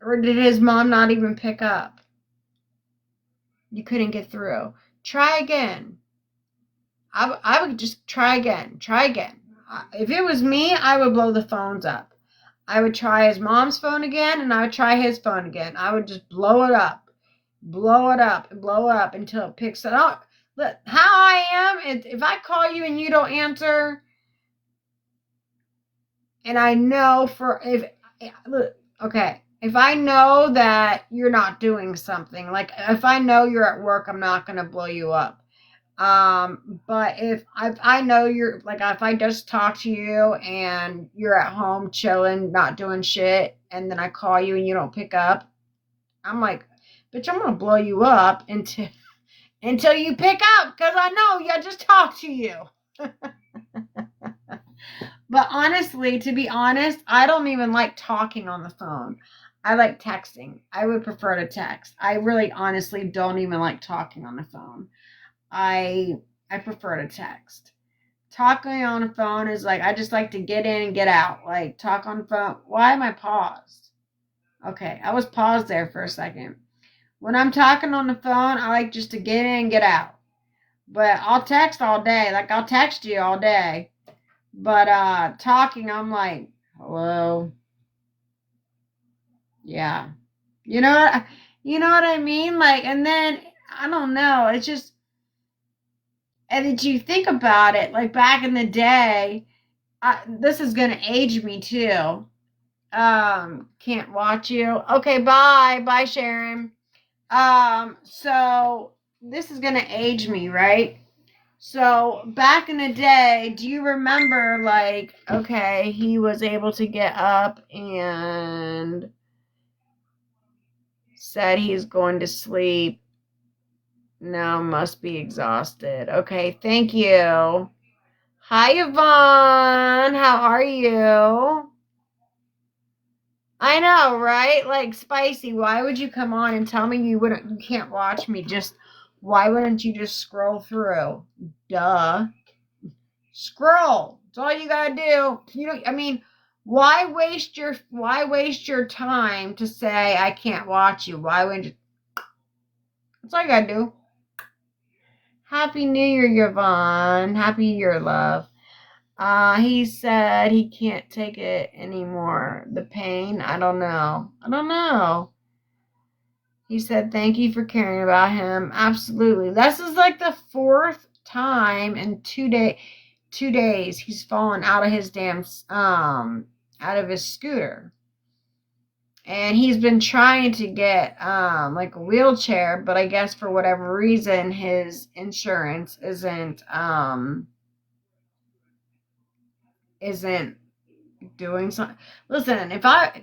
S1: Or did his mom not even pick up? You couldn't get through. Try again. I would just try again. Try again. If it was me, I would blow the phones up. I would try his mom's phone again, and I would try his phone again. I would just blow it up. Blow it up and blow it up until it picks it up. Look, how I am, if I call you and you don't answer, and I know if I know that you're not doing something, like if I know you're at work, I'm not going to blow you up. But if I know you're, like, if I just talk to you and you're at home chilling, not doing shit, and then I call you and you don't pick up, I'm like, bitch, I'm going to blow you up until you pick up, because I know I just talked to you. But honestly, to be honest, I don't even like talking on the phone. I like texting. I would prefer to text. I really honestly don't even like talking on the phone. I prefer to text. Talking on the phone is like, I just like to get in and get out. Like, talk on the phone. Why am I paused? Okay, I was paused there for a second. When I'm talking on the phone, I like just to get in and get out. But I'll text all day. Like, I'll text you all day. But talking, I'm like, hello. Yeah. You know what I mean? Like, and then I don't know. It's just, and did you think about it? Like back in the day, this is gonna age me too. Can't watch you. Okay, bye. Bye, Sharon. So this is gonna age me, right? So back in the day, do you remember, like, okay, he was able to get up and said he's going to sleep. Now must be exhausted. Okay, thank you. Hi, Yvonne. How are you? I know, right? Like, Spicy, why would you come on and tell me you can't watch me? Just why wouldn't you just scroll through? Duh. Scroll. That's all you gotta do. I mean, why waste your time to say I can't watch you? Why wouldn't you? That's all you gotta do. Happy New Year, Yvonne. Happy New Year, love. He said he can't take it anymore. The pain, I don't know. He said, thank you for caring about him. Absolutely. This is like the 4th time in 2 days he's fallen out of his out of his scooter. And he's been trying to get, like a wheelchair, but I guess for whatever reason, his insurance isn't doing something. Listen, if I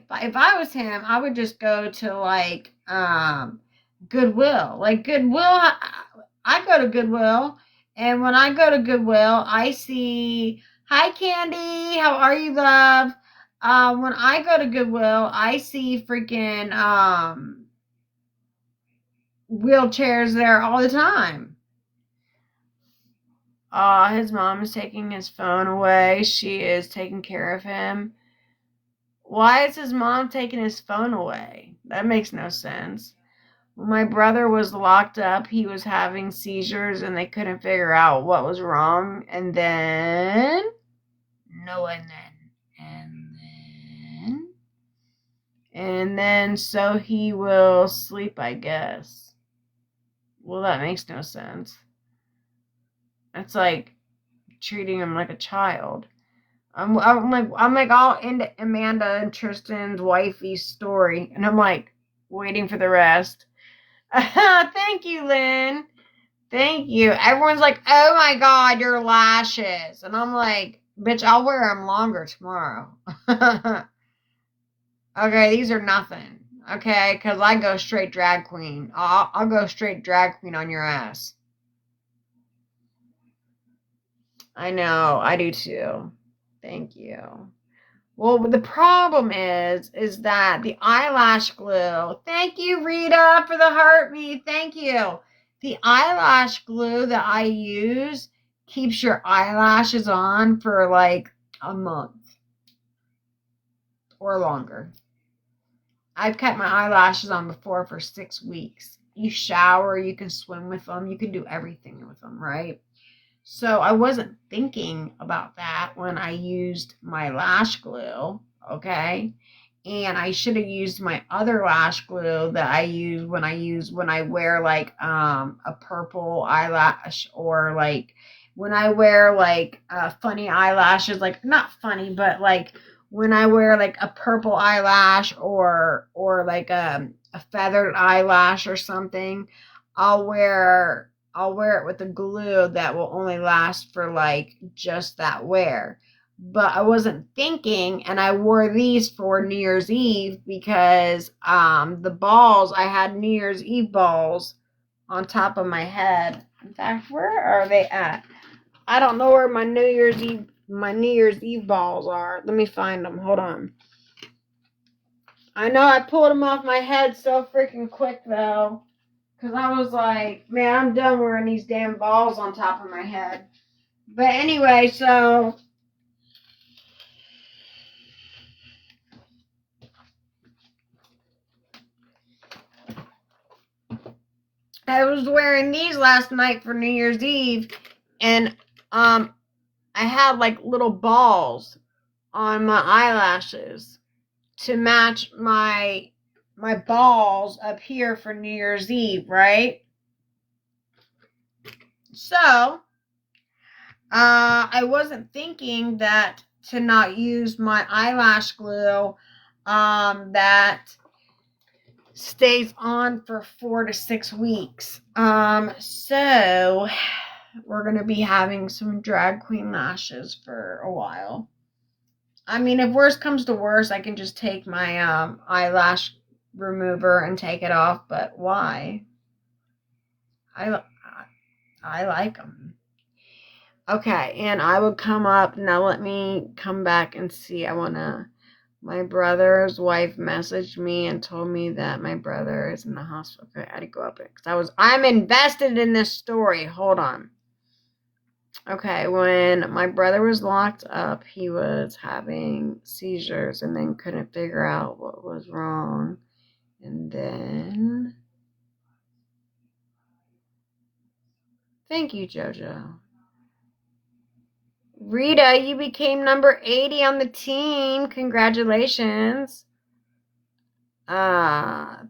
S1: was him, I would just go to like Goodwill. Like Goodwill, I go to Goodwill, and when I go to Goodwill, I see, hi Candy, how are you, love? When I go to Goodwill, I see freaking wheelchairs there all the time. His mom is taking his phone away. She is taking care of him. Why is his mom taking his phone away? That makes no sense. When my brother was locked up, he was having seizures and they couldn't figure out what was wrong. And then, so he will sleep, I guess. Well, that makes no sense. It's like treating him like a child. I'm like all into Amanda and Tristan's wifey's story, and I'm like waiting for the rest. Thank you, Lynn. Thank you. Everyone's like, oh my God, your lashes. And I'm like, bitch, I'll wear them longer tomorrow. Okay, these are nothing. Okay, because I go straight drag queen. I'll go straight drag queen on your ass. I know, I do too. Thank you. Well, the problem is that the eyelash glue, thank you, Rita, for the heartbeat. Thank you. The eyelash glue that I use keeps your eyelashes on for like a month or longer. I've kept my eyelashes on before for 6 weeks. You shower, you can swim with them, you can do everything with them, right? So I wasn't thinking about that when I used my lash glue, okay? And I should have used my other lash glue that I use when I wear like a purple eyelash, or like when I wear like funny eyelashes, like not funny, but like when I wear like a purple eyelash or like a feathered eyelash or something, I'll wear it with a glue that will only last for like just that wear. But I wasn't thinking, and I wore these for New Year's Eve because the balls, I had New Year's Eve balls on top of my head. In fact, where are they at? I don't know where my New Year's Eve balls are. Let me find them. Hold on. I know I pulled them off my head so freaking quick though. Because I was like, man, I'm done wearing these damn balls on top of my head. But anyway, so I was wearing these last night for New Year's Eve, and I had like little balls on my eyelashes to match my balls up here for New Year's Eve, right? So I wasn't thinking that to not use my eyelash glue that stays on for 4 to 6 weeks. So we're gonna be having some drag queen lashes for a while. I mean, if worst comes to worst, I can just take my eyelash remover and take it off. But why? I I like them. Okay, and I would come up. Now let me come back and see. I wanna. My brother's wife messaged me and told me that my brother is in the hospital. Okay, I had to go up it because I'm invested in this story. Hold on. Okay, when my brother was locked up, he was having seizures and then couldn't figure out what was wrong. And then, thank you, JoJo. Rita, you became number 80 on the team. Congratulations.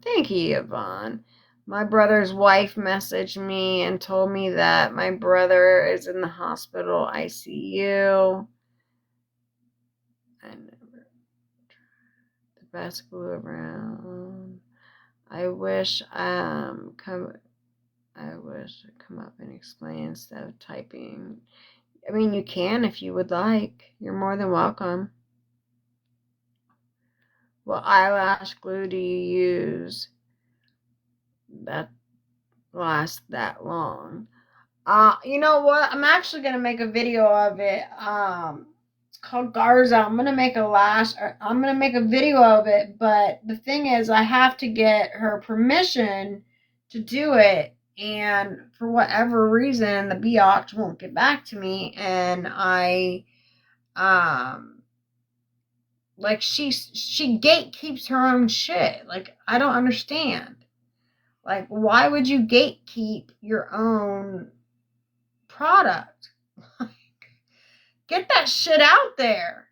S1: Thank you, Yvonne. My brother's wife messaged me and told me that my brother is in the hospital ICU. I never tried the best glue around. I wish come up and explain instead of typing. I mean, you can if you would like. You're more than welcome. What eyelash glue do you use that lasts that long? You know what? I'm actually gonna make a video of it. It's called Garza. I'm gonna make a video of it, but the thing is, I have to get her permission to do it, and for whatever reason, the Biatch won't get back to me, and um, like she gatekeeps her own shit. Like I don't understand. Like why would you gatekeep your own product? Get that shit out there.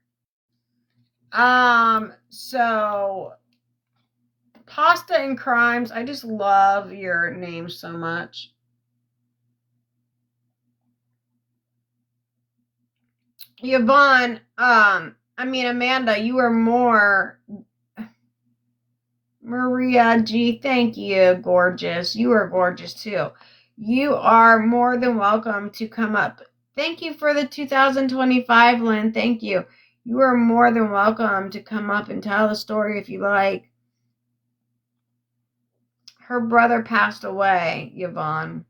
S1: So Pasta and Crimes, I just love your name so much. Yvonne, Amanda, you are more. Maria G, thank you, gorgeous. You are gorgeous too. You are more than welcome to come up. Thank you for the 2025, Lynn. Thank you. You are more than welcome to come up and tell the story if you like. Her brother passed away, Yvonne.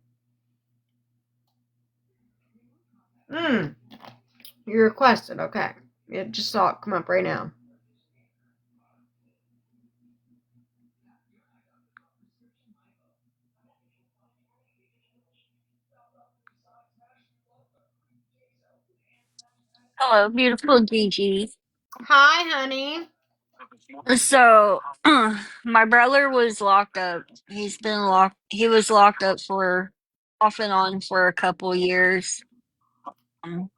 S1: You requested, okay. It just saw it come up right now.
S4: Hello, beautiful Gigi.
S1: Hi, honey.
S4: So, my brother was locked up. He was locked up for off and on for a couple years. Um,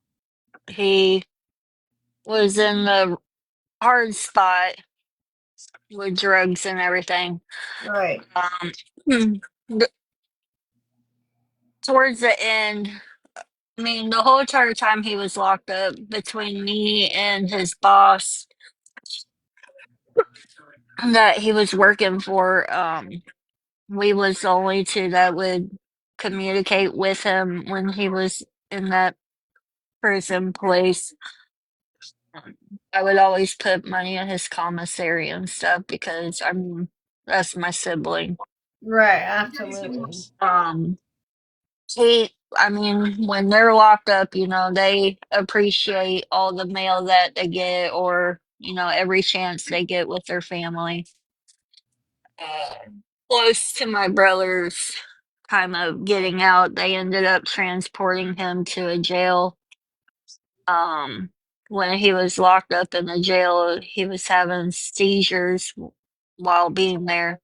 S4: he was in the hard spot with drugs and everything.
S1: Right.
S4: Um, th- Towards the end, I mean, the whole entire time he was locked up, between me and his boss that he was working for, we was the only two that would communicate with him when he was in that prison place. I would always put money in his commissary and stuff because that's my sibling.
S1: Right, absolutely.
S4: Um, I mean, when they're locked up, they appreciate all the mail that they get, or every chance they get with their family. Uh, Close to my brother's time of getting out, they ended up transporting him to a jail. Um, when he was locked up in the jail, he was having seizures while being there,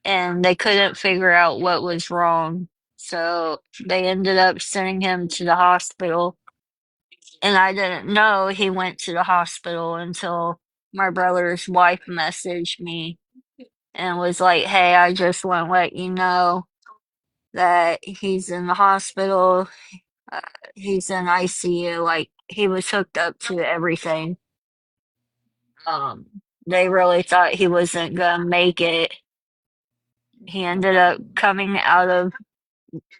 S4: and they couldn't figure out what was wrong. So they ended up sending him to the hospital, and I didn't know he went to the hospital until my brother's wife messaged me and was like, "Hey, I just want to let you know that he's in the hospital. Uh, he's in ICU. Like he was hooked up to everything." Um, they really thought he wasn't gonna make it. He ended up coming out of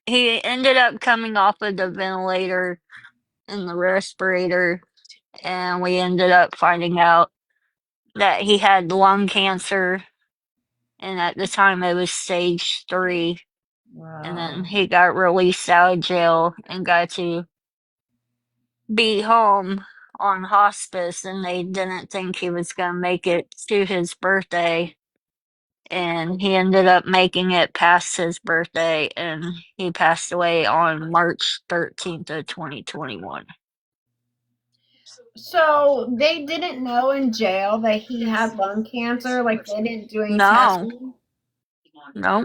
S4: he ended up coming off of the ventilator and the respirator, and we ended up finding out that he had lung cancer, and at the time it was stage 3. And then
S1: Wow.
S4: he got released out of jail and got to be home on hospice, and they didn't think he was going to make it to his birthday. And he ended up making it past his birthday, and he passed away on March 13th of 2021.
S1: So they didn't know in jail that he had lung cancer. Like they didn't do any
S4: No,
S1: testing.
S4: no,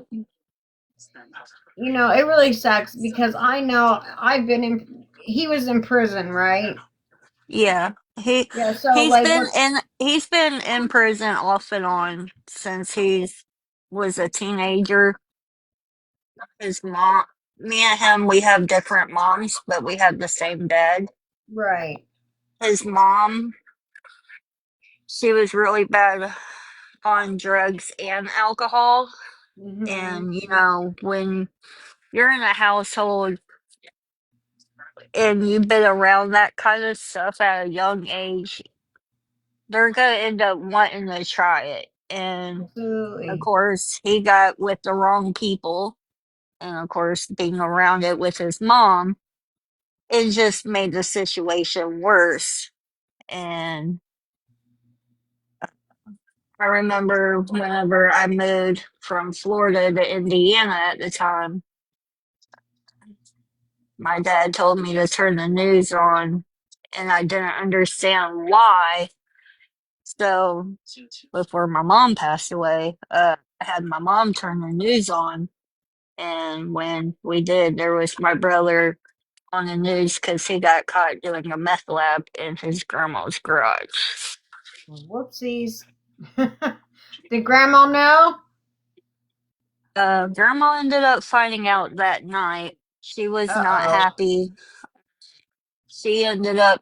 S1: It really sucks because I know I've been in. He was in prison, right?
S4: yeah. He
S1: Yeah. So like when
S4: he's been in prison off and on since he's was a teenager. His mom, me and him, we have different moms, but we have the same dad.
S1: right.
S4: His mom, she was really bad on drugs and alcohol.
S1: Hmm.
S4: And, when you're in a household and you've been around that kind of stuff at a young age, they're going to end up wanting to try it. And of
S1: Absolutely.
S4: course, he got with the wrong people. And of course, being around it with his mom, it just made the situation worse. And I remember whenever I moved from Florida to Indiana at the time, my dad told me to turn the news on, and I didn't understand why. So before my mom passed away, I had my mom turn the news on, and when we did, there was my brother on the news because he got caught doing a meth lab in his grandma's garage.
S1: Whoopsies. Did Grandma know?
S4: Grandma ended up finding out that night. She was
S1: Uh
S4: not
S1: oh.
S4: happy. She ended up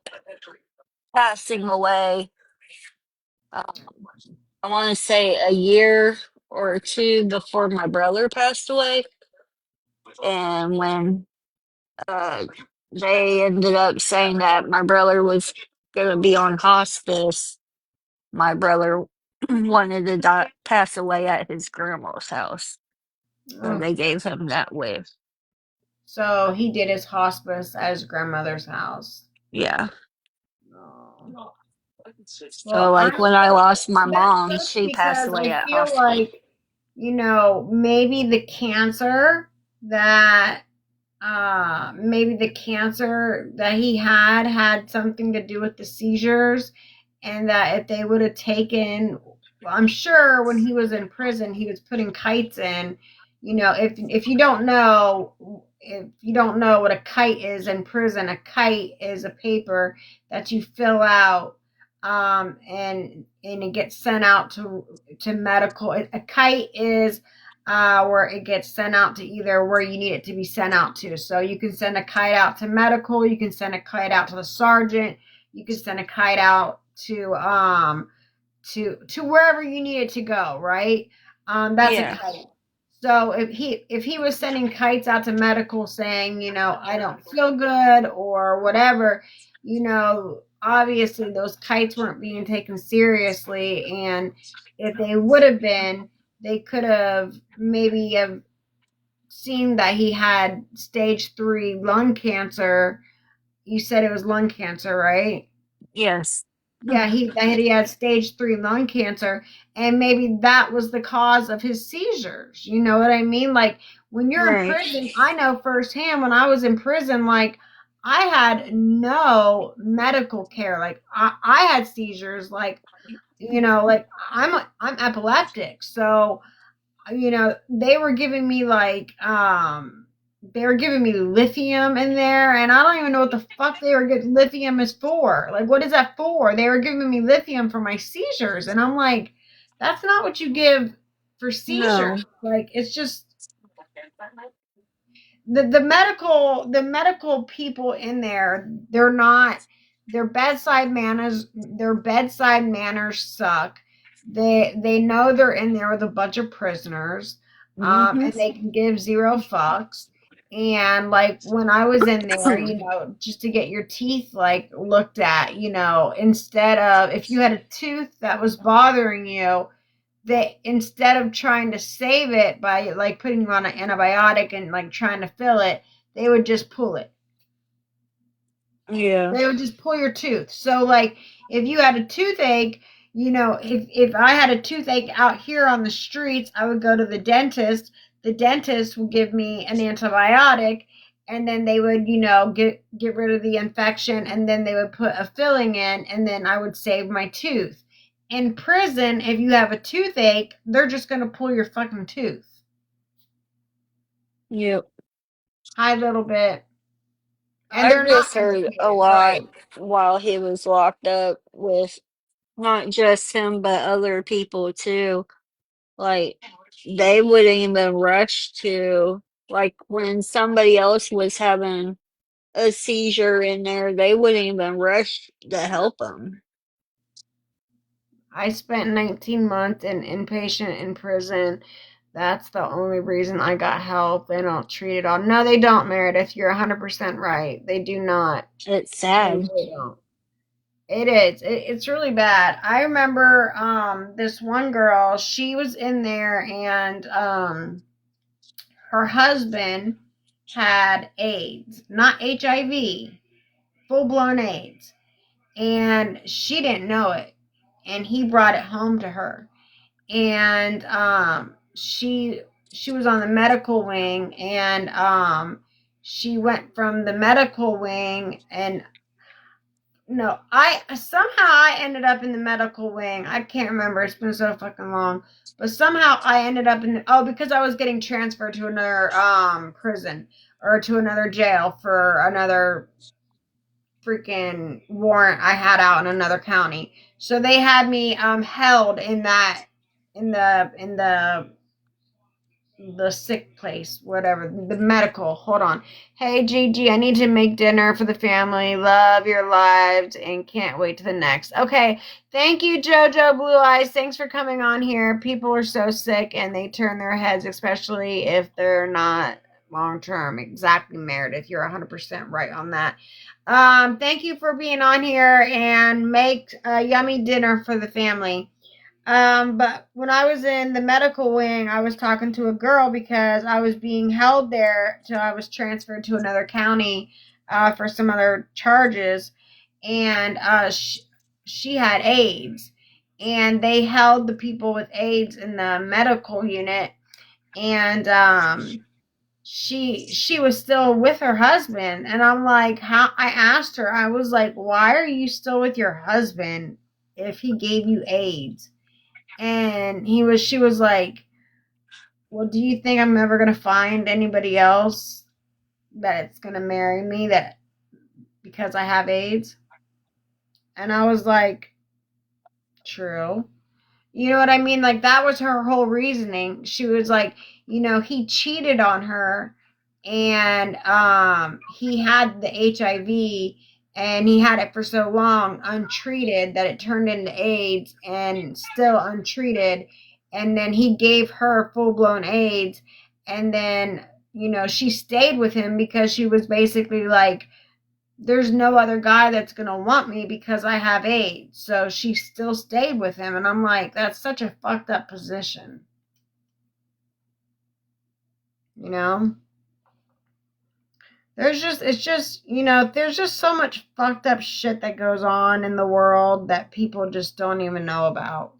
S4: passing away. Um, I want to say a year or two before my brother passed away. And when uh, they ended up saying that my brother was going to be on hospice, my brother wanted to pass away at his grandma's house. So
S1: Oh,
S4: they gave him that wish.
S1: so he did his hospice at his grandmother's house.
S4: Yeah.
S1: Oh.
S4: So,
S1: Well,
S4: like, when I lost my
S1: that
S4: mom,
S1: sucks
S4: she passed
S1: because
S4: away
S1: I
S4: at
S1: feel
S4: hospice.
S1: like, maybe the cancer that he had something to do with the seizures, and that if they would have taken, well, I'm sure when he was in prison he was putting kites in. If you don't know what a kite is in prison, a kite is a paper that you fill out, and it gets sent out to medical. A kite is where it gets sent out to either where you need it to be sent out to. So you can send a kite out to medical, you can send a kite out to the sergeant, you can send a kite out to wherever you need it to go, right? That's a
S4: Yeah.
S1: kite. So if he was sending kites out to medical saying, I don't feel good or whatever, obviously those kites weren't being taken seriously, and if they would have been, they could have maybe have seen that he had stage 3 lung cancer. You said it was lung cancer, right?
S4: Yes.
S1: Yeah, he had stage 3 lung cancer, and maybe that was the cause of his seizures. You know what I mean? Like when you're in
S4: Right.
S1: prison, I know firsthand when I was in prison, like I had no medical care. Like I had seizures, like I'm epileptic, so they were giving me lithium in there, and I don't even know what the fuck they were getting lithium is for. Like, what is that for? They were giving me lithium for my seizures, and I'm like, that's not what you give for seizures.
S4: No.
S1: Like, it's just the medical people in there. They're not their bedside manners suck. They know they're in there with a bunch of prisoners,
S4: Mm-hmm.
S1: and they can give zero fucks. And like when I was in there, just to get your teeth like looked at, instead of if you had a tooth that was bothering you, they instead of trying to save it by like putting you on an antibiotic and like trying to fill it, they would just pull it.
S4: Yeah.
S1: They would just pull your tooth. So like if you had a toothache, if I had a toothache out here on the streets, I would go to the dentist. The dentist would give me an antibiotic, and then they would, get rid of the infection, and then they would put a filling in, and then I would save my tooth. In prison, if you have a toothache, they're just going to pull your fucking tooth.
S4: Yep.
S1: Hi, little bit. And
S4: I
S1: they're not
S4: just heard a
S1: educated,
S4: lot
S1: right?
S4: while he was locked up with not just him but other people too. Like they wouldn't even rush to like when somebody else was having a seizure in there, they wouldn't even rush to help them.
S1: I spent 19 months in inpatient in prison. That's the only reason I got help. They don't treat it all. No, they don't, Meredith. You're 100% right. They do not.
S4: It's
S1: They
S4: sad.
S1: really don't. It is. It's really bad. I remember this one girl, she was in there and her husband had AIDS, not HIV, full blown AIDS. And she didn't know it. And he brought it home to her. And she was on the medical wing, and she went from the medical wing, and no, I ended up in the medical wing. I can't remember, it's been so fucking long, but somehow I ended up in because I was getting transferred to another prison, or to another jail for another freaking warrant I had out in another county. So they had me held in that in the sick place, whatever, the medical. Hold on. Hey Gigi, I need to make dinner for the family. Love your lives and can't wait to the next. Okay. Thank you, Jojo Blue Eyes. Thanks for coming on here. People are so sick and they turn their heads, especially if they're not long term. Exactly, Meredith. You're 100% right on that. Thank you for being on here and make a yummy dinner for the family. But when I was in the medical wing, I was talking to a girl because I was being held there till I was transferred to another county for some other charges, and she had AIDS, and they held the people with AIDS in the medical unit, and she was still with her husband, and I'm like, how? I asked her, I was like, why are you still with your husband if he gave you AIDS? And she was like, well, do you think I'm ever going to find anybody else that's going to marry me that because I have AIDS? And I was like, true. You know what I mean? Like that was her whole reasoning. She was like, he cheated on her, and he had the HIV, and he had it for so long untreated that it turned into AIDS, and still untreated, and then he gave her full-blown AIDS, and then she stayed with him because she was basically like, there's no other guy that's going to want me because I have AIDS. So she still stayed with him. And I'm like, that's such a fucked up position. You know? There's just so much fucked up shit that goes on in the world that people just don't even know about.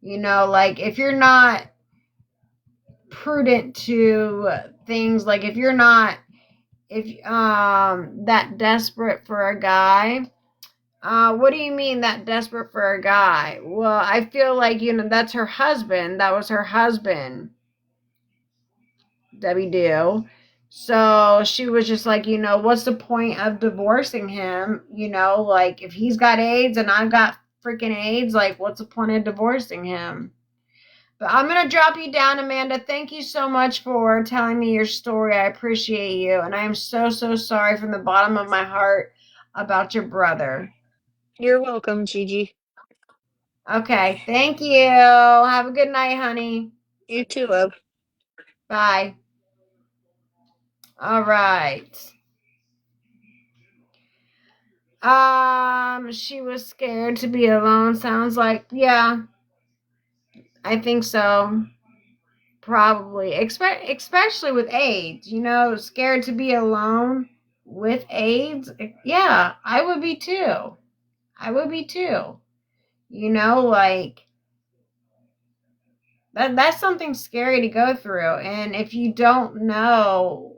S1: Like if you're not prudent to things, like if you're not, if that desperate for a guy. What do you mean that desperate for a guy? Well, I feel like, that's her husband. That was her husband, Debbie Do. So she was just like, what's the point of divorcing him? Like if he's got AIDS and I've got freaking AIDS, like what's the point of divorcing him? But I'm going to drop you down, Amanda. Thank you so much for telling me your story. I appreciate you. And I am so, so sorry from the bottom of my heart about your brother.
S4: You're welcome, Gigi.
S1: Okay, thank you. Have a good night, honey.
S4: You too, love.
S1: Bye. All right. She was scared to be alone. Sounds like, yeah, I think so. Probably, especially with AIDS. Scared to be alone with AIDS. Yeah, I would be too. I would be too. Like that's something scary to go through. And if you don't know,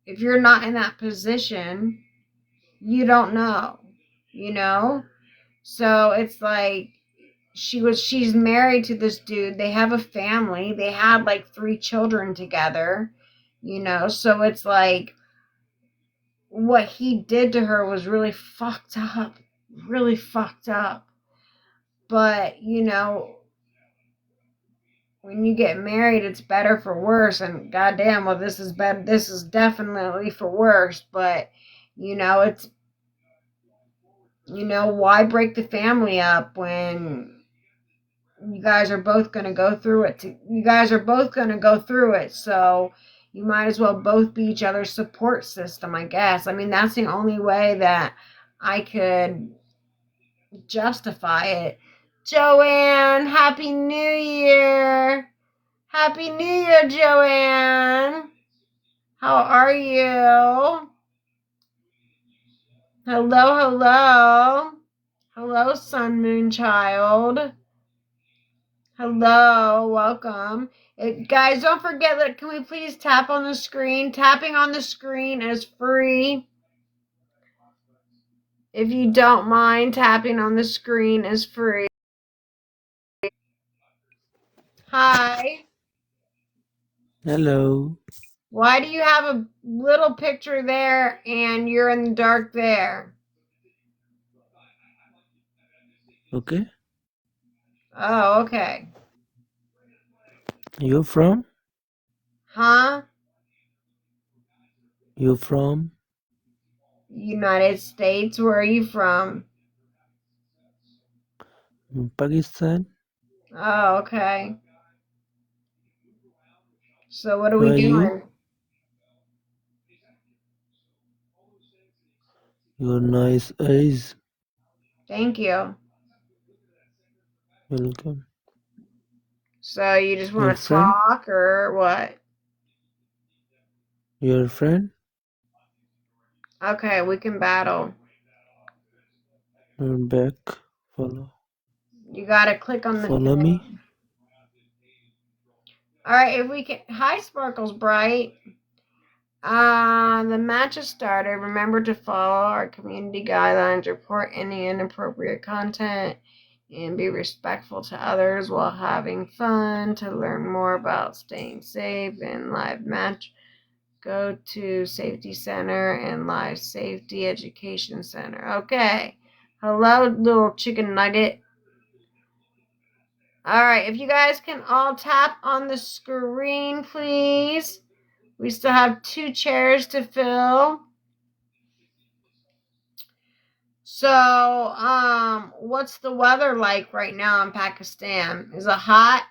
S1: if you're not in that position, you don't know, you know? So it's like she's married to this dude. They have a family. They had like 3 children together, so it's like what he did to her was really fucked up. Really fucked up. But, when you get married, it's better for worse. And goddamn, well, this is bad. This is definitely for worse. But, it's, why break the family up when you guys are both going to go through it? You guys are both going to go through it. So you might as well both be each other's support system, I guess. I mean, that's the only way that I could justify it. Joanne, Happy New Year. Happy New Year, Joanne. How are you? Hello, hello. Hello, Sun Moon Child. Hello, welcome. Guys, don't forget, can we please tap on the screen? Tapping on the screen is free. If you don't mind, tapping on the screen is free. Hi.
S5: Hello.
S1: Why do you have a little picture there and you're in the dark there?
S5: Okay.
S1: Oh, okay.
S5: You from?
S1: Huh?
S5: You from?
S1: United States. Where are you from?
S5: Pakistan.
S1: Oh, okay. So what are
S5: How
S1: we
S5: are you?
S1: doing?
S5: Your nice eyes.
S1: Thank you.
S5: Welcome.
S1: So you just
S5: Your
S1: want to
S5: friend?
S1: talk or what?
S5: Your friend?
S1: Okay, we can battle.
S5: Your back. Follow.
S1: You gotta click on the
S5: Follow me.
S1: thing. All right, if we can. Hi, Sparkles Bright. The match has started. Remember to follow our community guidelines, report any inappropriate content, and be respectful to others while having fun. To learn more about staying safe in live match, go to Safety Center and Live Safety Education Center. Okay. Hello, little chicken nugget. All right, if you guys can all tap on the screen, please. We still have 2 chairs to fill. So, what's the weather like right now in Pakistan? Is it hot?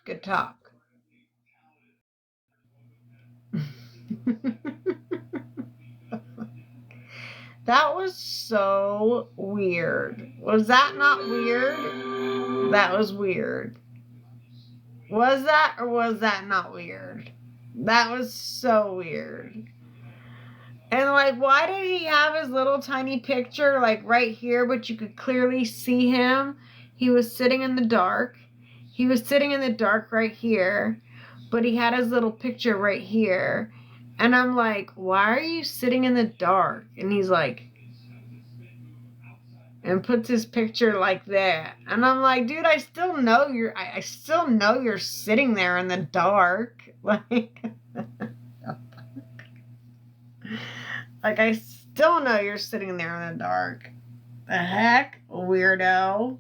S1: Good talk. That was so weird. Was that not weird? That was weird. Was that or was that not weird? That was so weird. And like, why did he have his little tiny picture like right here, but you could clearly see him? He was sitting in the dark. He was sitting in the dark right here, but he had his little picture right here. And I'm like, why are you sitting in the dark? And he's like, and puts his picture like that. And I'm like, dude, I still know you're sitting there in the dark. Like I still know you're sitting there in the dark. The heck? Weirdo.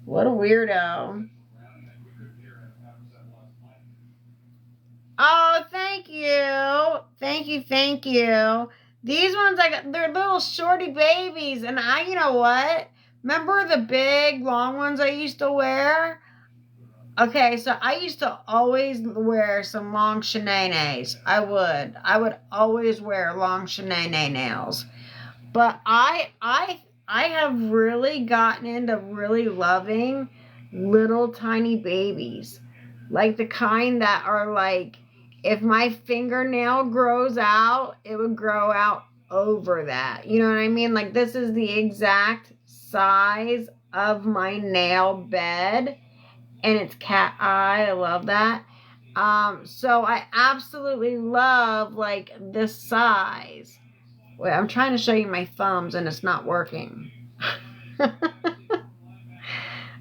S1: What a weirdo. Oh, thank you. Thank you. These ones, like, they're little shorty babies. And you know what? Remember the big, long ones I used to wear? Okay, so I used to always wear some long shenanigans. I would always wear long shenanigans nails. But I have really gotten into really loving little tiny babies. Like the kind that are like, if my fingernail grows out, it would grow out over that. You know what I mean? Like, this is the exact size of my nail bed, and it's cat eye. I love that. So I absolutely love like this size. Wait, I'm trying to show you my thumbs and it's not working.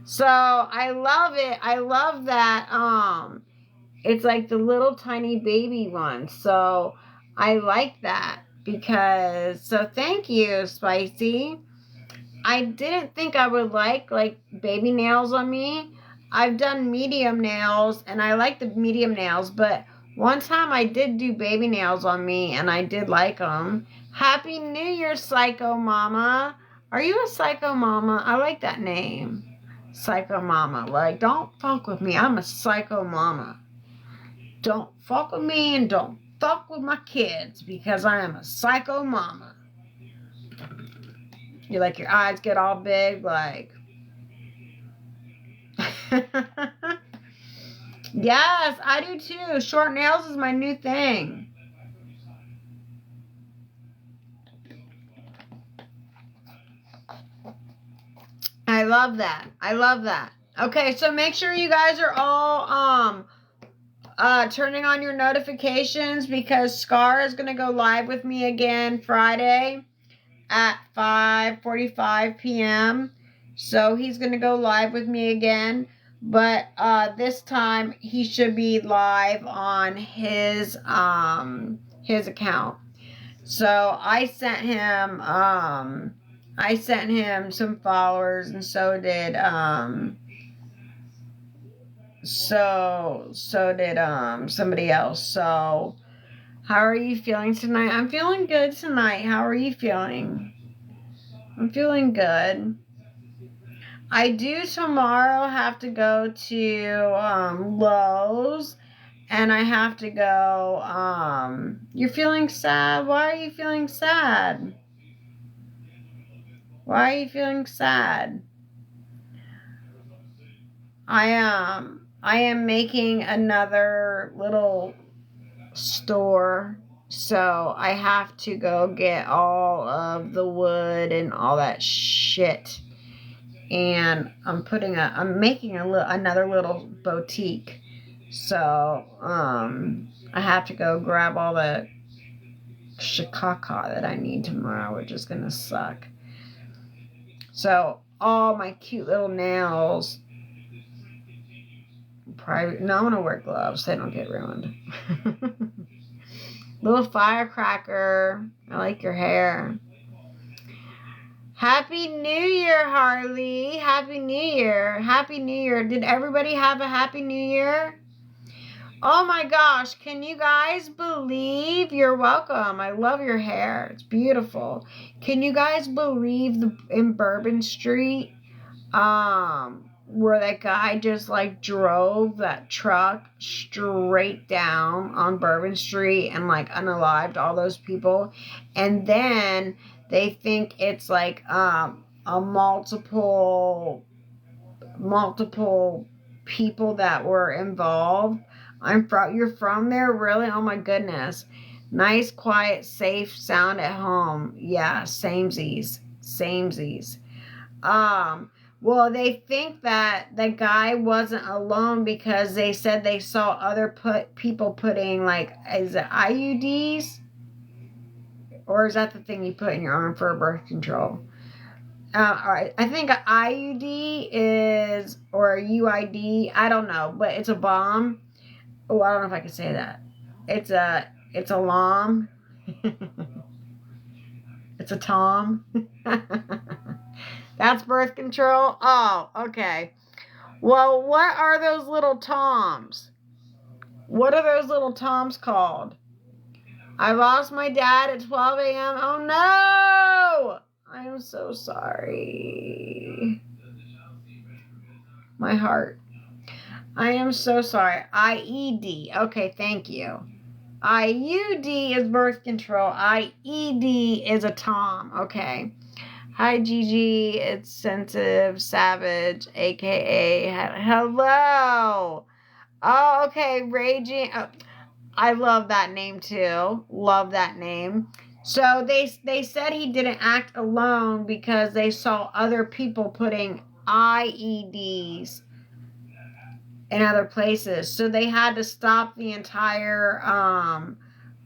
S1: So I love it. I love that. It's like the little tiny baby one. So I like that because, so thank you, Spicy. I didn't think I would like baby nails on me. I've done medium nails and I like the medium nails, but one time I did do baby nails on me and I did like them. Happy New Year, Psycho Mama. Are you a Psycho Mama? I like that name. Psycho Mama. Like, don't fuck with me. I'm a Psycho Mama. Don't fuck with me and don't fuck with my kids because I am a Psycho Mama. You like your eyes get all big, like. Yes, I do too. Short nails is my new thing. I love that. I love that. Okay, so make sure you guys are all turning on your notifications because Scar is gonna go live with me again Friday at 5:45 p.m. So he's going to go live with me again. But this time he should be live on his account. So I sent him some followers, and so did somebody else. So how are you feeling tonight? I'm feeling good tonight. How are you feeling? I'm feeling good. I do tomorrow have to go to Lowe's, and I have to go. You're feeling sad? Why are you feeling sad? Why are you feeling sad? I am making another little store, so I have to go get all of the wood and all that shit. And I'm making another little boutique. So I have to go grab all the shikaka that I need tomorrow, which is gonna suck. So all my cute little nails. No, I'm gonna wear gloves. They don't get ruined. Little firecracker. I like your hair. Happy New Year, Harley. Happy New Year. Happy New Year. Did everybody have a Happy New Year? Oh my gosh. Can you guys believe? You're welcome. I love your hair. It's beautiful. Can you guys believe in Bourbon Street, where that guy just like drove that truck straight down on Bourbon Street and like unalived all those people, and then they think it's like a multiple people that were involved. You're from there, really? Oh my goodness. Nice, quiet, safe sound at home. Yeah, samesies. Well, they think that the guy wasn't alone because they said they saw other people putting, like, is it IUDs? Or is that the thing you put in your arm for birth control? All right. I think an IUD is, or a UID, I don't know, but it's a bomb. Oh, I don't know if I can say that. It's a LOM. It's a Tom. That's birth control? Oh, okay. Well, what are those little Toms? What are those little Toms called? I lost my dad at 12 a.m. Oh no! I am so sorry. My heart. I am so sorry. IED. Okay, thank you. IUD is birth control. IED is a Tom. Okay. Hi, Gigi. It's Sensitive Savage, aka hello. Oh, okay. Raging. Oh, I love that name too. Love that name. So they said he didn't act alone because they saw other people putting IEDs in other places. So they had to stop the entire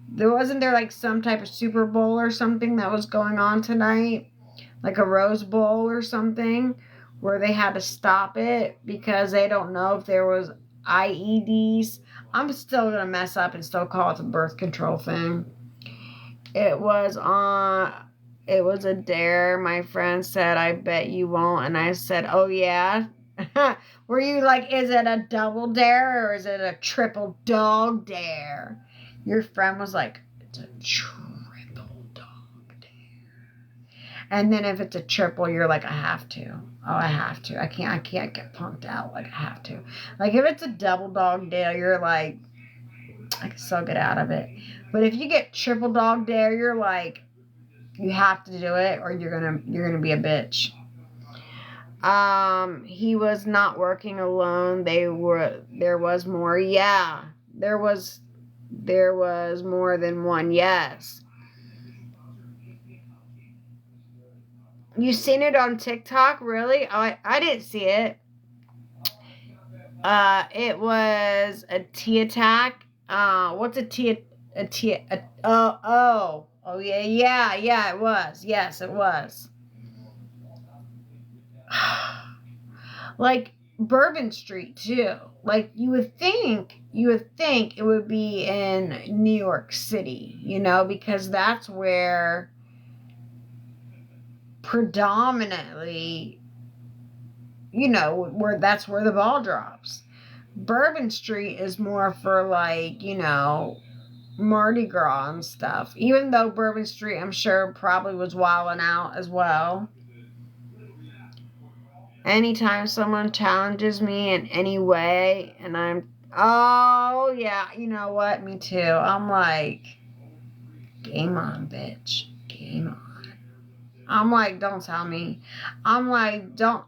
S1: there like some type of Super Bowl or something that was going on tonight, like a Rose Bowl or something, where they had to stop it because they don't know if there was IEDs. I'm still gonna mess up and still call it the birth control thing. It was a dare. My friend said, I bet you won't. And I said, oh yeah. Were you like, is it a double dare or is it a triple dog dare? Your friend was like, it's a triple dog dare. And then if it's a triple, you're like, I have to. Oh, I have to. I can't get punked out. Like, I have to. Like, if it's a double dog dare, you're like, I can still get out of it. But if you get triple dog dare, you're like, you have to do it or you're gonna be a bitch. He was not working alone. There was more. Yeah. There was more than one. Yes. You seen it on TikTok? Really? I didn't see it. It was a tea attack. What's a tea? Oh, yeah, it was. Yes, it was. Like Bourbon Street too. Like you would think it would be in New York City, because that's where predominantly, that's where the ball drops. Bourbon Street is more for like, Mardi Gras and stuff. Even though Bourbon Street, I'm sure, probably was wilding out as well. Anytime someone challenges me in any way and oh yeah, you know what? Me too. I'm like, game on, bitch. Game on. I'm like, don't tell me. I'm like, don't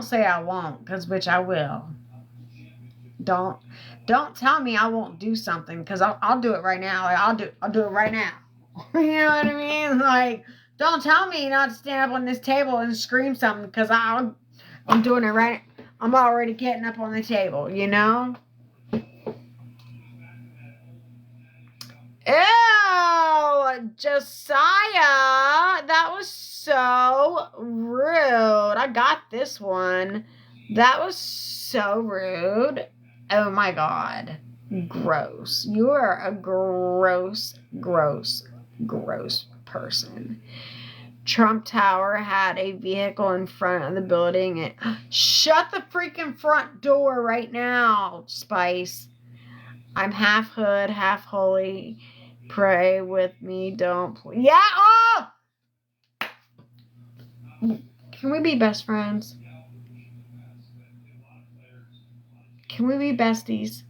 S1: say I won't, because bitch, I will. Don't tell me I won't do something, because I'll do it right now. Like, I'll do it right now. You know what I mean? Like, don't tell me not to stand up on this table and scream something, because I'm doing it right. I'm already getting up on the table, Ew, Josiah, that was so rude. I got this one. That was so rude. Oh my God. Gross. You are a gross person. Trump Tower had a vehicle in front of the building. Shut the freaking front door right now, Spice. I'm half hood, half holy. Pray with me, don't. Yeah, oh! Can we be best friends? Can we be besties?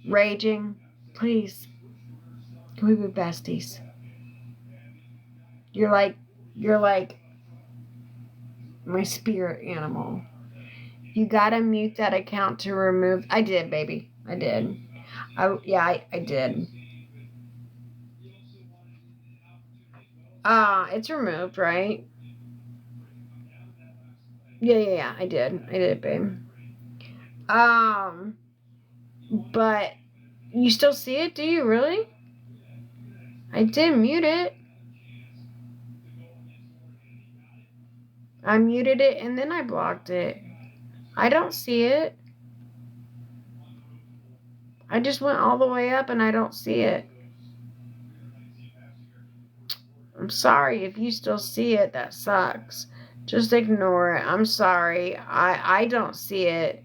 S1: Raging, please. Can we be besties? You're like my spirit animal. You gotta mute that account to remove. I did, baby. I did. I did. It's removed, right? Yeah. I did, babe. But you still see it? Do you really? I did mute it. I muted it and then I blocked it. I don't see it. I just went all the way up and I don't see it. I'm sorry if you still see it. That sucks. Just ignore it. I'm sorry. I don't see it.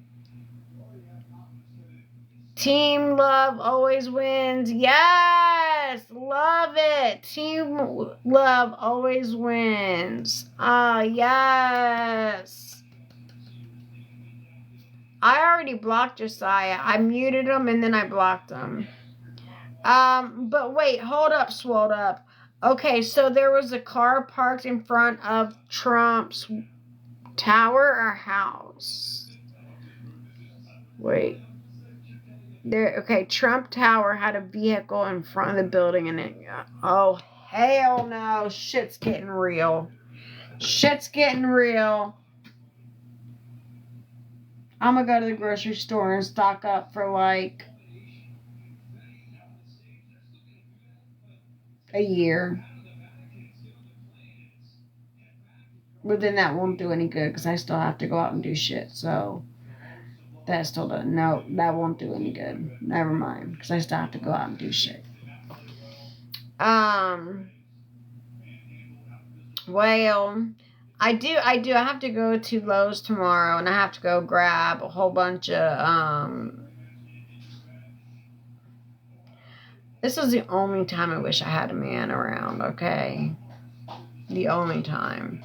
S1: Team love always wins. Yes, love it. Team love always wins. Ah, yes. I already blocked Josiah. I muted him and then I blocked him. But wait, hold up, swolled up. Okay, so there was a car parked in front of Trump's tower or house. Wait. There, okay, Trump Tower had a vehicle in front of the building and it, oh, hell no, shit's getting real. Shit's getting real. I'm gonna go to the grocery store and stock up for like a year. But then that won't do any good because I still have to go out and do shit, so that still doesn't, no, that won't do any good. Never mind, because I still have to go out and do shit. Well, I have to go to Lowe's tomorrow, and I have to go grab a whole bunch of, this is the only time I wish I had a man around, okay? The only time.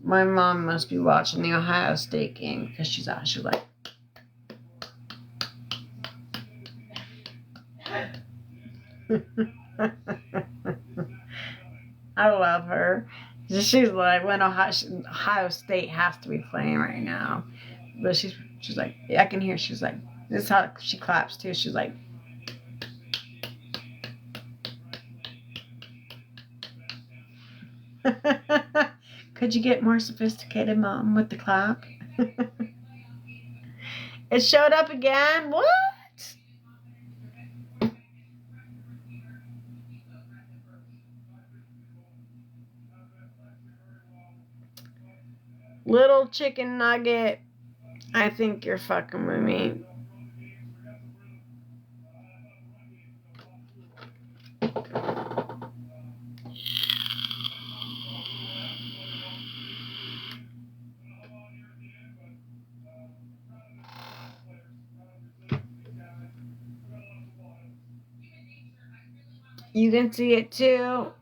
S1: My mom must be watching the Ohio State game, because she's actually like, I love her. She's like, when Ohio State has to be playing right now. But she's like, yeah, I can hear. She's like, this is how she claps too. She's like, could you get more sophisticated, Mom, with the clap? It showed up again? What? Little chicken nugget. I think you're fucking with me. You can see it too.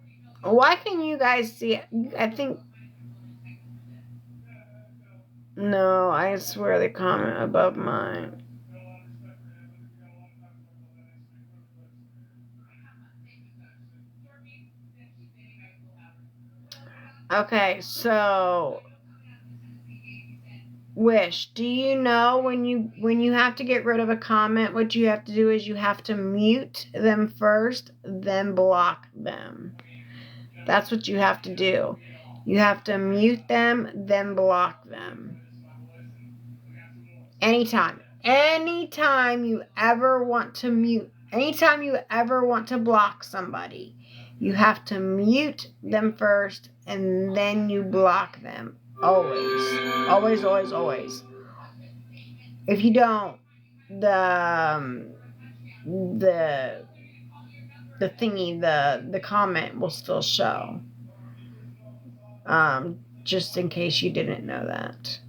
S1: Why can you guys see it? I think. No, I swear the comment above mine. Okay, so Wish, do you know when you have to get rid of a comment, what you have to do is you have to mute them first, then block them. That's what you have to do. You have to mute them, then block them. Anytime. Anytime you ever want to mute, anytime you ever want to block somebody, you have to mute them first and then you block them. Always. Always, always, always. If you don't, the thingy, the comment will still show. Just in case you didn't know that.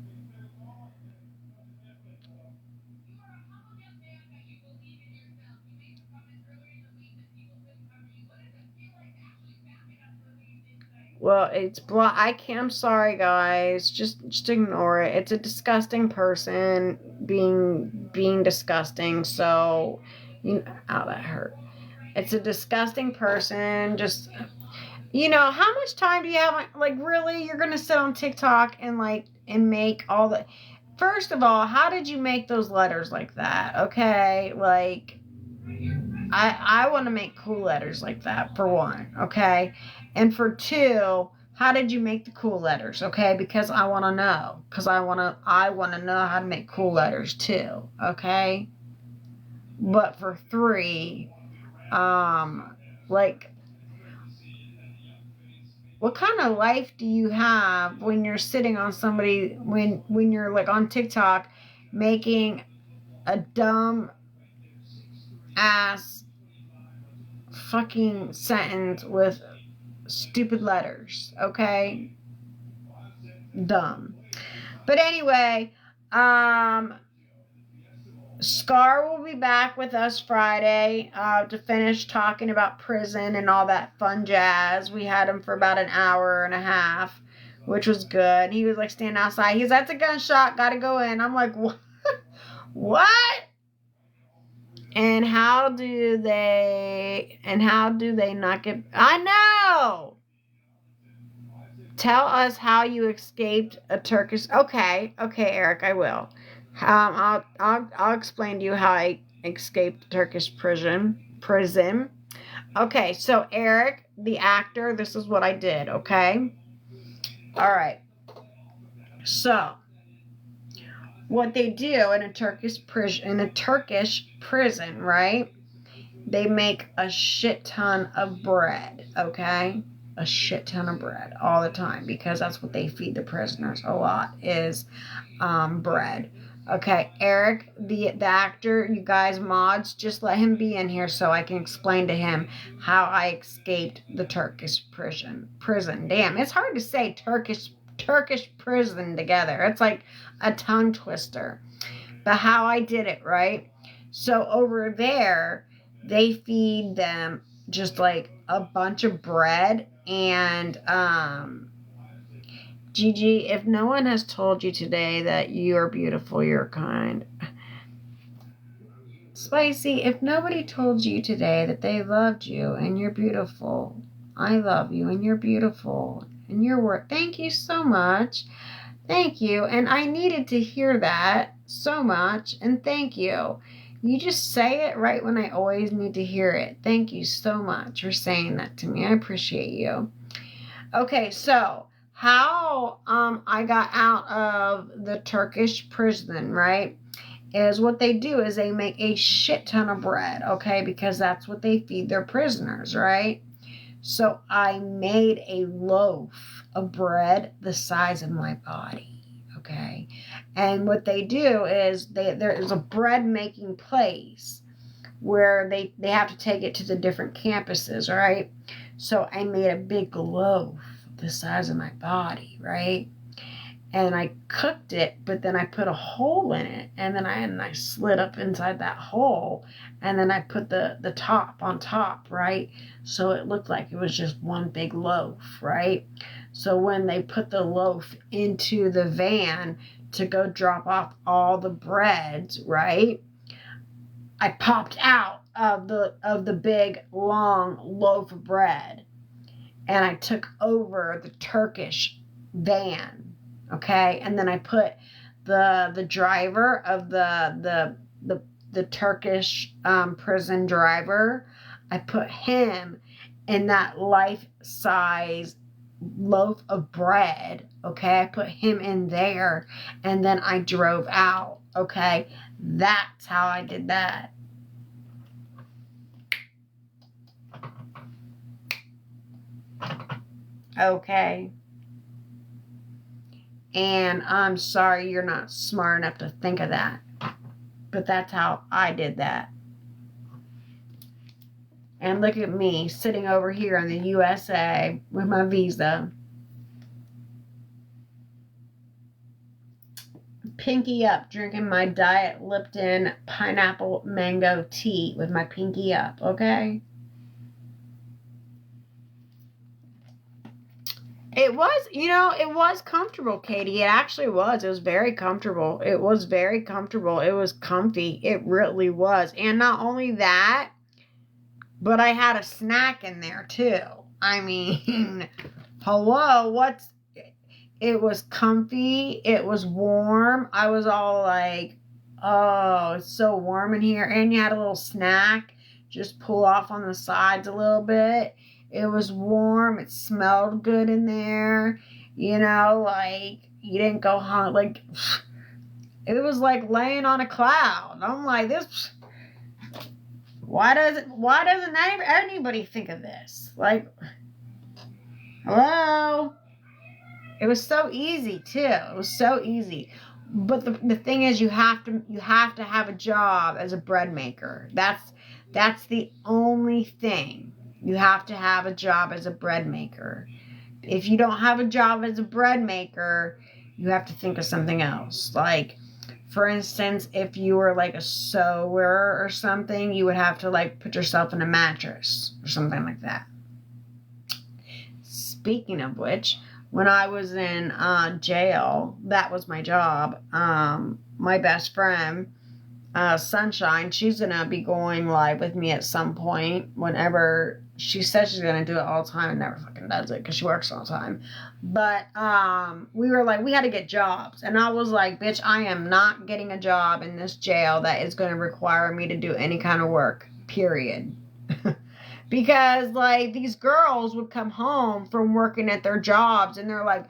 S1: Well, it's I'm sorry, guys. Just ignore it. It's a disgusting person being disgusting. So, ow, that hurt. It's a disgusting person. Just, how much time do you have? Like, really, you're gonna sit on TikTok and make all the. First of all, how did you make those letters like that? Okay, like. I want to make cool letters like that, for one, okay? And for two, how did you make the cool letters, okay? Because I want to know. Because I want to know how to make cool letters too, okay? But for three, what kind of life do you have when you're sitting on somebody, when you're like on TikTok making a dumb ass fucking sentence with stupid letters, okay? Dumb. But anyway, Scar will be back with us Friday to finish talking about prison and all that fun jazz. We had him for about an hour and a half, which was good. He was like standing outside. He's, that's a gunshot, gotta go in. I'm like, what? What? And how do they not get, I know. Tell us how you escaped a Turkish, okay, Eric, I will. I'll explain to you how I escaped Turkish prison. Okay, so Eric, the actor, this is what I did, okay? All right. So, what they do in a Turkish prison, right? They make a shit ton of bread, okay? A shit ton of bread all the time because that's what they feed the prisoners a lot is bread. Okay, Eric, the actor, you guys mods, just let him be in here so I can explain to him how I escaped the Turkish prison. Damn, it's hard to say Turkish prison together. It's like a tongue twister. But how I did it, right? So over there, they feed them just like a bunch of bread and Gigi, if no one has told you today that you are beautiful, you're kind. Spicy, if nobody told you today that they loved you and you're beautiful, I love you and you're beautiful and you're worth. Thank you so much. Thank you. And I needed to hear that so much. And thank you. You just say it right when I always need to hear it. Thank you so much for saying that to me. I appreciate you. Okay, so how I got out of the Turkish prison, right, is what they do is they make a shit ton of bread, okay, because that's what they feed their prisoners, right? So I made a loaf of bread the size of my body, okay? And what they do is there is a bread making place where they have to take it to the different campuses, right? So I made a big loaf the size of my body, right? And I cooked it, but then I put a hole in it, and then I slid up inside that hole, and then I put the top on top, right? So it looked like it was just one big loaf, right? So when they put the loaf into the van to go drop off all the breads, right? I popped out of the big long loaf of bread, and I took over the Turkish van, okay? And then I put the driver of the Turkish prison driver, I put him in that life-size loaf of bread, okay? I put him in there, and then I drove out, okay? That's how I did that. Okay. And I'm sorry you're not smart enough to think of that. But that's how I did that. And look at me sitting over here in the USA with my visa. Pinky up, drinking my Diet Lipton pineapple mango tea with my pinky up, okay? It was, it was comfortable, Katie. It actually was. It was very comfortable. It was very comfortable. It was comfy. It really was. And not only that, but I had a snack in there too. I mean, hello, it was comfy. It was warm. I was all like, oh, it's so warm in here. And you had a little snack. Just pull off on the sides a little bit. It was warm. It smelled good in there. Like you didn't go hungry. Like it was like laying on a cloud. I'm like, this. Why doesn't anybody think of this? Like, hello. It was so easy too. It was so easy. But the thing is, you have to have a job as a bread maker. That's the only thing. You have to have a job as a bread maker. If you don't have a job as a bread maker, you have to think of something else. Like, For instance, if you were like a sewer or something, you would have to like put yourself in a mattress or something like that. Speaking of which, when I was in jail, that was my job. My best friend, Sunshine, she's gonna be going live with me at some point. Whenever she says she's gonna do it all the time and never fucking does it because she works all the time. But we were like, we had to get jobs, and I was like, bitch, I am not getting a job in this jail that is gonna require me to do any kind of work. Period. Because like these girls would come home from working at their jobs and they're like,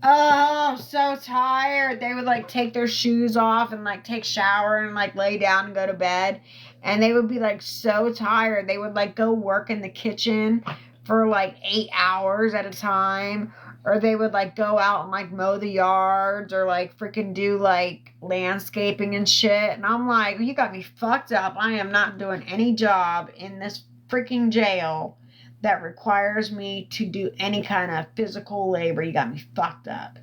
S1: oh, I'm so tired. They would like take their shoes off and like take shower and like lay down and go to bed. And they would be like so tired. They would like go work in the kitchen for like 8 hours at a time. Or they would like go out and like mow the yards or like freaking do like landscaping and shit. And I'm like, you got me fucked up. I am not doing any job in this freaking jail that requires me to do any kind of physical labor. You got me fucked up.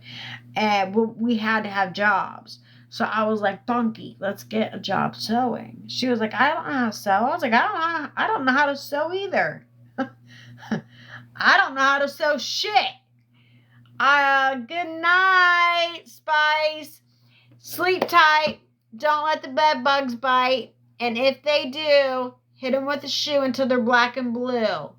S1: And we had to have jobs. So I was like, Bunky, let's get a job sewing. She was like, I don't know how to sew. I was like, I don't know how to sew either. I don't know how to sew shit. Good night, Spice. Sleep tight. Don't let the bed bugs bite. And if they do, hit them with a shoe until they're black and blue.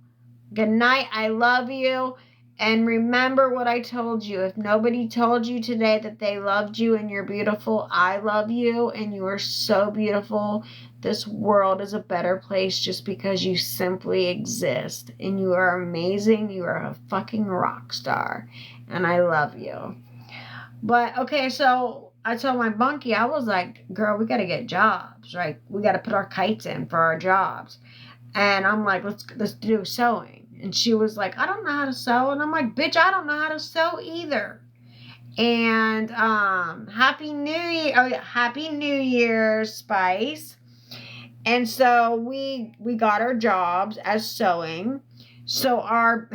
S1: Good night. I love you. And remember what I told you. If nobody told you today that they loved you and you're beautiful, I love you and you are so beautiful. This world is a better place just because you simply exist. And you are amazing. You are a fucking rock star. And I love you. But, okay, so I told my bunkie, I was like, girl, we got to get jobs, right? We got to put our kites in for our jobs. And I'm like, let's do sewing. And she was like, I don't know how to sew. And I'm like, bitch, I don't know how to sew either. And Happy New Year. Oh, yeah, Happy New Year, Spice. And so we got our jobs as sewing. So our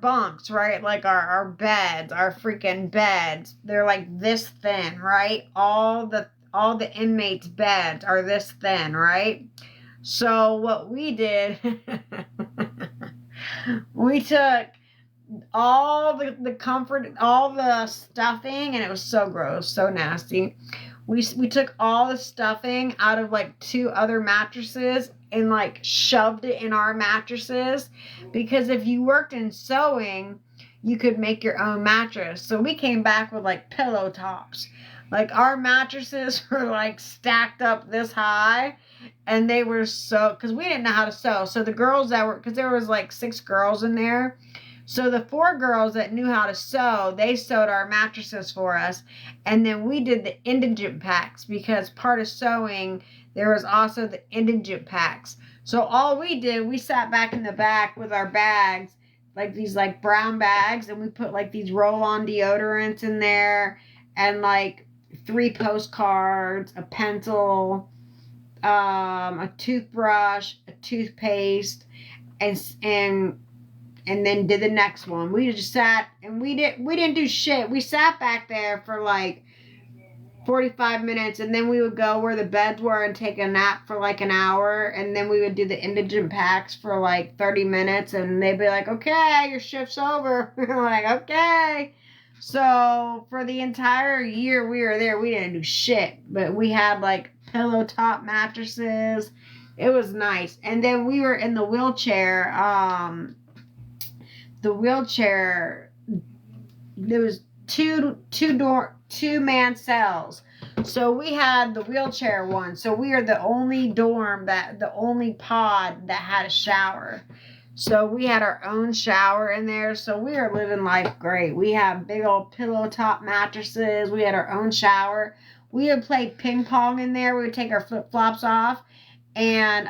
S1: bunks, right? Like our beds, our freaking beds, they're like this thin, right? All the inmates' beds are this thin, right? So what we did, we took all the comfort, all the stuffing, and it was so gross, so nasty. We took all the stuffing out of like 2 other mattresses and like shoved it in our mattresses, because if you worked in sewing, you could make your own mattress. So we came back with like pillow tops. Like our mattresses were like stacked up this high, and they were so, because we didn't know how to sew. So the girls that were, because there was like 6 girls in there. So the 4 girls that knew how to sew, they sewed our mattresses for us. And then we did the indigent packs, because part of sewing, there was also the indigent packs. So all we did, we sat back in the back with our bags, like these like brown bags, and we put like these roll-on deodorants in there, and like 3 postcards, a pencil, a toothbrush, a toothpaste, and then did the next one. We just sat and we didn't do shit. We sat back there for like 45 minutes, and then we would go where the beds were and take a nap for like an hour, and then we would do the indigent packs for like 30 minutes, and they'd be like, okay, your shift's over. We're like, okay. So for the entire year we were there, we didn't do shit, but we had like pillow top mattresses. It was nice. And then we were in the wheelchair. There was two man cells. So we had the wheelchair one. So we are the only the only pod that had a shower. So we had our own shower in there. So we were living life great. We had big old pillow top mattresses. We had our own shower. We would play ping pong in there. We would take our flip flops off, and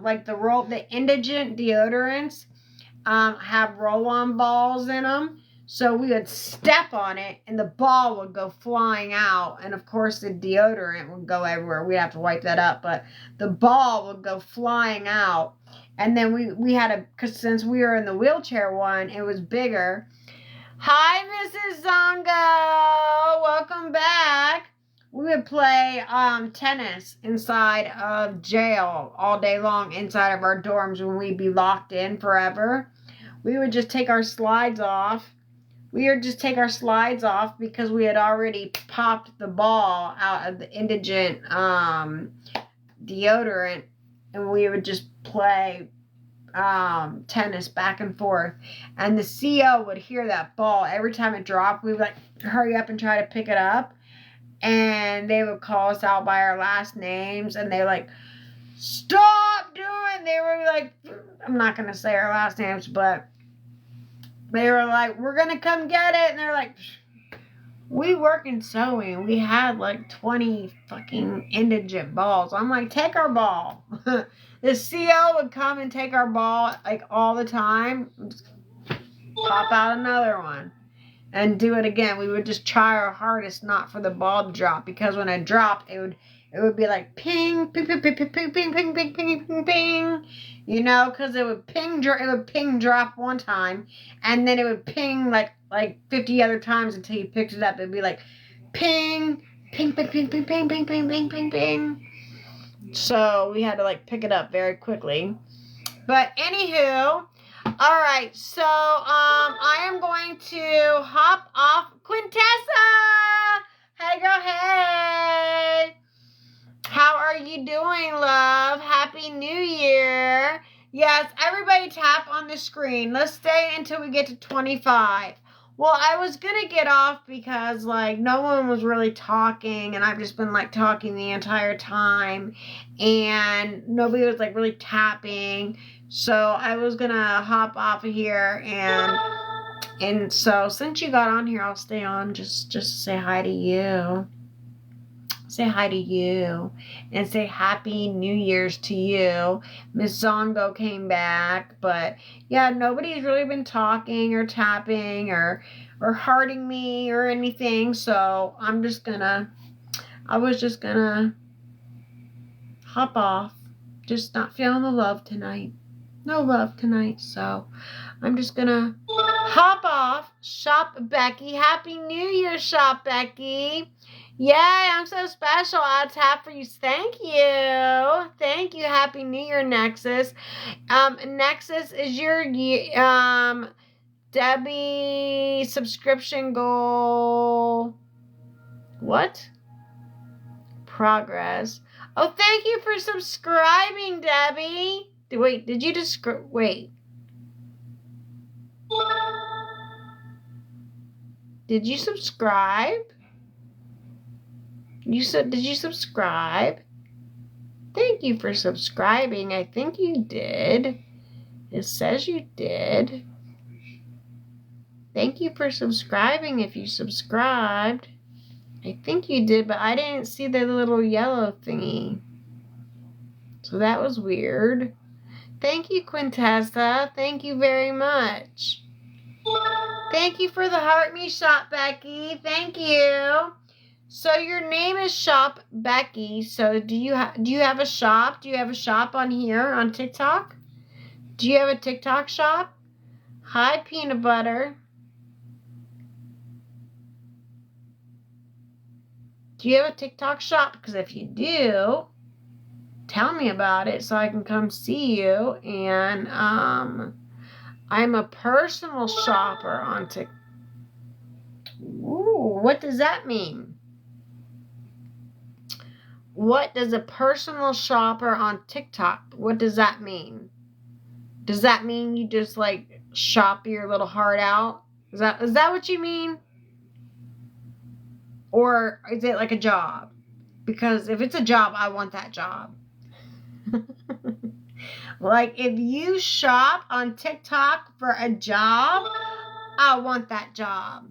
S1: like the indigent deodorants have roll-on balls in them. So we would step on it, and the ball would go flying out. And, of course, the deodorant would go everywhere. We'd have to wipe that up. But the ball would go flying out. And then we had because since we were in the wheelchair one, it was bigger. Hi, Mrs. Zongo. Welcome back. We would play tennis inside of jail all day long inside of our dorms when we'd be locked in forever. We would just take our slides off. We would just take our slides off because we had already popped the ball out of the indigent deodorant, and we would just play tennis back and forth. And the CO would hear that ball every time it dropped. We would like hurry up and try to pick it up, and they would call us out by our last names, and they were like, stop doing. They were like, I'm not gonna say our last names, but they were like, we're gonna come get it. And they're like, we work in sewing. We had like 20 fucking indigent balls. I'm like, take our ball. The CO would come and take our ball like all the time. Just pop out another one and do it again. We would just try our hardest not for the ball to drop, because when it dropped, it would be like ping, ping, ping, ping, ping, ping, ping, ping, ping, ping, ping, ping. You know, because it would ping drop one time, and then it would ping like 50 other times until you picked it up. It'd be like ping, ping, ping, ping, ping, ping, ping, ping, ping, ping, ping. So we had to like pick it up very quickly. But anywho, all right. So I am going to hop off. Quintessa, hey girl, hey. How are you doing, love? Happy New Year. Yes, everybody tap on the screen. Let's stay until we get to 25. Well, I was going to get off because, like, no one was really talking, and I've just been, like, talking the entire time, and nobody was, like, really tapping, so I was going to hop off of here, and so since you got on here, I'll stay on just to say hi to you. Say hi to you and say Happy New Year's to you. Miss Zongo came back, but yeah, nobody's really been talking or tapping or hearting me or anything, so I was just gonna hop off. Just not feeling the love tonight. No love tonight, so I'm just gonna hop off. Shop Becky. Happy New Year, Shop Becky. Yay, I'm so special. I'll tap for you. Thank you. Thank you. Happy New Year, Nexus. Nexus, is your Debbie subscription goal what? Progress. Oh, thank you for subscribing, Debbie. Wait, did you just wait? Did you subscribe? Did you subscribe? Thank you for subscribing. I think you did. It says you did. Thank you for subscribing if you subscribed. I think you did, but I didn't see the little yellow thingy. So that was weird. Thank you, Quintessa. Thank you very much. Thank you for the heart me, Shop Becky. Thank you. So your name is Shop Becky. So do you have a shop? Do you have a shop on here on TikTok? Do you have a TikTok shop? Hi, Peanut Butter. Do you have a TikTok shop? Because if you do, tell me about it so I can come see you. And I'm a personal shopper on TikTok. Ooh, what does that mean? What does a personal shopper on TikTok, what does that mean? Does that mean you just like shop your little heart out? Is that what you mean? Or is it like a job? Because if it's a job, I want that job. Like if you shop on TikTok for a job, I want that job.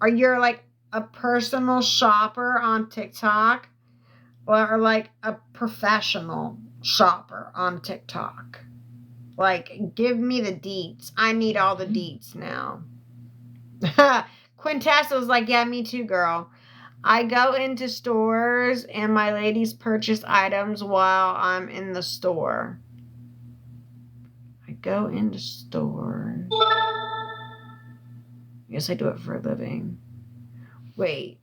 S1: Or you're like a personal shopper on TikTok, or like a professional shopper on TikTok. Like, give me the deets. I need all the deets now. Quintessa was like, yeah, me too, girl. I go into stores and my ladies purchase items while I'm in the store. I go into stores. Yes, I do it for a living. Wait.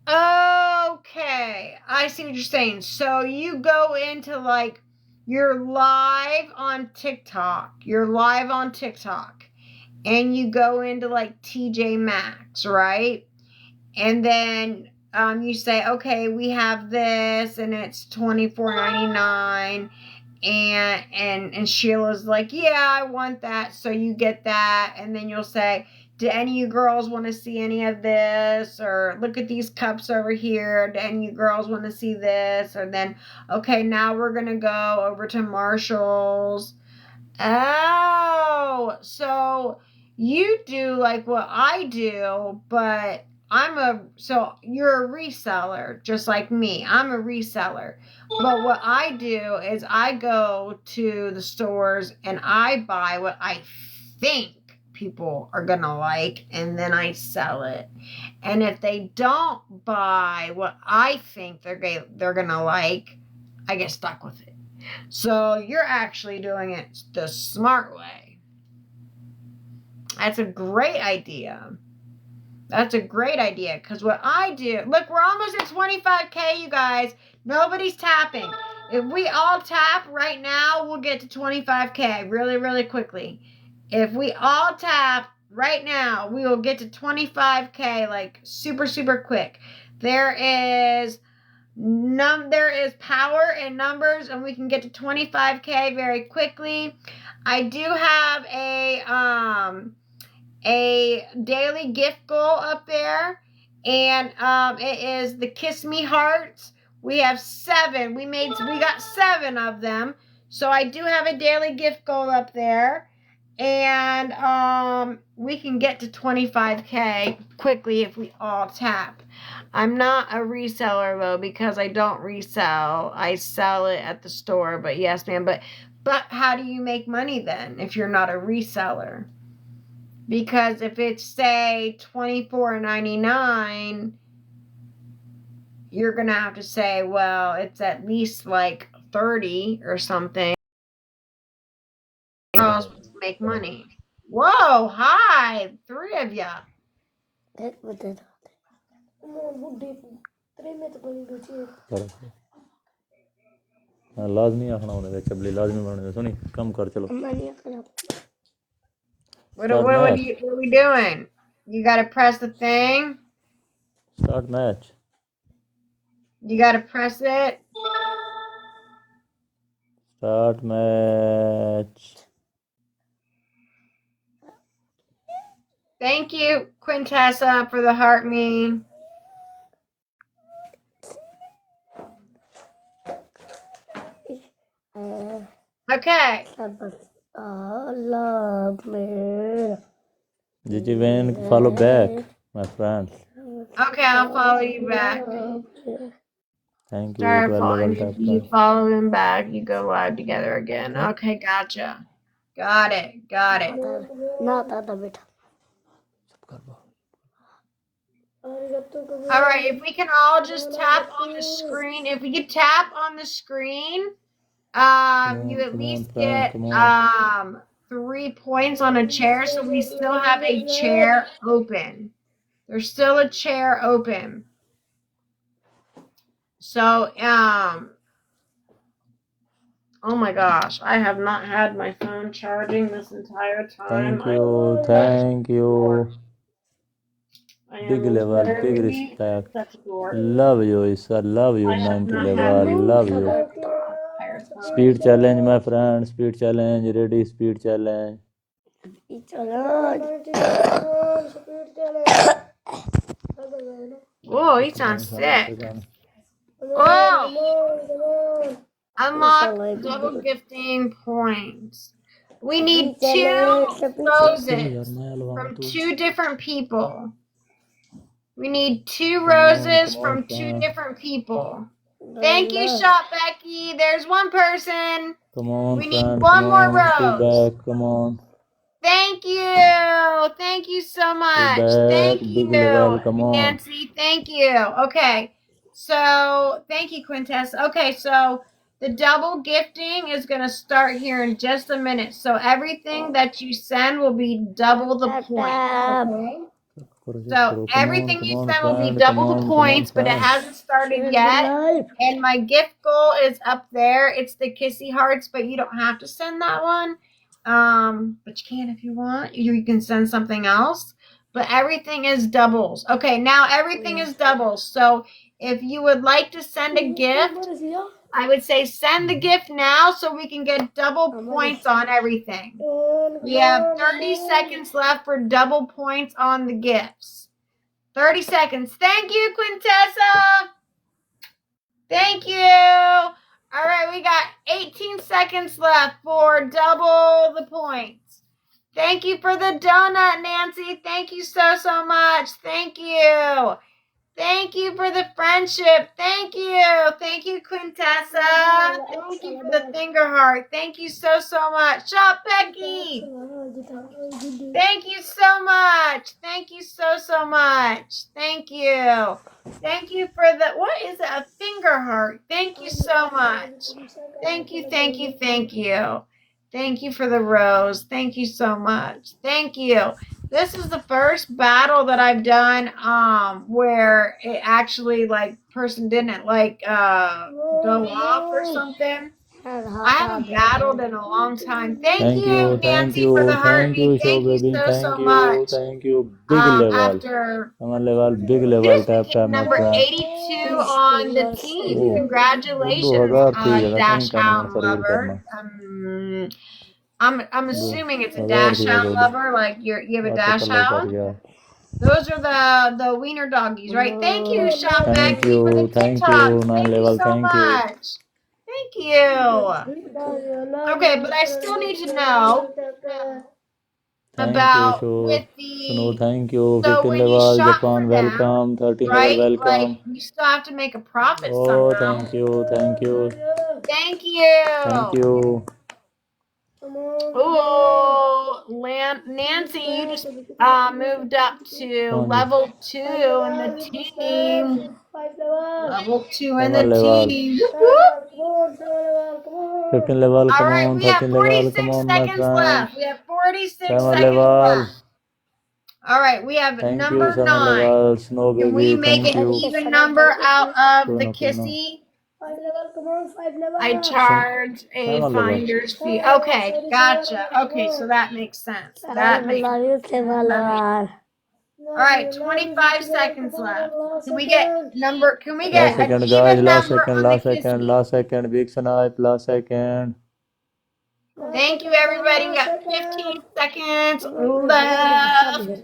S1: Okay, I see what you're saying. So you go into like you're live on TikTok. You're live on TikTok and you go into like TJ Maxx, right? And then you say, okay, we have this and it's $24.99. And Sheila's like, yeah, I want that. So you get that, and then you'll say, do any of you girls want to see any of this? Or look at these cups over here. Do any of you girls want to see this? Or then, okay, now we're gonna go over to Marshall's. Oh, so you do like what I do, but so you're a reseller, just like me. I'm a reseller. But what I do is I go to the stores and I buy what I think people are going to like, and then I sell it. And if they don't buy what I think they're going to like, I get stuck with it. So you're actually doing it the smart way. That's a great idea. That's a great idea, because what I do, look, we're almost at 25K, you guys. Nobody's tapping. If we all tap right now, we'll get to 25K really, really quickly. If we all tap right now, we will get to 25K like super, super quick. There is power in numbers, and we can get to 25K very quickly. I do have a daily gift goal up there, and it is the Kiss Me Hearts. We have 7. We got 7 of them. So I do have a daily gift goal up there, and we can get to 25K quickly if we all tap. I'm not a reseller though, because I don't resell. I sell it at the store. But yes, ma'am. But how do you make money then if you're not a reseller? Because if it's, say, $24.99, you're going to have to say, well, it's at least like 30 or something. Or else to make money. Whoa, hi, 3 of you.
S6: लाजमी आखना होने दे चबली लाजमी बनने दे सुनी कम कर चलो
S1: What are we doing? You got to press the thing.
S6: start match
S1: You got to press it.
S6: start match
S1: Thank you, Quintessa, for the heart me. Okay.
S6: Gigi Wink follow back my friends
S1: Okay, I'll follow you back.
S6: thank you
S1: Start
S6: 12 level
S1: following you. You follow him back. You go live together again. Okay, gotcha. Got it. Got it. All right, if we can all just tap on the screen. If we could tap on the screen, you at least get 3 points on a chair, so we still have a chair open. There's still a chair open. So, oh my gosh, I have not had my phone charging this entire time.
S6: thank you big level big respect love you sir love you 90 level love you speed challenge my friend speed challenge ready speed challenge
S1: Whoa, he sounds sick. Oh, unlock double gifting points. We need 2 roses from 2 different people. We need 2 roses from 2 different people. Thank you, Shop Becky. There's one person.
S6: come on
S1: We need
S6: friend
S1: 1 more rose.
S6: feedback come on
S1: Thank you. Thank you so much. Thank you,
S6: big level come on
S1: Nancy. Thank you. Okay. So, thank you, Quintessa. Okay, so The double gifting is going to start here in just a minute. So everything that you send will be double the points, okay? So everything you send will be double the points, but it hasn't started yet. And my gift goal is up there. It's the kissy hearts, but you don't have to send that one. But you can if you want. You can send something else. But everything is doubles. Okay, now everything is doubles. So if you would like to send a gift, I would say send the gift now so we can get double points on everything. We have 30 seconds left for double points on the gifts. 30 seconds. Thank you, Quintessa. Thank you. All right, we got 18 seconds left for double the points. Thank you for the donut, Nancy. Thank you so much. Thank you. Thank you for the friendship. Thank you. Thank you, Quintessa. Thank you for the finger heart. Thank you so much. Shop Becky. Thank you so much. Thank you so much. Thank you. Thank you for the, what is it? A finger heart. Thank you so much. Thank you. Thank you for the rose. Thank you so much. Thank you. This is the first battle that I've done where it actually like person didn't like go off or something. I haven't battled in a long time. Thank you, Nancy, for the heartbeat.
S6: show
S1: Thank you
S6: baby,
S1: so much.
S6: thank you, big level.
S1: After
S6: Big
S1: you
S6: level
S1: just
S6: tap
S1: became
S6: my
S1: number
S6: friend.
S1: 82 on the team.
S6: Oh,
S1: Congratulations,
S6: 2000 थी जगह कहीं
S1: Dash
S6: करना
S1: Hound
S6: शरीर करना
S1: lover. I'm assuming it's a
S6: 2000
S1: Dash
S6: थी
S1: Hound
S6: जगह
S1: lover, like you have a
S6: बात
S1: Dash
S6: कल्ला कर
S1: Hound.
S6: गया.
S1: Those are the wiener doggies, right? Thank you, Shop
S6: Thank
S1: Becky, for the
S6: you,
S1: TikToks.
S6: 9
S1: Thank you
S6: level,
S1: so
S6: thank you.
S1: much. Thank you. Okay, but I still need to know
S6: Thank you,
S1: about
S6: show.
S1: with
S6: Snow,
S1: the,
S6: thank you.
S1: so
S6: 15
S1: when you
S6: level,
S1: shop for
S6: Japan,
S1: them,
S6: welcome. 13 level,
S1: right? Like
S6: welcome.
S1: you still have to make a profit
S6: Oh,
S1: somehow.
S6: thank you, thank you.
S1: Thank you.
S6: Thank you.
S1: Oh, Nancy, you just moved up to
S6: Kौन जी?
S1: level 2 in the team. Level 2 in
S6: 7
S1: the
S6: level.
S1: team. Whoop.
S6: 15 level,
S1: All
S6: come
S1: right,
S6: on.
S1: we have
S6: 13 level, come
S1: 46
S6: on, my
S1: seconds
S6: friend.
S1: left. We have 46
S6: 7
S1: seconds
S6: level.
S1: left. All right, we have
S6: Thank you,
S1: number
S6: 7
S1: 9.
S6: level. Snow
S1: Can we
S6: baby,
S1: make
S6: thank
S1: an
S6: you.
S1: even number out of the
S6: Kuno, kuno.
S1: kissy? I charge a
S6: 7 level.
S1: finder's fee. Okay, gotcha. Okay, so that makes sense. That makes sense. All right, 25 seconds left. Can we get
S6: Last
S1: an
S6: second, guys.
S1: even
S6: Last
S1: number
S6: second,
S1: on the
S6: last second,
S1: kissy?
S6: last second. Big snipe, last second.
S1: Thank you, everybody. We got 15 seconds left.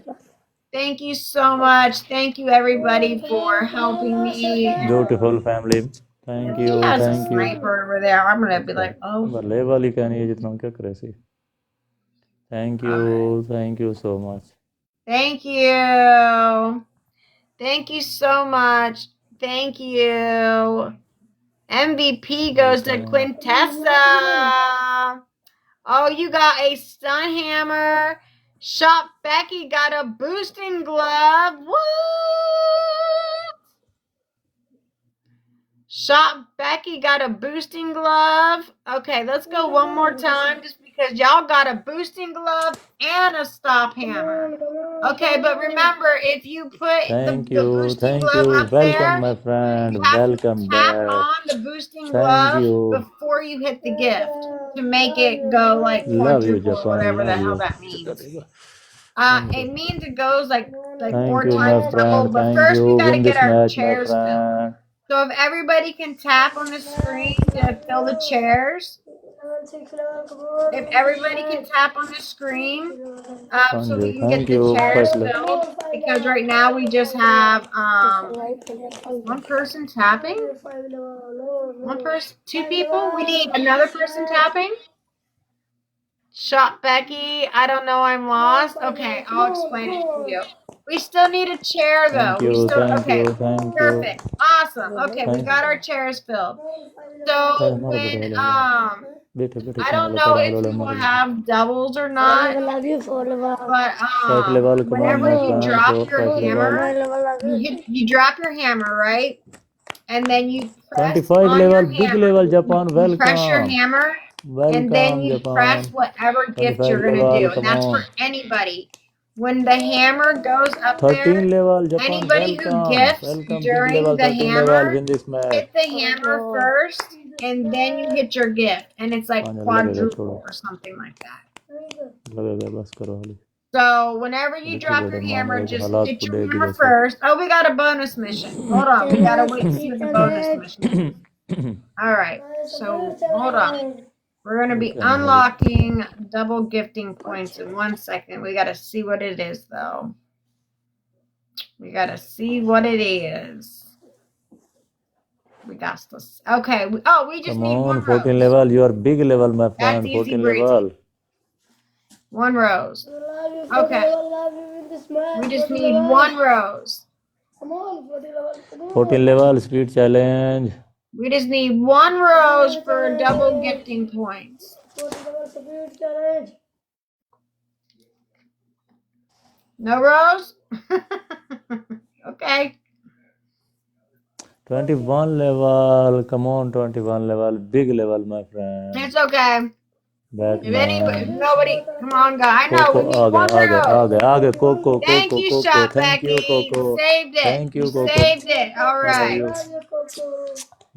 S1: Thank you so much. Thank you, everybody, for helping me.
S6: Beautiful family. Thank
S1: He
S6: you,
S1: has a
S6: thank you.
S1: sniper over there. I'm gonna be like, oh.
S6: Level ही कहनी है जितना क्या करे सी. Thank you so much.
S1: Thank you. Thank you so much. Thank you. MVP goes to Quintessa. Oh, you got a stun hammer. Shop Becky got a boosting glove. What? Shop Becky got a boosting glove. Okay, let's go one more time just because y'all got a boosting glove and a stop hammer. Okay, but remember, if you put the boosting glove up
S6: welcome
S1: there,
S6: my friend,
S1: you have
S6: welcome
S1: to tap
S6: back.
S1: on the boosting
S6: Thank
S1: glove
S6: you.
S1: before you hit the gift to make it go like
S6: Love you
S1: quadruple or
S6: Japan,
S1: whatever the
S6: love
S1: hell
S6: you.
S1: that means. It means it goes like
S6: Thank
S1: 4
S6: you
S1: times
S6: my
S1: double,
S6: friend,
S1: but
S6: thank
S1: first we
S6: you.
S1: gotta
S6: Win
S1: get
S6: this
S1: our
S6: match my
S1: chairs filled.
S6: friend.
S1: So if everybody can tap on the screen to fill the chairs. If everybody can tap on the screen, so we can get
S6: Thank
S1: the
S6: you.
S1: chairs
S6: First
S1: filled. Because right now we just have one person tapping. One person, 2 people. We need another person tapping. Shop Becky. I don't know. I'm lost. Okay, I'll explain it to you. We still need a chair though.
S6: thank you, thank
S1: Perfect.
S6: you.
S1: Awesome. Okay, we got our chairs filled. So when I don't know if we will have doubles or not, but whenever you drop your hammer, you drop your hammer, right? and then you press
S6: 25
S1: on your
S6: level, big
S1: hammer.
S6: level, Japan.
S1: You press your
S6: Welcome.
S1: hammer, and then
S6: Welcome,
S1: you press
S6: Japan.
S1: whatever gift
S6: 25
S1: you're gonna do,
S6: level,
S1: and
S6: come
S1: that's for
S6: on.
S1: anybody. When the hammer goes up
S6: 13
S1: there,
S6: level, Japan.
S1: anybody who
S6: Welcome.
S1: gifts
S6: Welcome, big
S1: during
S6: level,
S1: the
S6: 13 level.
S1: hammer,
S6: Win this match.
S1: hit the hammer first, and then you hit your gift, and it's like
S6: लगेगा छोड़ो
S1: quadruple or something like that.
S6: लगेगा बस करो हाली
S1: So whenever you
S6: देखिए
S1: drop
S6: बेटा
S1: your
S6: मान
S1: hammer,
S6: रहे थे
S1: just
S6: हालात
S1: hit your
S6: पुडेगी
S1: hammer
S6: जैसे
S1: first. Oh, we got a bonus mission. Hold on, we gotta wait to see what the bonus mission is. All right, so hold on. We're gonna be
S6: okay हमारी
S1: unlocking double gifting points in 1 second. We gotta see what it is, though. We gotta see what it is. We got this. Okay. Oh, we just
S6: come
S1: need
S6: on
S1: one
S6: 14
S1: rose.
S6: level you are big level my
S1: That's
S6: friend
S1: easy
S6: 14
S1: breezy.
S6: level
S1: One rose. Okay. We just need one rose.
S6: 14 level speed challenge
S1: We just need one rose for double gifting points. No rose? Okay.
S6: 21 level come on 21 level big level my friend
S1: It's okay. If
S6: Batman
S1: nobody, come on, guy. I know
S6: Coco
S1: we need one rose.
S6: आ गए Coco
S1: Thank
S6: Coco
S1: you,
S6: Coco
S1: Shop
S6: thank you
S1: Becky. We
S6: Coco
S1: saved it.
S6: thank
S1: We
S6: you Coco
S1: saved it. All
S6: how are
S1: right.
S6: you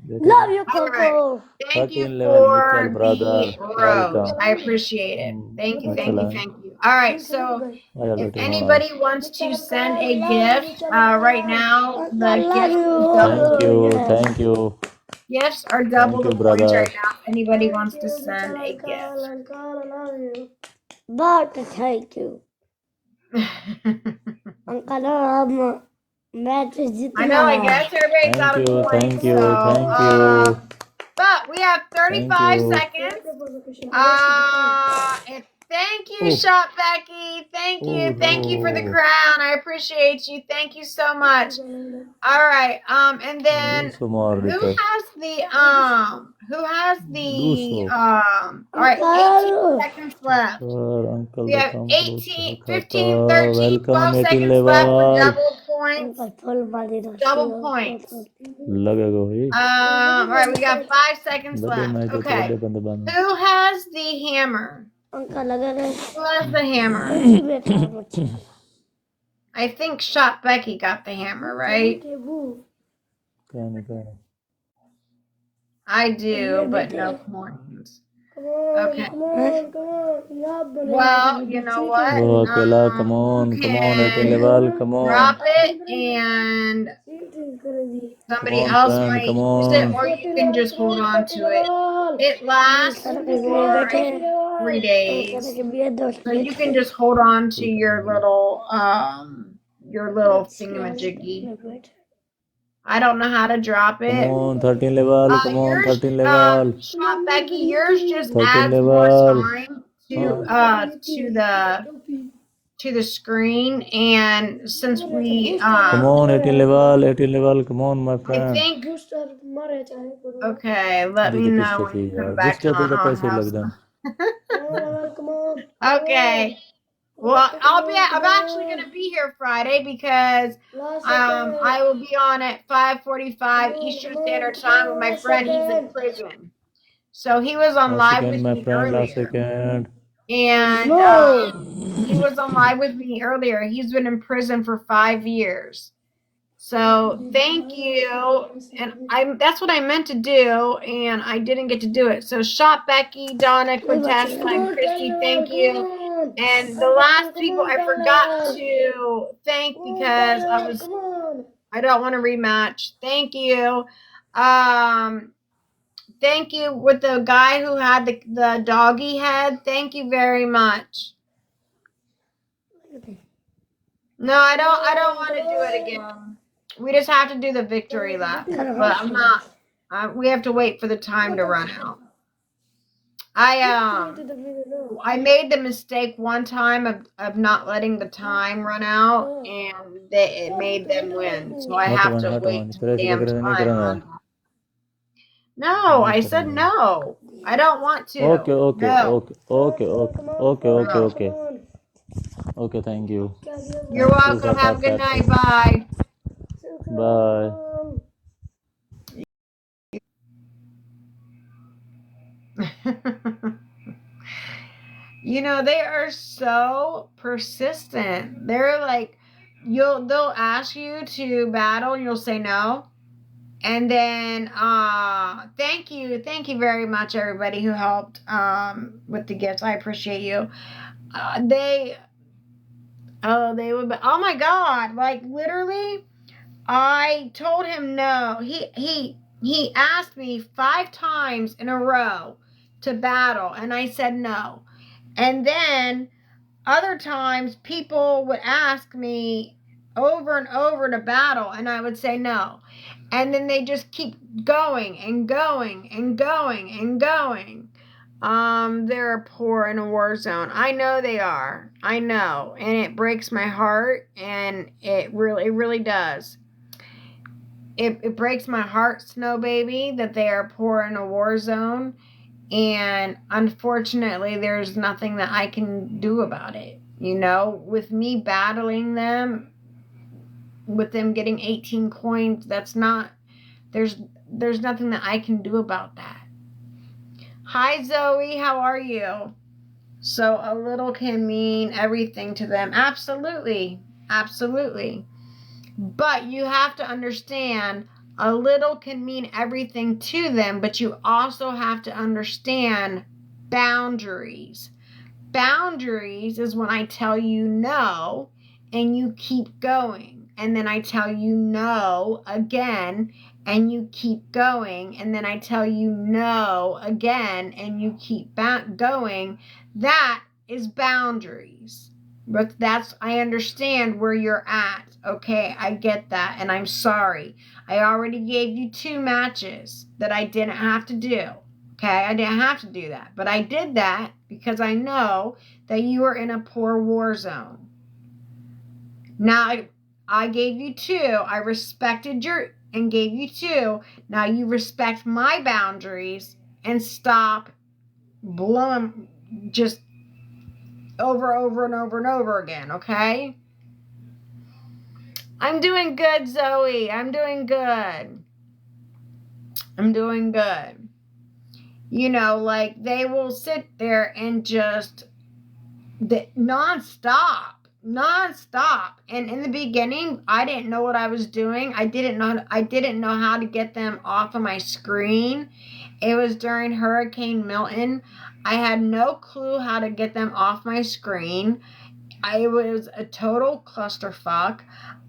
S7: Love you,
S1: All right.
S7: Coco.
S1: Thank you
S6: 13 level Mitchell
S1: for the
S6: brother
S1: rose.
S6: welcome
S1: I appreciate it. Thank you, thank
S6: चला
S1: you, thank you. All right. So
S6: आजा
S1: if
S6: बेटे हाँ
S1: anybody wants to send a gift, right now the
S7: Love
S1: gifts are
S6: thank
S1: double.
S6: you
S7: you.
S6: thank you
S1: Gifts are
S6: thank
S1: double
S6: you
S1: the points
S6: brother
S1: right now. If anybody wants to send a gift.
S7: But thank you. Uncle, match
S1: I know, I
S7: जीतना
S1: guess everybody's
S6: thank
S1: out of
S6: you
S1: points,
S6: thank
S1: so
S6: you thank you
S1: but we have
S6: thank
S1: 35
S6: you
S1: seconds. And thank you,
S6: oh
S1: Shop Becky. Thank
S6: oh
S1: you. Thank you for the
S6: no
S1: crown. I appreciate you. Thank you so much. All right. And then
S6: लूसो मार
S1: who
S6: देते
S1: has the
S6: लूसो
S1: all right, 18
S7: Uncle,
S1: seconds left.
S6: Sir uncle
S1: We
S6: the
S1: have
S6: come close to
S1: 18,
S6: खाता
S1: 15, 13,
S6: welcome
S1: 12
S6: 18
S1: seconds left for
S6: level
S1: double points.
S7: Uncle, full body
S1: Double points.
S6: लगेगा भाई
S1: All right, we got 5 seconds
S6: बड़े
S1: left.
S6: Match होते
S1: Okay.
S6: बड़े बंदे बंद
S1: Who has the hammer?
S7: Uncle, लगा रहे
S1: Who has the hammer?
S7: बैठा मुझे
S1: I think Shop Becky got the hammer, right?
S6: क्या नहीं
S1: I do, but no coins. Okay. Well, you know what?
S6: वो अकेला come on
S1: You
S6: come on 18
S1: can
S6: level come on
S1: drop it and
S6: come
S1: somebody
S6: on
S1: else
S6: friend
S1: might
S6: come
S1: use it,
S6: on
S1: or you can just hold on to it. It lasts for, I think, 3 days. So you can just hold on to your little thingamajiggy. I don't know how to drop
S6: come
S1: it.
S6: on 13 level come on
S1: Yours,
S6: 13 level
S1: Shop Becky, yours just
S6: 13
S1: adds more
S6: level
S1: time to the screen, and since we
S6: come on 18 level come on my
S1: I
S6: friend
S1: think okay, let me
S6: दीदी
S1: know
S6: किससे
S1: when
S6: थी
S1: you come
S6: यार
S1: back
S6: जिसके थे तो
S1: on
S6: पैसे ही
S1: house.
S6: लग दें
S1: Okay. Well, I'm actually gonna be here Friday because I will be on at 5:45 Eastern Standard Time with my friend. He's in prison. So he was on
S6: last
S1: live
S6: second
S1: with
S6: my
S1: me
S6: friend last
S1: earlier.
S6: second
S1: And he was on live with me earlier. He's been in prison for 5 years. So thank you. And that's what I meant to do, and I didn't get to do it. So Shop Becky, Donna, Quintessa, and Christy, thank you. And the last people I forgot to thank because I don't want to rematch. Thank you. Thank you with the guy who had the doggy head. Thank you very much. No, I don't want to do it again. We just have to do the victory lap. But I'm not. We have to wait for the time to run out. I made the mistake one time of not letting the time run out, and it made them win. So I have to wait till the damn time runs out. No, I said no. I don't want to.
S6: okay okay
S1: No.
S6: okay okay okay okay okay okay thank you
S1: You're welcome. Have a good night. Bye.
S6: bye
S1: You know, they are so persistent. They're like, they'll ask you to battle and you'll say no. And then, thank you very much, everybody who helped with the gifts. I appreciate you. They would be, oh my God, like literally, I told him no. He asked me 5 times in a row to battle, and I said no. And then other times people would ask me over and over to battle, and I would say no. And then they just keep going and going and going and going. They're poor in a war zone. I know they are. I know. And it breaks my heart, and it really does. It breaks my heart, Snow Baby, that they are poor in a war zone. And unfortunately, there's nothing that I can do about it. You know, with me battling them, with them getting 18 coins, that's not, there's nothing that I can do about that. Hi, Zoe, how are you? So a little can mean everything to them. Absolutely. Absolutely. But you have to understand, a little can mean everything to them, but you also have to understand boundaries. Boundaries is when I tell you no and you keep going. And then I tell you no again and you keep going. And then I tell you no again and you keep going. That is boundaries. But I understand where you're at. Okay, I get that, and I'm sorry. I already gave you 2 matches that I didn't have to do. Okay, I didn't have to do that. But I did that because I know that you are in a poor war zone. Now, I gave you 2. I respected and gave you 2. Now you respect my boundaries and stop blowing just over and over again, okay? I'm doing good, Zoe. I'm doing good. You know, like they will sit there and just nonstop. And in the beginning, I didn't know what I was doing. I didn't know how to get them off of my screen. It was during Hurricane Milton. I had no clue how to get them off my screen. It was a total clusterfuck.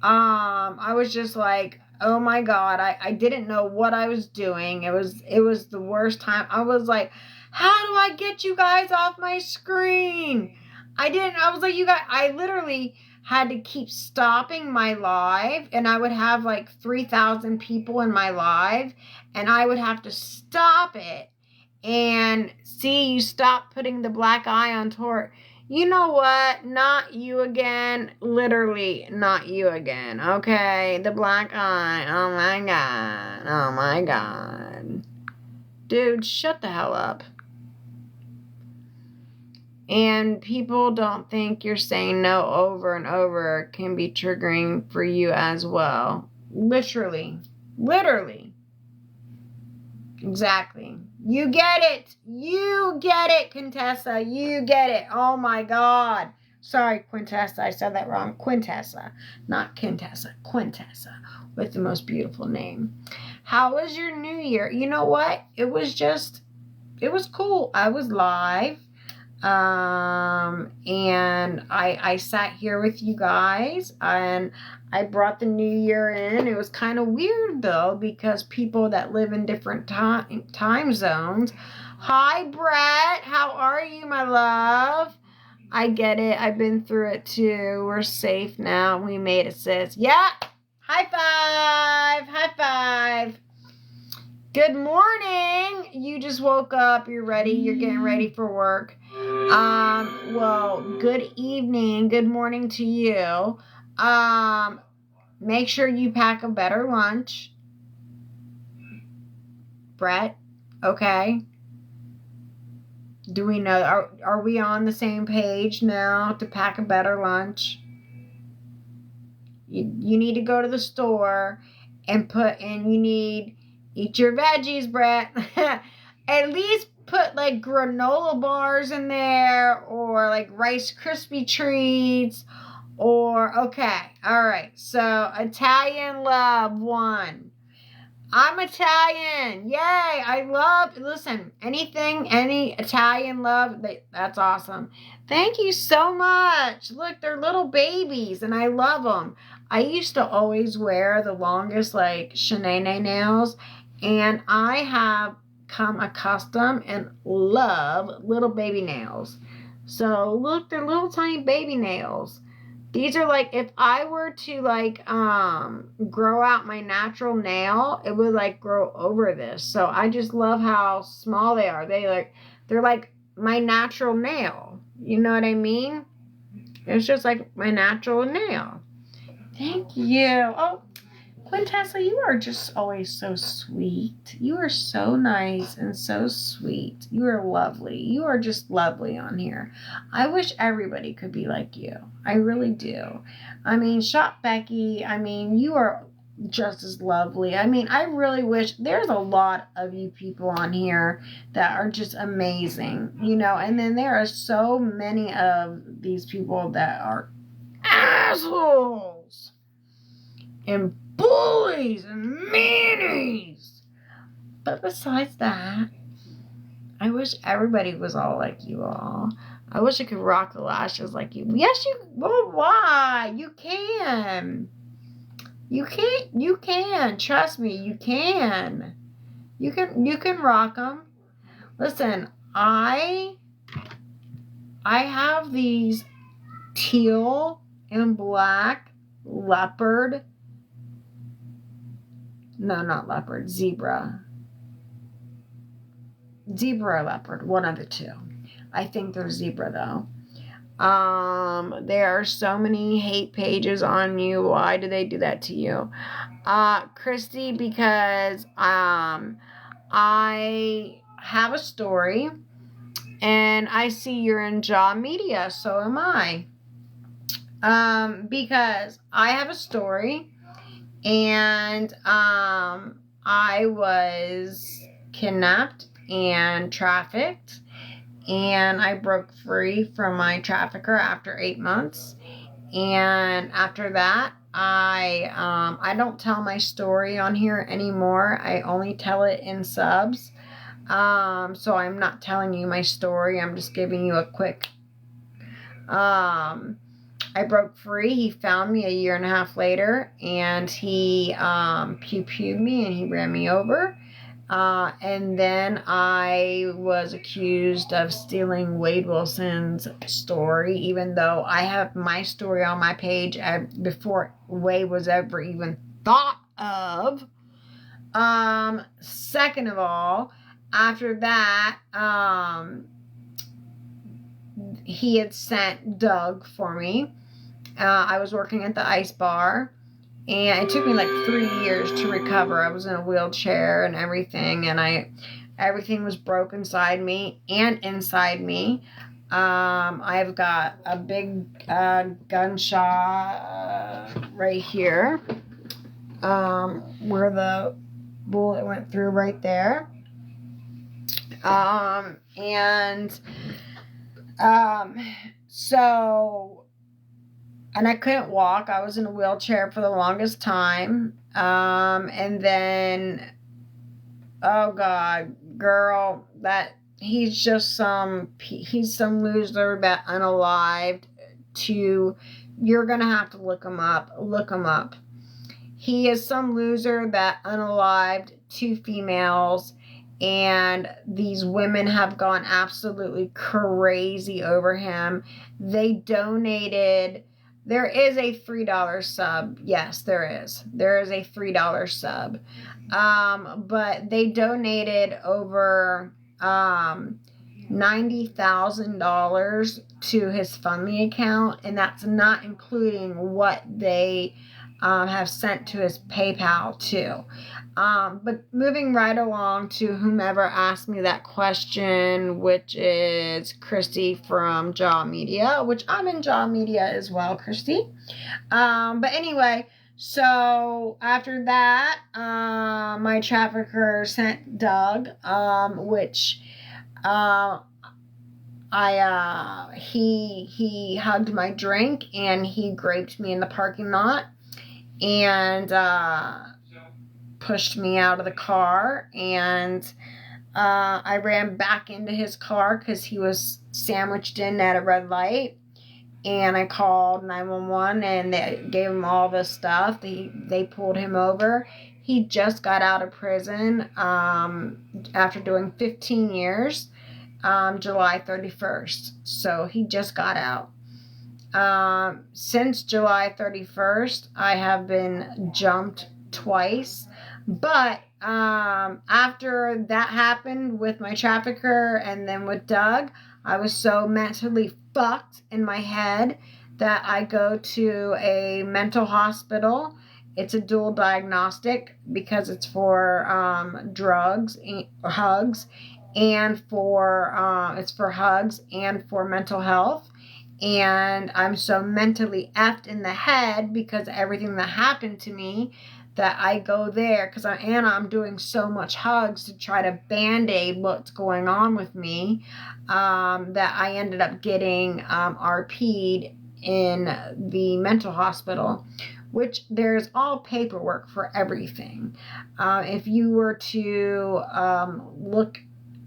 S1: I was just like, oh my God, I didn't know what I was doing. It was the worst time. I was like, how do I get you guys off my screen? I was like, you guys, I literally had to keep stopping my live, and I would have like 3,000 people in my live, and I would have to stop it and see, you stop putting the black eye on Tor. You know what? Not you again. Literally, not you again. Okay? The black eye. Oh my God. Oh my God. Dude, shut the hell up. And people don't think you're saying no over and over can be triggering for you as well. Literally. Exactly. You get it, Contessa. You get it. Oh my God. Sorry, Quintessa. I said that wrong. Quintessa, not Contessa. Quintessa, with the most beautiful name. How was your New Year? You know what? It was cool. I was live. And I sat here with you guys, and I brought the new year in. It was kind of weird though, because people that live in different time zones. Hi, Brett. How are you, my love? I get it. I've been through it too. We're safe now. We made it, sis. Yeah. High five. High five. Good morning. You just woke up. You're ready. You're getting ready for work. Well, good evening. Good morning to you. Make sure you pack a better lunch. Brett, okay? Do we know, are we on the same page now to pack a better lunch? You need to go to the store and eat your veggies, Brett. At least put put like granola bars in there or like Rice Krispie treats or, okay, all right. So Italian love 1. I'm Italian. Yay. I love, listen, any Italian love, that's awesome. Thank you so much. Look, they're little babies and I love them. I used to always wear the longest like Shanae nails, and I have come accustomed and love little baby nails. So look, they're little tiny baby nails. These are like, if I were to like grow out my natural nail, it would like grow over this. So I just love how small they are. They're like my natural nail. You know what I mean? It's just like my natural nail. Thank you. Oh, Quintessa, you are just always so sweet. You are so nice and so sweet. You are lovely. You are just lovely on here. I wish everybody could be like you. I really do. I mean, Shop Becky, I mean, you are just as lovely. I mean, I really wish there's a lot of you people on here that are just amazing, you know, and then there are so many of these people that are assholes and bullies and meanies. But besides that, I wish everybody was all like you all. I wish I could rock the lashes like you. Yes, you. Well, why? You can. You can. Trust me, you can. You can rock them. Listen, I have these teal and black leopard. No, not leopard. Zebra or leopard. One of the two. I think they're zebra though. There are so many hate pages on you. Why do they do that to you? Christy, because I have a story and I see you're in Jaw Media, so am I. Because I have a story and I was kidnapped and trafficked, and I broke free from my trafficker after 8 months. And after that, I don't tell my story on here anymore. I only tell it in subs. So I'm not telling you my story. I'm just giving you a quick. I broke free. He found me a year and a half later, and he pew-pewed me, and he ran me over. And then I was accused of stealing Wade Wilson's story, even though I have my story on my page before Wade was ever even thought of. Second of all, after that, he had sent Doug for me. I was working at the ice bar, and it took me like 3 years to recover. I was in a wheelchair and everything, and everything was broke inside me and inside me. I've got a big gunshot right here, where the bullet went through right there. And I couldn't walk. I was in a wheelchair for the longest time. And then, oh God, girl, he's some loser that unalived you're going to have to look him up. He is some loser that unalived 2 females, and these women have gone absolutely crazy over him. They donated. There is a $3 sub. Yes, there is. There is a $3 sub. But they donated over $90,000 to his Fundme account, and that's not including what they have sent to his PayPal too. But moving right along to whomever asked me that question, which is Christy from Jaw Media, which I'm in Jaw Media as well, Christy. But anyway, so after that, my trafficker sent Doug, which He hugged my drink and he graped me in the parking lot and pushed me out of the car, and I ran back into his car because he was sandwiched in at a red light, and I called 911 and they gave him all this stuff. They pulled him over. He just got out of prison after doing 15 years, July 31st. So he just got out. Since July 31st, I have been jumped twice. But after that happened with my trafficker and then with Doug, I was so mentally fucked in my head that I go to a mental hospital. It's a dual diagnostic because it's for drugs, hugs, and for it's for hugs and for mental health. And I'm so mentally effed in the head because of everything that happened to me that I go there because I'm doing so much hugs to try to band-aid what's going on with me, that I ended up getting RP'd in the mental hospital, which there's all paperwork for everything. If you were to look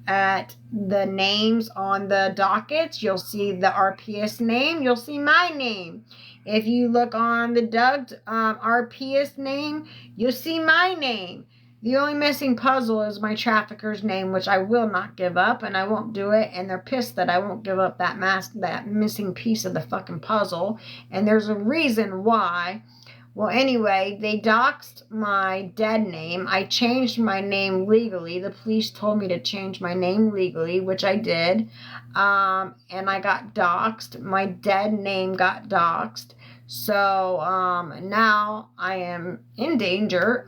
S1: at the names on the dockets, you'll see the RPS name, you'll see my name. If you look on the Doug's RPS name, you'll see my name. The only missing puzzle is my trafficker's name, which I will not give up, and I won't do it, and they're pissed that I won't give up that missing piece of the fucking puzzle, and there's a reason why. Well, anyway, they doxed my dead name. I changed my name legally. The police told me to change my name legally, which I did. And I got doxed. My dead name got doxed. So now I am in danger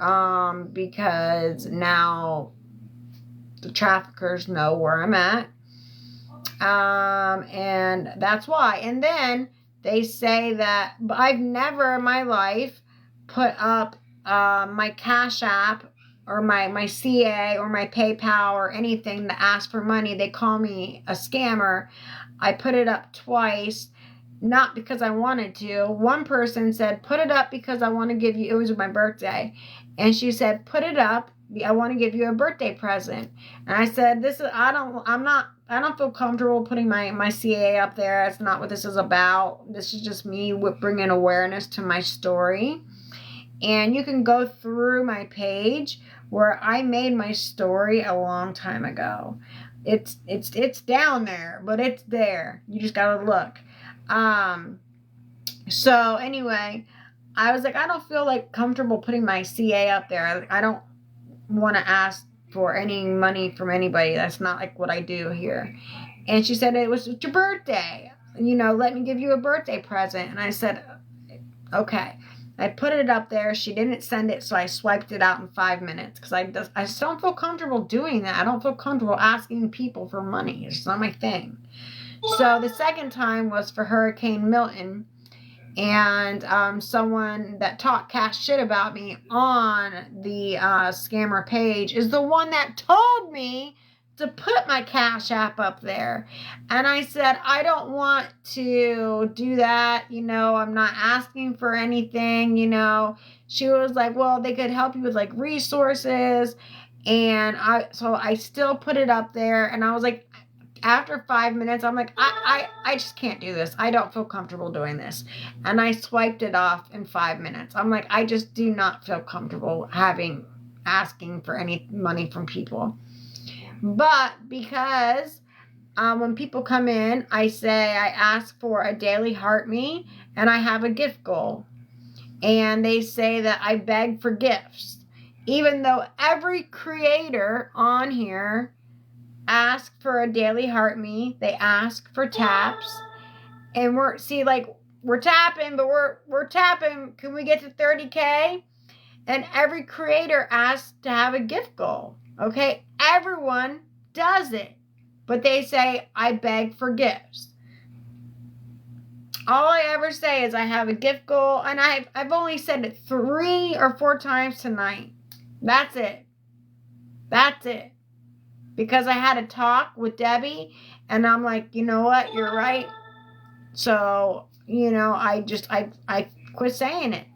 S1: because now the traffickers know where I'm at. And that's why. And then they say that I've never in my life put up my Cash App or my CA or my PayPal or anything that asks for money. They call me a scammer. I put it up twice, not because I wanted to. One person said, put it up because I want to give you, it was my birthday. And she said, put it up. I want to give you a birthday present. And I said, I don't feel comfortable putting my CA up there. That's not what this is about. This is just me bringing awareness to my story. And you can go through my page where I made my story a long time ago. It's down there, but it's there. You just gotta look. So anyway, I was like, I don't feel like comfortable putting my CA up there. I don't want to ask for any money from anybody. That's not like what I do here. And she said, it's your birthday. Let me give you a birthday present. And I said, okay. I put it up there. She didn't send it, so I swiped it out in 5 minutes because I just don't feel comfortable doing that. I don't feel comfortable asking people for money. It's not my thing. So the second time was for Hurricane Milton. And someone that talked cash shit about me on the scammer page is the one that told me to put my Cash App up there. And I said, I don't want to do that. I'm not asking for anything. She was like, well, they could help you with like resources. And so I still put it up there. And I was like, after 5 minutes, I'm like, I just can't do this. I don't feel comfortable doing this. And I swiped it off in 5 minutes. I'm like, I just do not feel comfortable asking for any money from people. But because when people come in, I ask for a daily heart me, and I have a gift goal. And they say that I beg for gifts. Even though every creator on here ask for a daily heart me, they ask for taps, and we're tapping, but we're tapping. Can we get to 30K? And every creator asks to have a gift goal. Okay, everyone does it, but they say I beg for gifts. All I ever say is I have a gift goal, and I've only said it 3 or 4 times tonight. That's it. because I had a talk with Debbie, and I'm like, you know what, you're right. So, I quit saying it,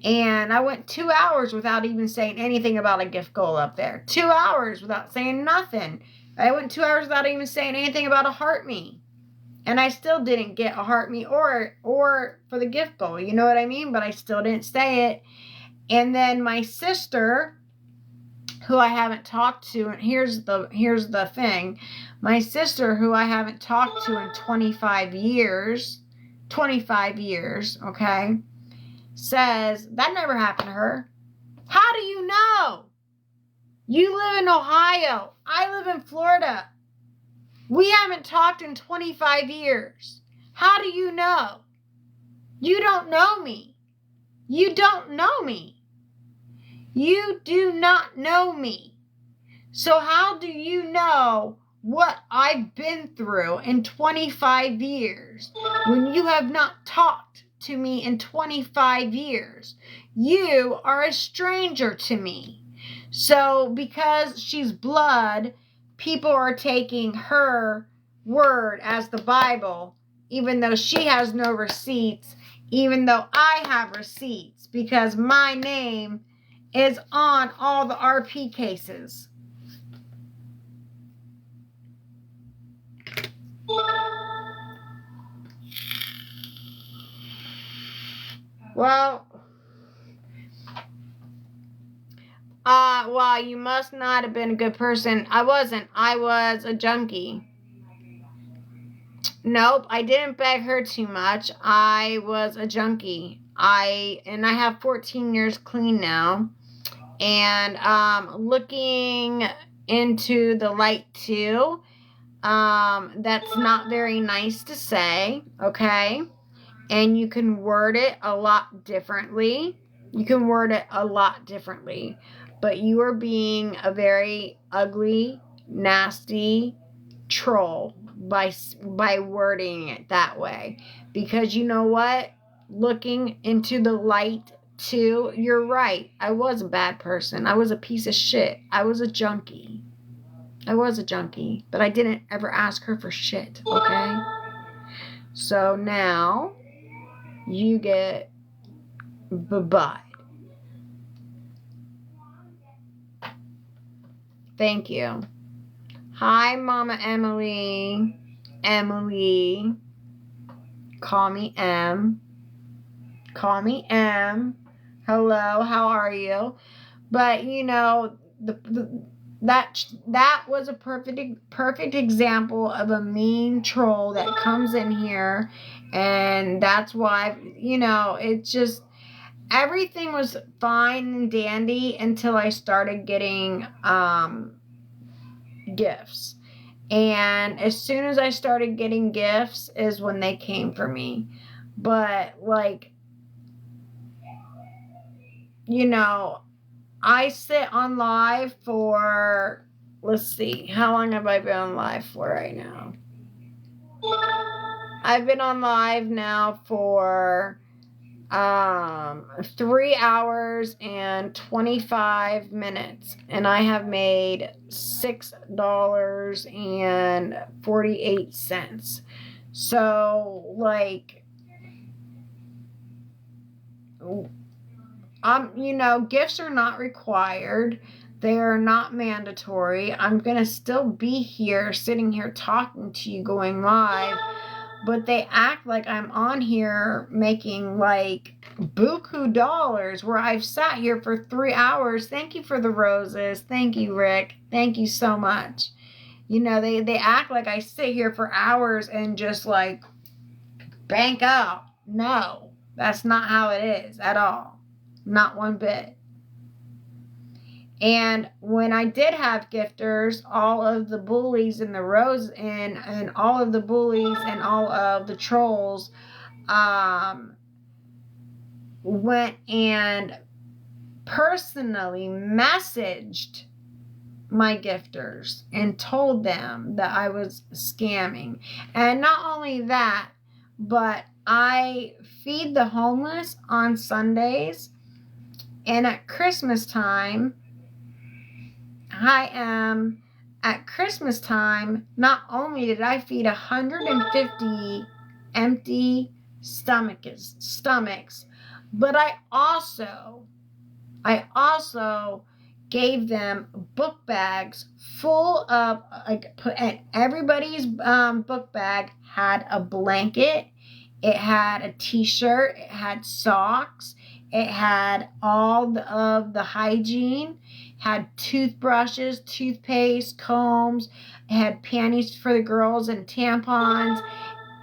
S1: and I went 2 hours without even saying anything about a gift goal up there. 2 hours without saying nothing. I went 2 hours without even saying anything about a heart me. And I still didn't get a heart me or for the gift goal. You know what I mean? But I still didn't say it. And then my sister, who I haven't talked to, and here's the thing. My sister, who I haven't talked to in 25 years, okay, says that never happened to her. How do you know? You live in Ohio. I live in Florida. We haven't talked in 25 years. How do you know? You don't know me. You don't know me. You do not know me. So how do you know what I've been through in 25 years when you have not talked to me in 25 years? You are a stranger to me. So because she's blood, people are taking her word as the Bible, even though she has no receipts, even though I have receipts, because my name is on all the RP cases. Well, you must not have been a good person. I wasn't. I was a junkie. Nope, I didn't beg her too much. I was a junkie. I have 14 years clean now. And looking into the light too, that's not very nice to say, okay? And you can word it a lot differently. But you are being a very ugly, nasty troll by wording it that way. Because you know what? Looking into the light too, you're right. I was a bad person. I was a piece of shit. I was a junkie. But I didn't ever ask her for shit, okay? So now you get bye-bye. Thank you. Hi, Mama Emily. Emily. Call me M. Hello, how are you? But that was a perfect example of a mean troll that comes in here, and that's why it's just everything was fine and dandy until I started getting gifts. And as soon as I started getting gifts is when they came for me. But I sit on live for, let's see, how long have I been on live for right now? I've been on live now for 3 hours and 25 minutes, and I have made $6.48. So gifts are not required. They are not mandatory. I'm gonna still be here, sitting here talking to you, going live. But they act like I'm on here making buku dollars, where I've sat here for 3 hours. Thank you for the roses. Thank you, Rick. Thank you so much. They act like I sit here for hours and just bank out. No, that's not how it is at all. Not one bit. And when I did have gifters, all of the bullies and the rose and all of the bullies and all of the trolls went and personally messaged my gifters and told them that I was scamming. And not only that, but I feed the homeless on Sundays, and at Christmas time, hi, at Christmas time, not only did I feed 150 empty stomachs, but I also gave them book bags full of, like, everybody's book bag had a blanket, it had a t-shirt, it had socks, it had all of the hygiene, had toothbrushes, toothpaste, combs, it had panties for the girls and tampons.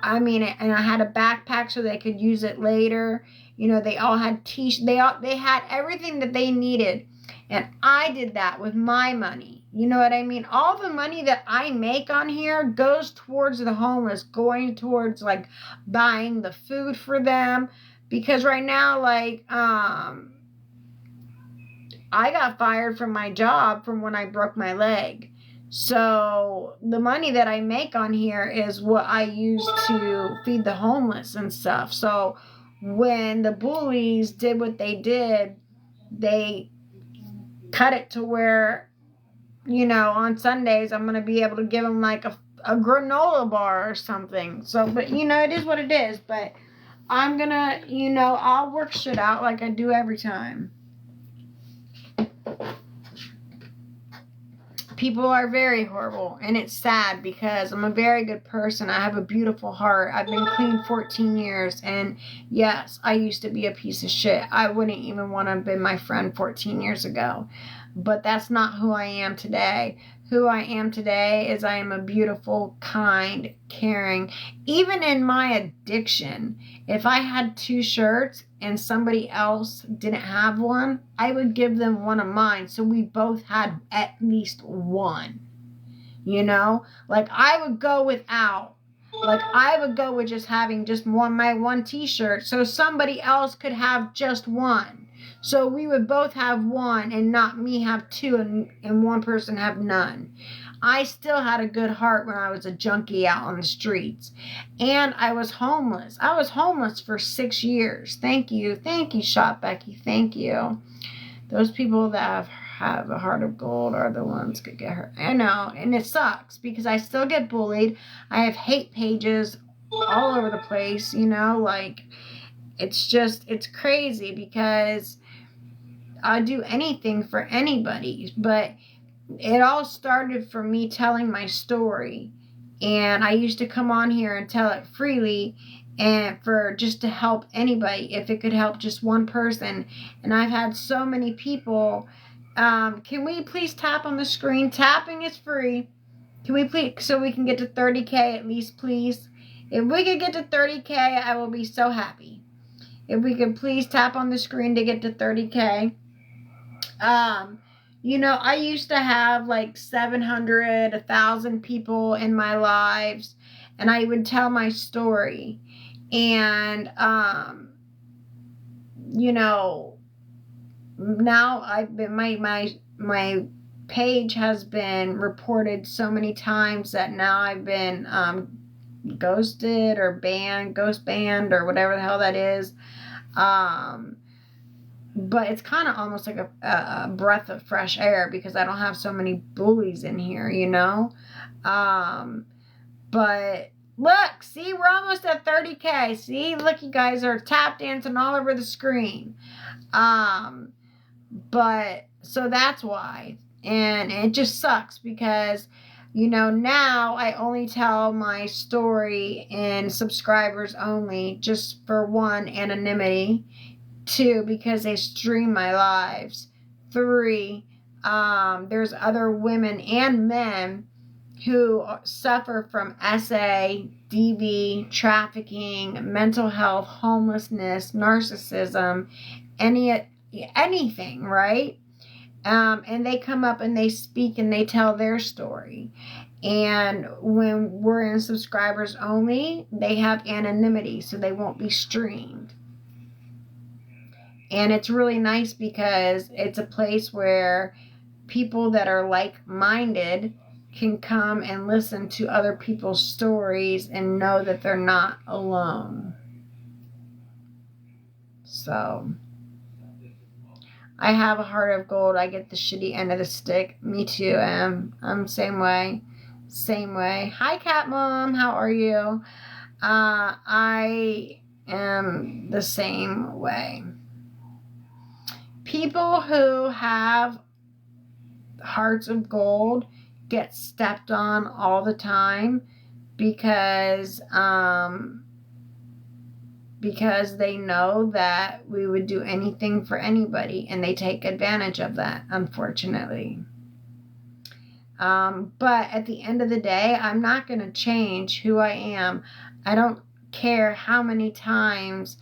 S1: I mean, and I had a backpack so they could use it later. You know, they all had they had everything that they needed. And I did that with my money. You know what I mean? All the money that I make on here goes towards the homeless, going towards, like, buying the food for them. Because right now, like, I got fired from my job from when I broke my leg. So the money that I make on here is what I use to feed the homeless and stuff. So when the bullies did what they did, they cut it to where, you know, on Sundays I'm going to be able to give them like a granola bar or something. So, but you know, it is what it is. But I'm going to, you know, I'll work shit out like I do every time. People are very horrible, and it's sad because I'm a very good person. I have a beautiful heart. I've been clean 14 years, and yes, I used to be a piece of shit. I wouldn't even want to have been my friend 14 years ago, but that's not who I am today. Who I am today is I am a beautiful, kind, caring. Even in my addiction, if I had 2 shirts and somebody else didn't have one, I would give them one of mine so we both had at least one. You know? Like, I would go without. Like, I would go with just having just my one t-shirt so somebody else could have just one. So we would both have one and not me have 2 and one person have none. I still had a good heart when I was a junkie out on the streets. And I was homeless. I was homeless for 6 years. Thank you. Thank you, Shop Becky. Thank you. Those people that have a heart of gold are the ones that get hurt. I know. And it sucks because I still get bullied. I have hate pages all over the place, you know, like, it's crazy because I'd do anything for anybody, but it all started from me telling my story. And I used to come on here and tell it freely and for just to help anybody, if it could help just one person. And I've had so many people. Can we please tap on the screen? Tapping is free. Can we please, so we can get to 30K at least, please? If we could get to 30K, I will be so happy. If we could please tap on the screen to get to 30K. You know, I used to have like 700, 1,000 people in my lives, and I would tell my story. And, you know, now I've been, my page has been reported so many times that now I've been, ghosted or ghost banned or whatever the hell that is. But it's kind of almost like a breath of fresh air because I don't have so many bullies in here, you know? But look, see, we're almost at 30K. See, look, you guys are tap dancing all over the screen. But so that's why. And it just sucks because, you know, now I only tell my story in subscribers only, just for 1, anonymity. 2, because they stream my lives. 3, there's other women and men who suffer from SA, DV, trafficking, mental health, homelessness, narcissism, anything, right? And they come up and they speak and they tell their story. And when we're in subscribers only, they have anonymity, so they won't be streamed. And it's really nice because it's a place where people that are like-minded can come and listen to other people's stories and know that they're not alone. So I have a heart of gold. I get the shitty end of the stick. Me too, I'm same way. Same way. Hi, Cat Mom. How are you? I am the same way. People who have hearts of gold get stepped on all the time because they know that we would do anything for anybody, and they take advantage of that, unfortunately. But at the end of the day, I'm not going to change who I am. I don't care how many times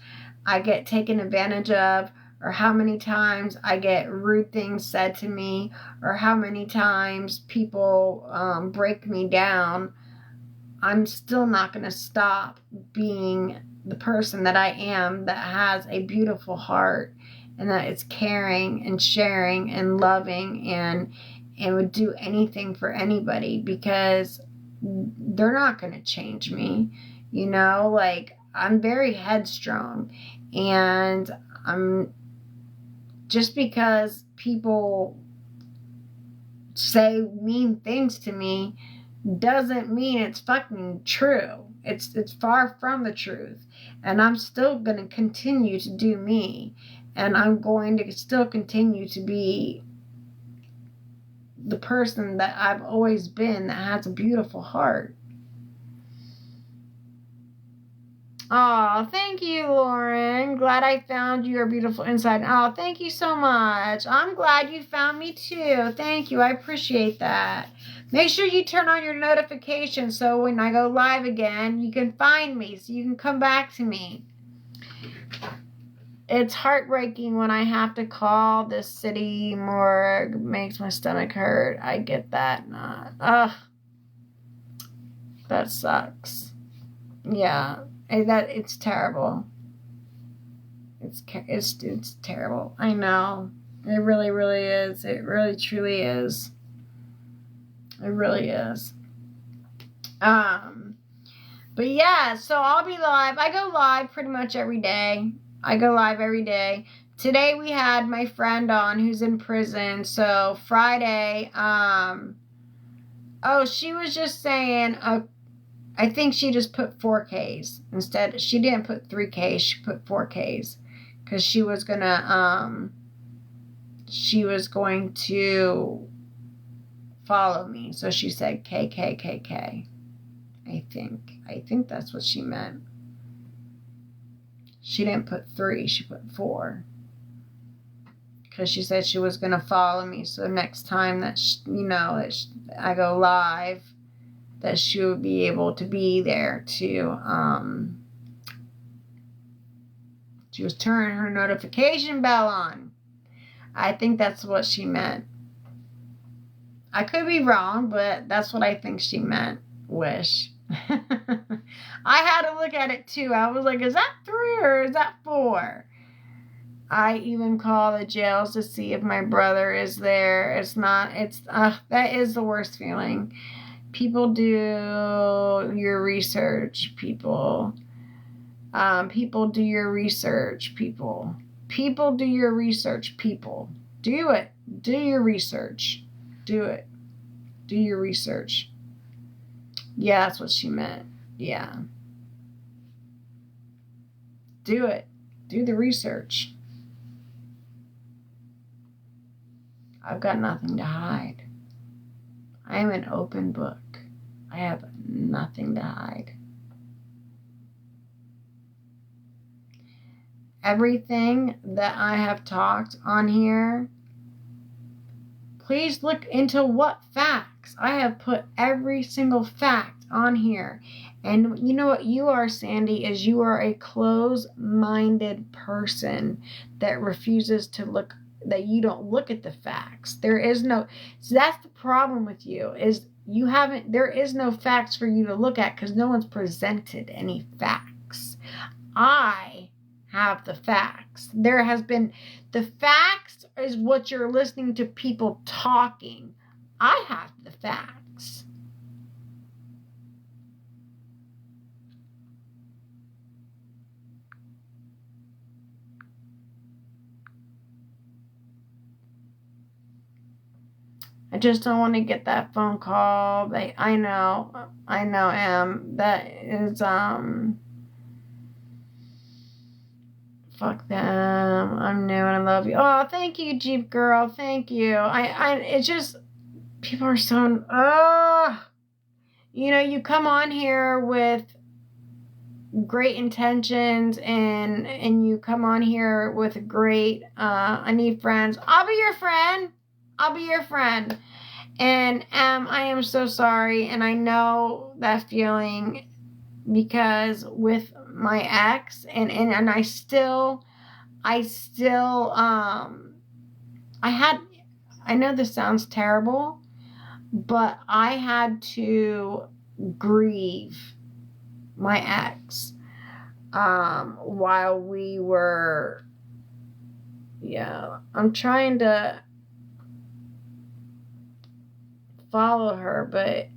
S1: I get taken advantage of, or how many times I get rude things said to me, or how many times people break me down. I'm still not going to stop being the person that I am, that has a beautiful heart, and that is caring and sharing and loving and would do anything for anybody, because they're not going to change me. You know, like, I'm very headstrong, and I'm just because people say mean things to me doesn't mean it's fucking true. It's far from the truth. And I'm still going to continue to do me. And I'm going to still continue to be the person that I've always been, that has a beautiful heart. Oh, thank you, Lauren. Glad I found your beautiful inside. Oh, thank you so much. I'm glad you found me too. Thank you. I appreciate that. Make sure you turn on your notifications so when I go live again, you can find me, so you can come back to me. It's heartbreaking when I have to call this city morgue. It makes my stomach hurt. I get that. That sucks. Yeah. It's terrible. It's terrible. I know. It really, really is. It really, truly is. It really is. But yeah, so I'll be live. I go live pretty much every day. Today we had my friend on who's in prison. So Friday, she was just saying, I think she just put 4Ks instead. She didn't put 3Ks. She put 4Ks because she was going to follow me. So she said KKKK. I think that's what she meant. She didn't put 3. She put 4. Because she said she was going to follow me. So next time that, I go live, that she would be able to be there to, she was turning her notification bell on. I think that's what she meant. I could be wrong, but that's what I think she meant. Wish. I had to look at it too. I was like, is that 3 or is that 4? I even call the jails to see if my brother is there. It's not, that is the worst feeling. People do your research, people. People do your research, people. People do your research, people. Do it. Do your research. Do it. Do your research. Yeah, that's what she meant. Yeah. Do it. Do the research. I've got nothing to hide. I am an open book. I have nothing to hide. Everything that I have talked on here, please look into what facts. I have put every single fact on here. And you know what you are, Sandy, is you are a closed-minded person that refuses to look, that you don't look at the facts. So that's the problem with you, is there is no facts for you to look at because no one's presented any facts. I have the facts. The facts is what you're listening to people talking. I have the facts. I just don't want to get that phone call. I know, Em. That is, fuck them. I'm new and I love you. Oh, thank you, Jeep Girl. Thank you. It's just, people are so, you know, you come on here with great intentions and you come on here with great, I need friends. I'll be your friend. And I am so sorry, and I know that feeling because with my ex, and I still, I know this sounds terrible, but I had to grieve my ex while we were, I'm trying to follow her, but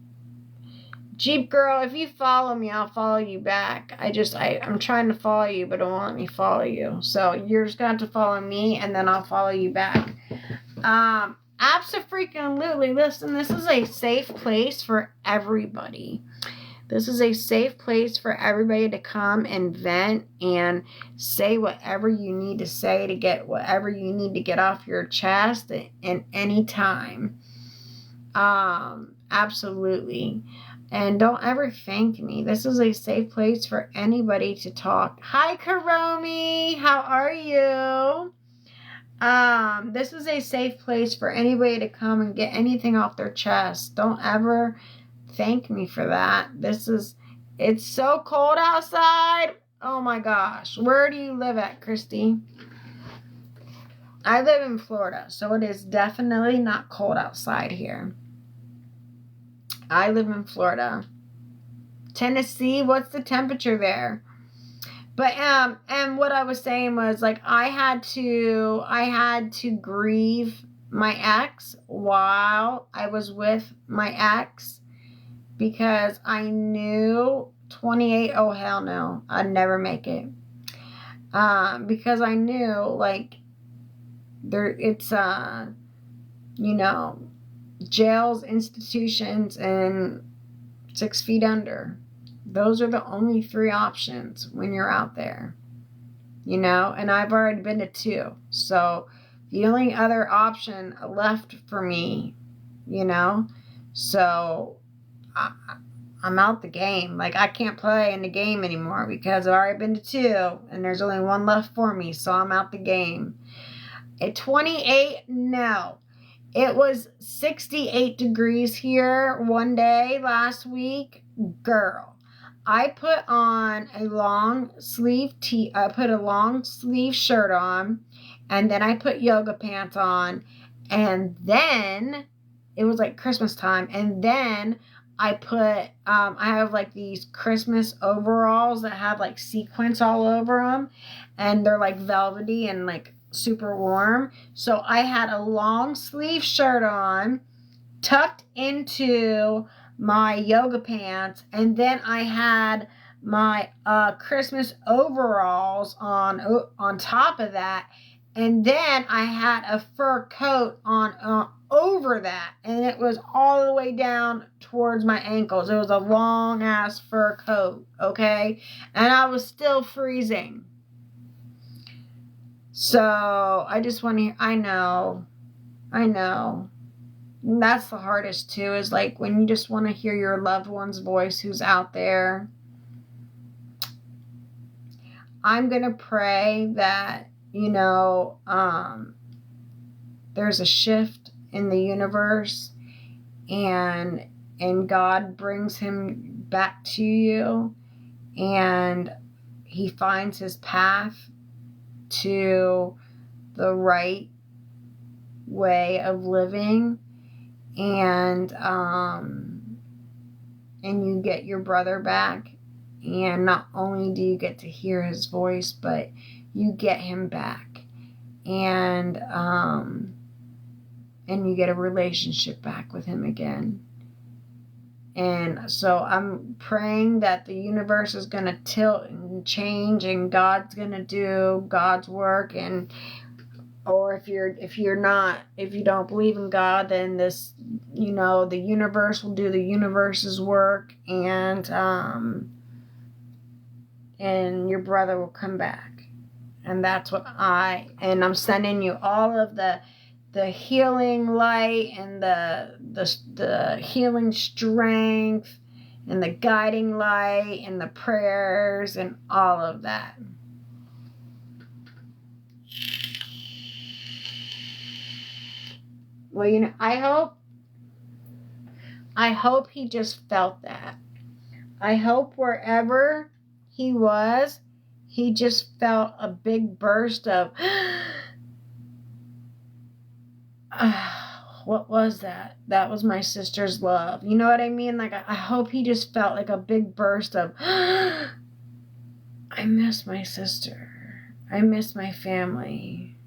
S1: Jeep Girl, if you follow me, I'll follow you back. I'm trying to follow you, but it won't let me follow you. So you're just going to have to follow me, and then I'll follow you back. Abso-freaking-lutely. Listen, this is a safe place for everybody. This is a safe place for everybody to come and vent and say whatever you need to say to get whatever you need to get off your chest at any time. Absolutely. And don't ever thank me. This is a safe place for anybody to talk. Hi, Karomi. How are you? This is a safe place for anybody to come and get anything off their chest. Don't ever thank me for that. It's so cold outside. Oh my gosh. Where do you live at, Christy? I live in Florida, so it is definitely not cold outside here. I live in Florida. Tennessee, what's the temperature there? But and what I was saying was, like, I had to grieve my ex while I was with my ex because I knew 28, oh hell no, I'd never make it. Because I knew, like, it's you know, jails, institutions, and 6 feet under. Those are the only 3 options when you're out there, you know, and I've already been to 2. So the only other option left for me, you know, so I'm out the game. Like, I can't play in the game anymore because I've already been to 2 and there's only 1 left for me. So I'm out the game. At 28, no. It was 68 degrees here one day last week. Girl, I put on a long sleeve shirt on, and then I put yoga pants on, and then it was like Christmas time, and then I put I have like these Christmas overalls that have like sequins all over them, and they're like velvety and like super warm. So I had a long sleeve shirt on, tucked into my yoga pants, and then I had my Christmas overalls on top of that, and then I had a fur coat on over that, and it was all the way down towards my ankles. It was a long ass fur coat, okay, and I was still freezing. So I just want to, I know. And that's the hardest too, is like when you just want to hear your loved one's voice who's out there. I'm going to pray that, you know, there's a shift in the universe and God brings him back to you and he finds his path to the right way of living, and you get your brother back, and not only do you get to hear his voice, but you get him back, and you get a relationship back with him again. And so I'm praying that the universe is going to tilt and change, and God's going to do God's work, and or if you don't believe in God, then this, the universe will do the universe's work, and your brother will come back. And that's what I'm sending you all of the healing light and the healing strength and the guiding light and the prayers and all of that. Well, I hope he just felt that. I hope wherever he was, he just felt a big burst of, what was that? That was my sister's love. You know what I mean? Like, I hope he just felt like a big burst of, I miss my sister. I miss my family.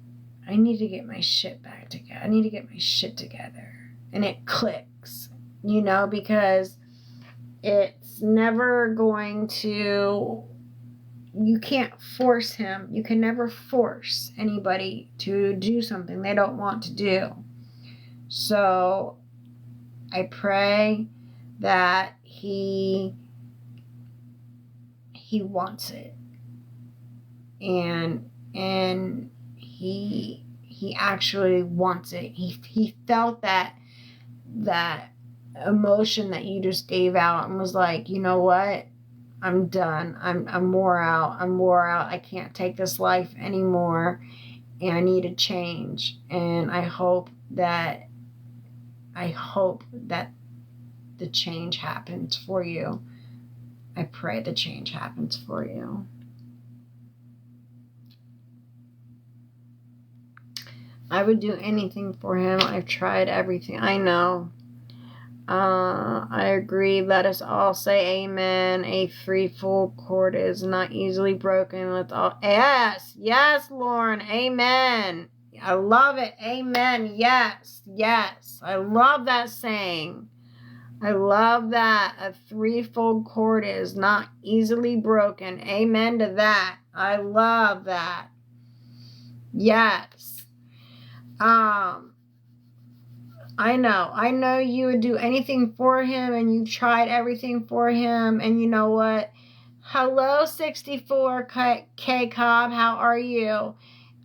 S1: I need to get my shit back together. I need to get my shit together. And it clicks, because it's never going to, you can't force him. You can never force anybody to do something they don't want to do. So I pray that he wants it. And he actually wants it. He felt that emotion that you just gave out and was like, you know what? I'm done. I'm wore out. I can't take this life anymore, and I need a change. And I hope that the change happens for you. I pray the change happens for you. I would do anything for him. I've tried everything. I know. I agree. Let us all say amen. A threefold cord is not easily broken. Let's all. Yes, Lauren. Amen. I love it. Amen. Yes. I love that saying. I love that. A threefold cord is not easily broken. Amen to that. I love that. Yes. I know you would do anything for him, and you've tried everything for him, and you know what? Hello, 64K Cobb, how are you?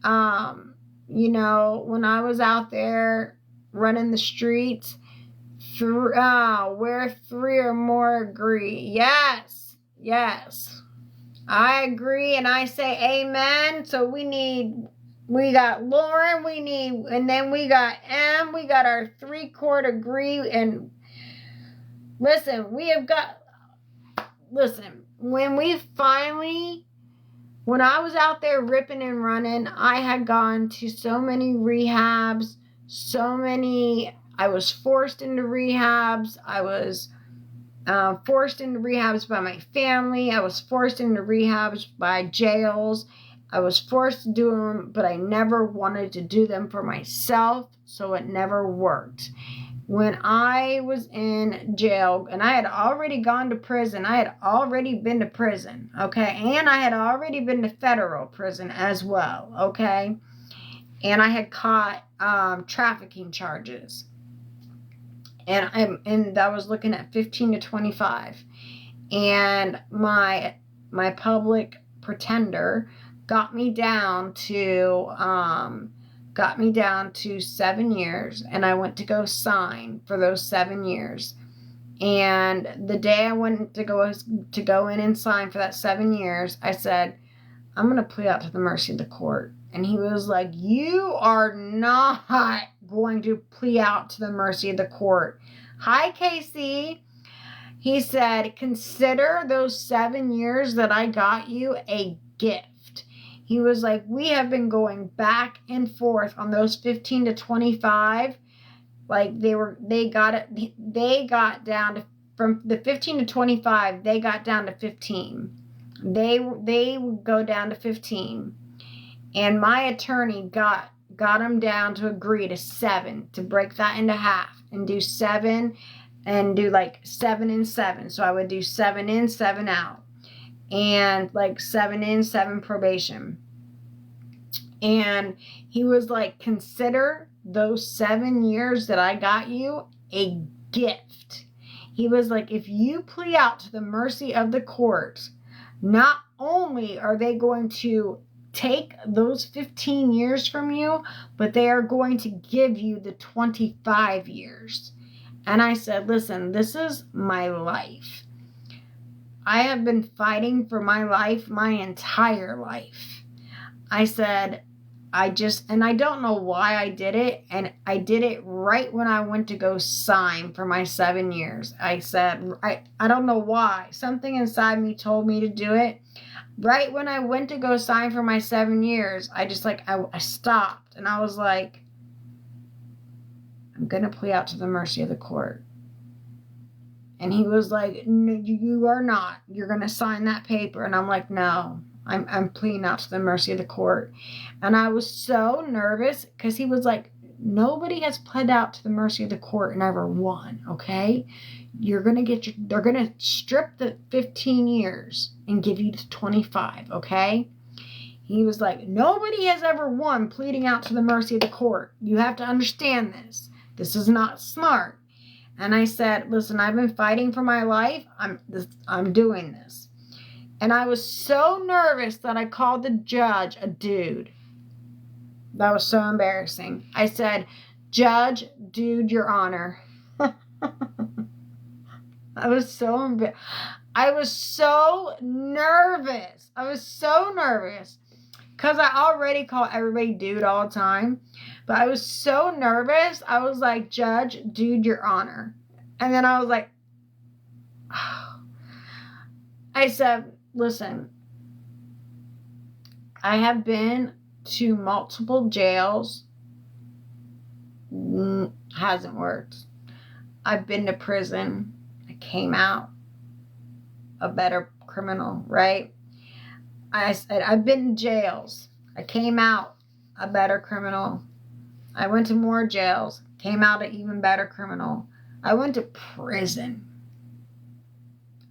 S1: When I was out there running the streets, where three or more agree. Yes. I agree, and I say amen. So we got Lauren, and then we got M, we got our 3-chord agree, and listen, when I was out there ripping and running, I had gone to so many rehabs, I was forced into rehabs, I was forced into rehabs by my family, I was forced into rehabs by jails, I was forced to do them, but I never wanted to do them for myself, so it never worked. When I was in jail, and I had already gone to prison, I had already been to prison, okay? And I had already been to federal prison as well, okay? And I had caught trafficking charges. And I was looking at 15 to 25. And my public pretender got me down to 7 years, and I went to go sign for those 7 years. And the day I went to go in and sign for that 7 years, I said, I'm going to plea out to the mercy of the court. And he was like, you are not going to plea out to the mercy of the court. Hi, Casey. He said, consider those 7 years that I got you a gift. He was like, we have been going back and forth on those 15 to 25. Like they got down to, from the 15 to 25, they got down to 15. They would go down to 15. And my attorney got them down to agree to 7, to break that into half and do 7 and do like 7 and 7. So I would do 7 in, 7 out. And like 7 in, 7 probation. And he was like, consider those 7 years that I got you a gift. He was like, if you plea out to the mercy of the court, not only are they going to take those 15 years from you, but they are going to give you the 25 years. And I said, listen, this is my life. I have been fighting for my life my entire life. I said, and I don't know why I did it. And I did it right when I went to go sign for my 7 years. I said, I don't know why. Something inside me told me to do it. Right when I went to go sign for my 7 years, I just like, I stopped and I was like, I'm going to plea out to the mercy of the court. And he was like, no, you are not. You're going to sign that paper. And I'm like, no, I'm pleading out to the mercy of the court. And I was so nervous because he was like, nobody has pled out to the mercy of the court and ever won, okay? You're going to they're going to strip the 15 years and give you the 25, okay? He was like, nobody has ever won pleading out to the mercy of the court. You have to understand this. This is not smart. And I said, listen, I've been fighting for my life. I'm doing this. And I was so nervous that I called the judge a dude. That was so embarrassing. I said, Judge, dude, Your Honor. I was so nervous. I was so nervous. Because I already call everybody dude all the time. But I was so nervous. I was like, Judge, dude, Your Honor. And then I was like, oh. I said, listen, I have been to multiple jails. Hasn't worked. I've been to prison. I came out a better criminal, right? I said, I've been to jails. I came out a better criminal. I went to more jails. Came out an even better criminal. I went to prison.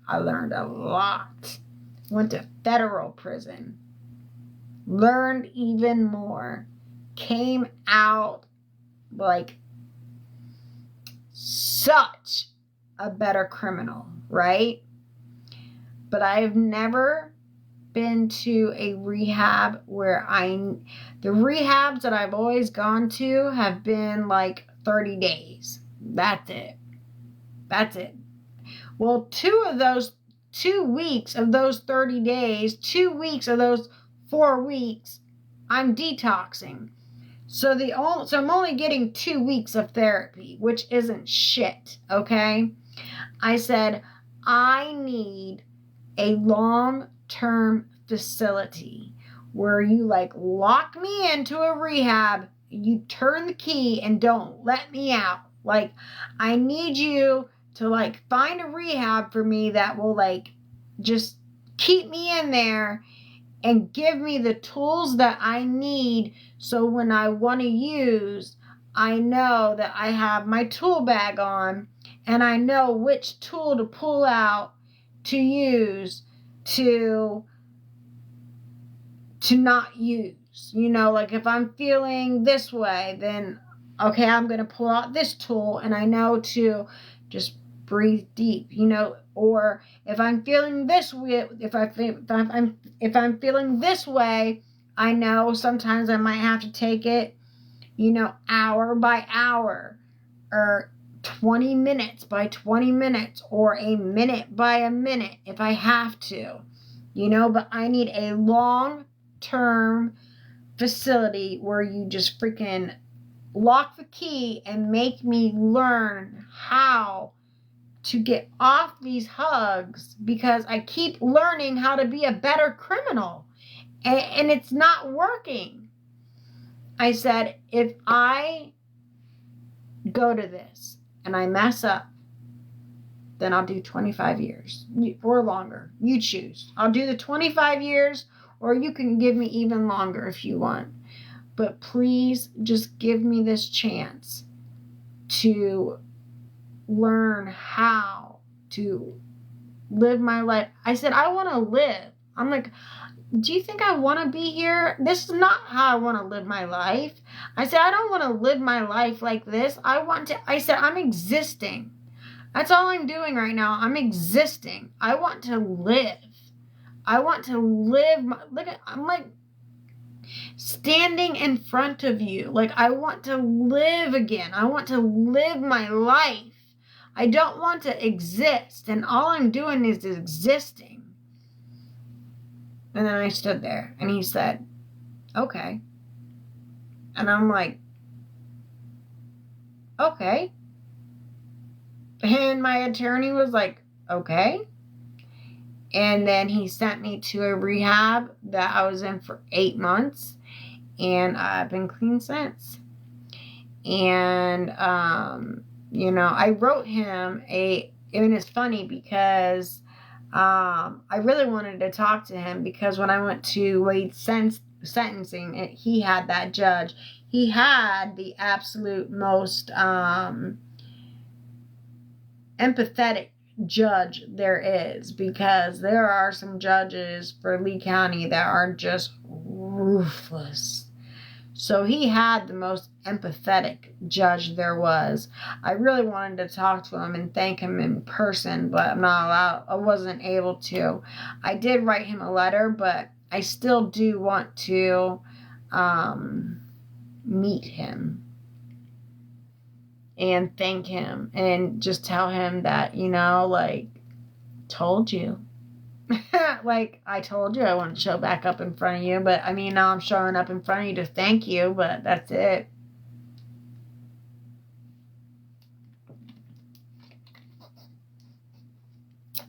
S1: I learned a lot. Went to federal prison. Learned even more. Came out like such a better criminal, right? But I have never been to a rehab where the rehabs that I've always gone to have been like 30 days. That's it. Well, 2 weeks of those 30 days, 2 weeks of those 4 weeks, I'm detoxing. So I'm only getting 2 weeks of therapy, which isn't shit, okay? I said, I need a long-term facility where you like lock me into a rehab, you turn the key and don't let me out. Like, I need you to like find a rehab for me that will like just keep me in there and give me the tools that I need so when I want to use, I know that I have my tool bag on and I know which tool to pull out to use to not use. You know, like if I'm feeling this way, then okay, I'm going to pull out this tool and I know to just breathe deep, you know, or if I'm feeling this way, if I'm feeling this way, I know sometimes I might have to take it, you know, hour by hour or 20 minutes by 20 minutes or a minute by a minute if I have to, you know, but I need a long-term facility where you just freaking lock the key and make me learn how to get off these hugs because I keep learning how to be a better criminal and it's not working. I said, if I go to this and I mess up, then I'll do 25 years or longer. You choose. I'll do the 25 years or you can give me even longer if you want. But please just give me this chance to learn how to live my life. I said, I want to live. I'm like, do you think I want to be here? This is not how I want to live my life. I said, I don't want to live my life like this. I said, I'm existing. That's all I'm doing right now. I'm existing. I want to live. I want to live. I'm like standing in front of you. Like, I want to live again. I want to live my life. I don't want to exist. And all I'm doing is existing. And then I stood there and he said, okay. And I'm like, okay. And my attorney was like, okay. And then he sent me to a rehab that I was in for 8 months. And I've been clean since. And, I wrote him and it's funny because I really wanted to talk to him because when I went to Wade's sentencing, he had that judge. He had the absolute most empathetic judge there is, because there are some judges for Lee County that are just ruthless. So he had the most empathetic judge there was. I really wanted to talk to him and thank him in person, but I'm not allowed. I wasn't able to. I did write him a letter, but I still do want to meet him and thank him and just tell him that, told you. Like, I told you I wouldn't show back up in front of you, but now I'm showing up in front of you to thank you, but that's it.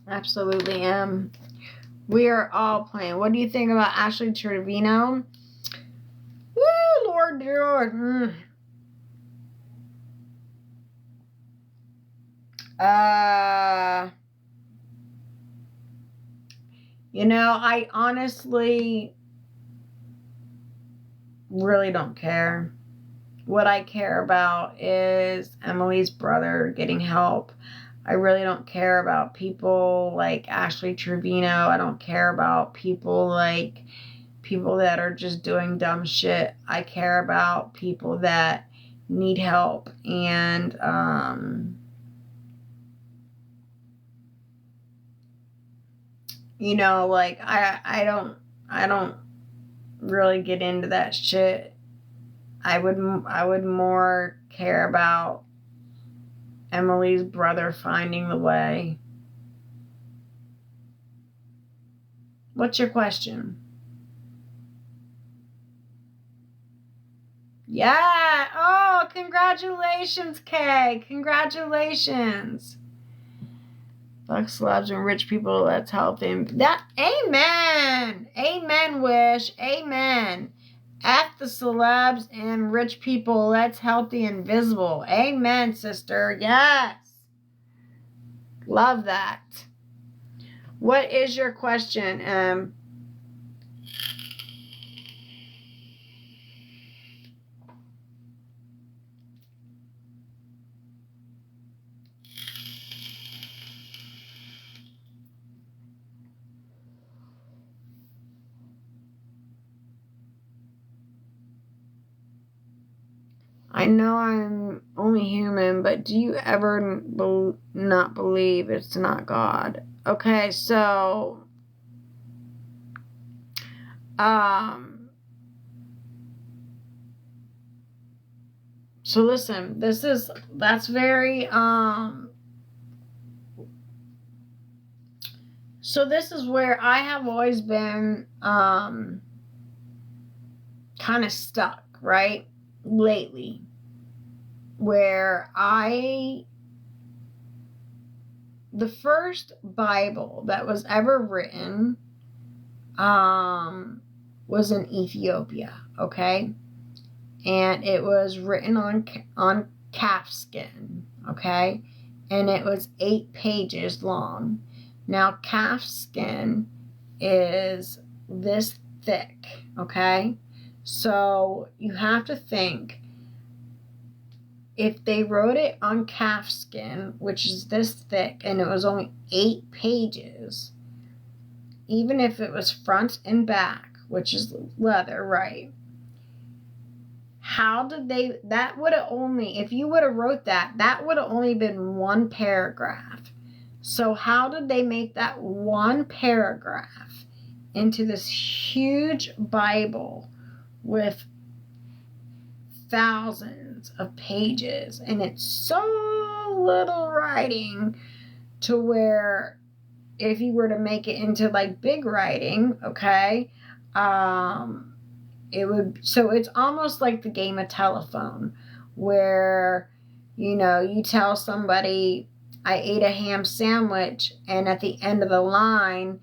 S1: Absolutely am. We are all playing. What do you think about Ashley Trevino? Woo, Lord, dear Lord. I honestly really don't care. What I care about is Emily's brother getting help. I really don't care about people like Ashley Trevino. I don't care about people that are just doing dumb shit. I care about people that need help. And I don't really get into that shit. I would more care about Emily's brother finding the way. What's your question? Yeah. Oh, congratulations, Kay. Congratulations. Fuck celebs and rich people. Let's help them. Amen. Amen, Wish. Amen. F the celebs and rich people. Let's help the invisible. Amen, sister. Yes. Love that. What is your question? I know I'm only human, but do you ever not believe it's not God? Okay, so listen, that's very so this is where I have always been kind of stuck, right? Lately, where the first Bible that was ever written was in Ethiopia, okay? And it was written on calfskin, okay? And it was 8 pages long. Now, calfskin is this thick, okay? So you have to think, if they wrote it on calfskin, which is this thick, and it was only 8 pages, even if it was front and back, which is leather, right? How did they, that would have only, if you would have wrote that, that would have only been one paragraph. So how did they make that one paragraph into this huge Bible with thousands of pages? And it's so little writing to where if you were to make it into like big writing, okay, it would, so it's almost like the game of telephone where, you know, you tell somebody, I ate a ham sandwich, and at the end of the line,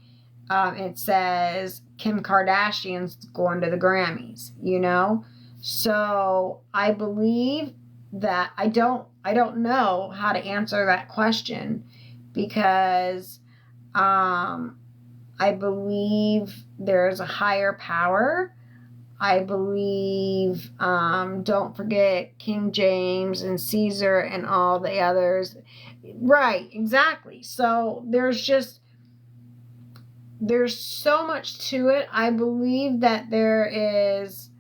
S1: it says Kim Kardashian's going to the Grammys, you know? So I believe that I don't know how to answer that question because I believe there's a higher power. I believe, don't forget King James and Caesar and all the others. Right, exactly. So there's so much to it. I believe that there is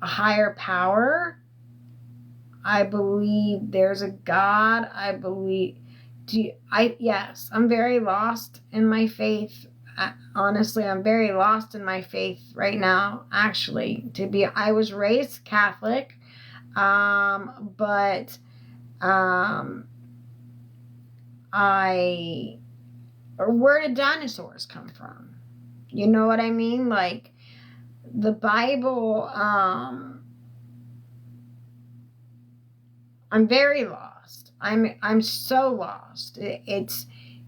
S1: a higher power. I believe there's a God. I believe, yes, I'm very lost in my faith. Honestly, I'm very lost in my faith right now, actually. I was raised Catholic, but where did dinosaurs come from? You know what I mean? Like, the Bible, I'm very lost. I'm so lost.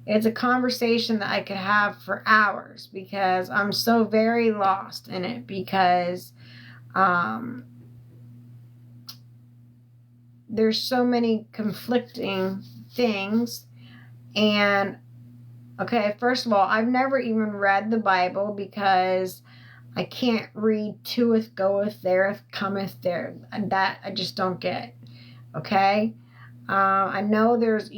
S1: It's a conversation that I could have for hours because I'm so very lost in it because there's so many conflicting things. And okay, first of all, I've never even read the Bible because I can't read toeth, goeth, thereth, cometh, there. That I just don't get. Okay? I know there's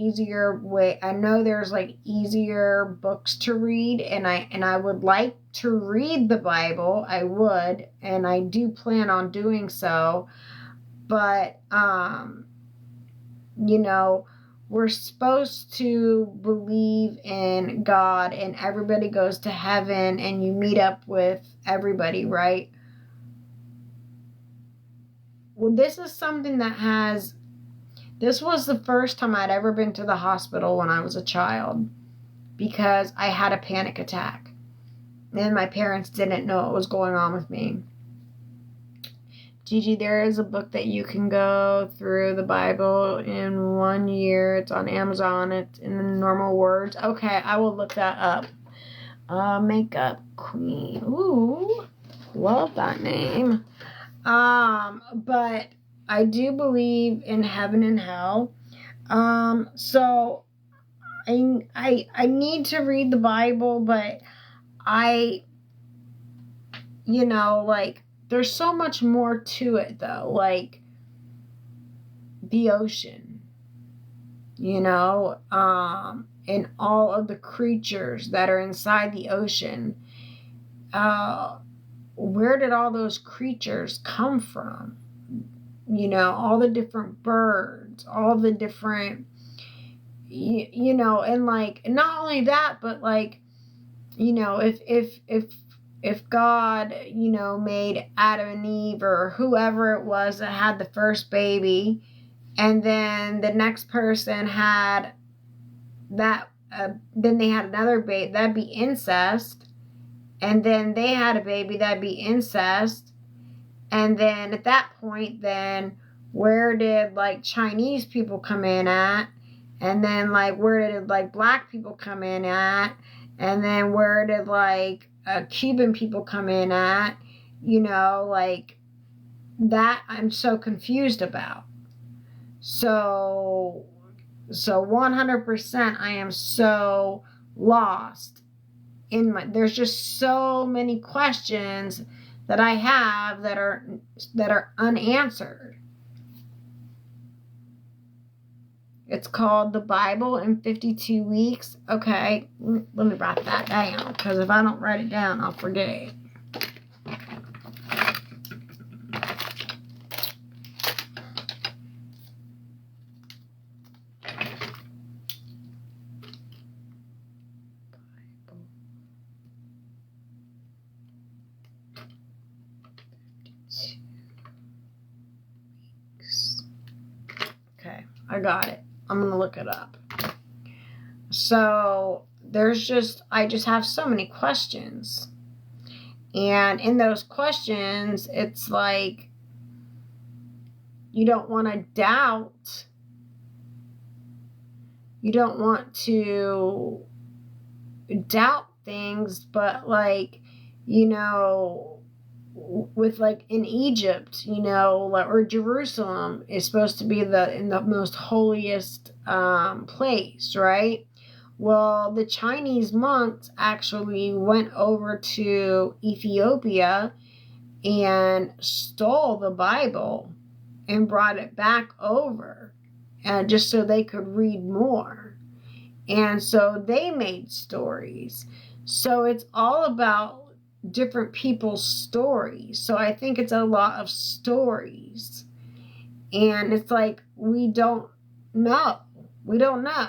S1: like easier books to read, and I would like to read the Bible. I would, and I do plan on doing so. But you know, we're supposed to believe in God, and everybody goes to heaven, and you meet up with everybody, right? Well, this is something this was the first time I'd ever been to the hospital when I was a child because I had a panic attack. And my parents didn't know what was going on with me. Gigi, there is a book that you can go through the Bible in 1 year. It's on Amazon. It's in the normal words. Okay, I will look that up. Makeup Queen. Ooh, love that name. But I do believe in heaven and hell. So I need to read the Bible, but like, there's so much more to it though, like the ocean, and all of the creatures that are inside the ocean. Where did all those creatures come from? All the different birds, all the different, and like, not only that, but like, if God, made Adam and Eve or whoever it was that had the first baby, and then the next person had that, then they had another baby, that'd be incest, and then they had a baby, that'd be incest. And then at that point, then where did like Chinese people come in at? And then like where did like black people come in at? And then where did like Cuban people come in at? Like that I'm so confused about. So 100% I am so lost there's just so many questions that I have that are unanswered. It's called The Bible in 52 Weeks. Okay, let me write that down, because if I don't write it down, I'll forget. Okay, I got it. I'm gonna look it up. So I just have so many questions. And in those questions, it's like you don't want to doubt. You don't want to doubt things, but like, with like in Egypt, or Jerusalem is supposed to be in the most holiest place, right? Well, the Chinese monks actually went over to Ethiopia and stole the Bible and brought it back over, just so they could read more. And so they made stories. So it's all about different people's stories. So I think it's a lot of stories. And it's like, we don't know. We don't know.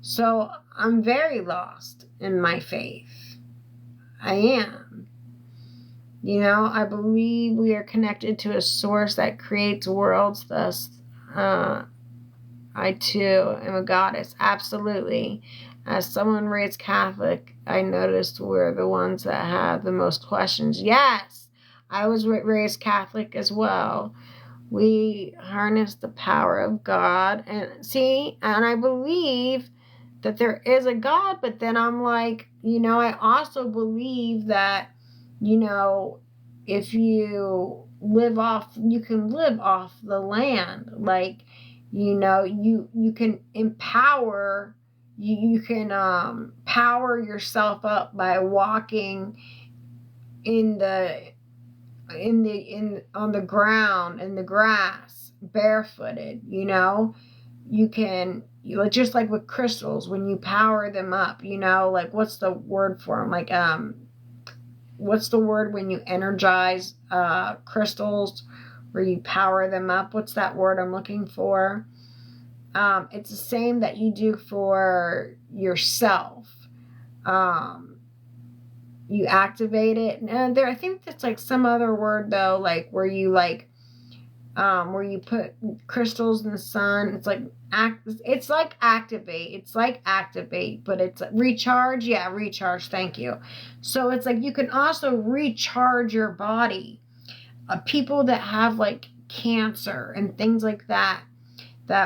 S1: So I'm very lost in my faith. I am. I believe we are connected to a source that creates worlds, thus I too am a goddess. Absolutely. As someone raised Catholic, I noticed we're the ones that have the most questions. Yes, I was raised Catholic as well. We harness the power of God. And I believe that there is a God, but then I'm like, I also believe that, if you can live off the land. Like, you can empower, you can power yourself up by walking on the ground, in the grass, barefooted. You can, just like with crystals, when you power them up, like, what's the word for them? Like, what's the word when you energize crystals, where you power them up? What's that word I'm looking for? It's the same that you do for yourself. You activate it. And I think that's like some other word though, like where you put crystals in the sun. It's like activate, but it's recharge. Yeah, recharge. Thank you. So it's like you can also recharge your body. People that have like cancer and things like that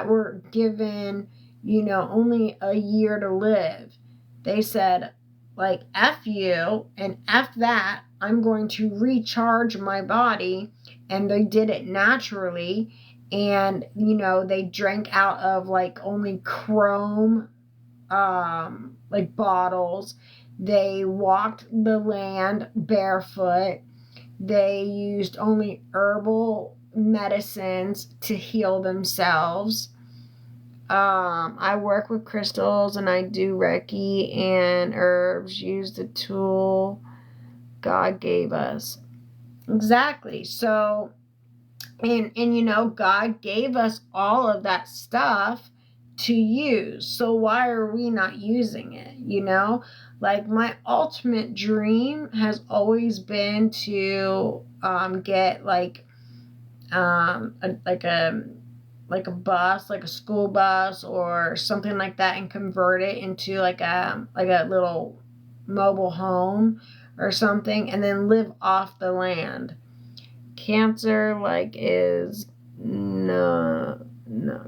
S1: were given, only a year to live. They said, like, F you and F that. I'm going to recharge my body. And they did it naturally. And, they drank out of like only chrome, like bottles. They walked the land barefoot. They used only herbal medicines to heal themselves. I work with crystals and I do Reiki and herbs. Use the tool God gave us. Exactly. So, and God gave us all of that stuff to use. So why are we not using it? Like, my ultimate dream has always been to get like a bus, like a school bus or something like that, and convert it into like a little mobile home or something, and then live off the land. Cancer is no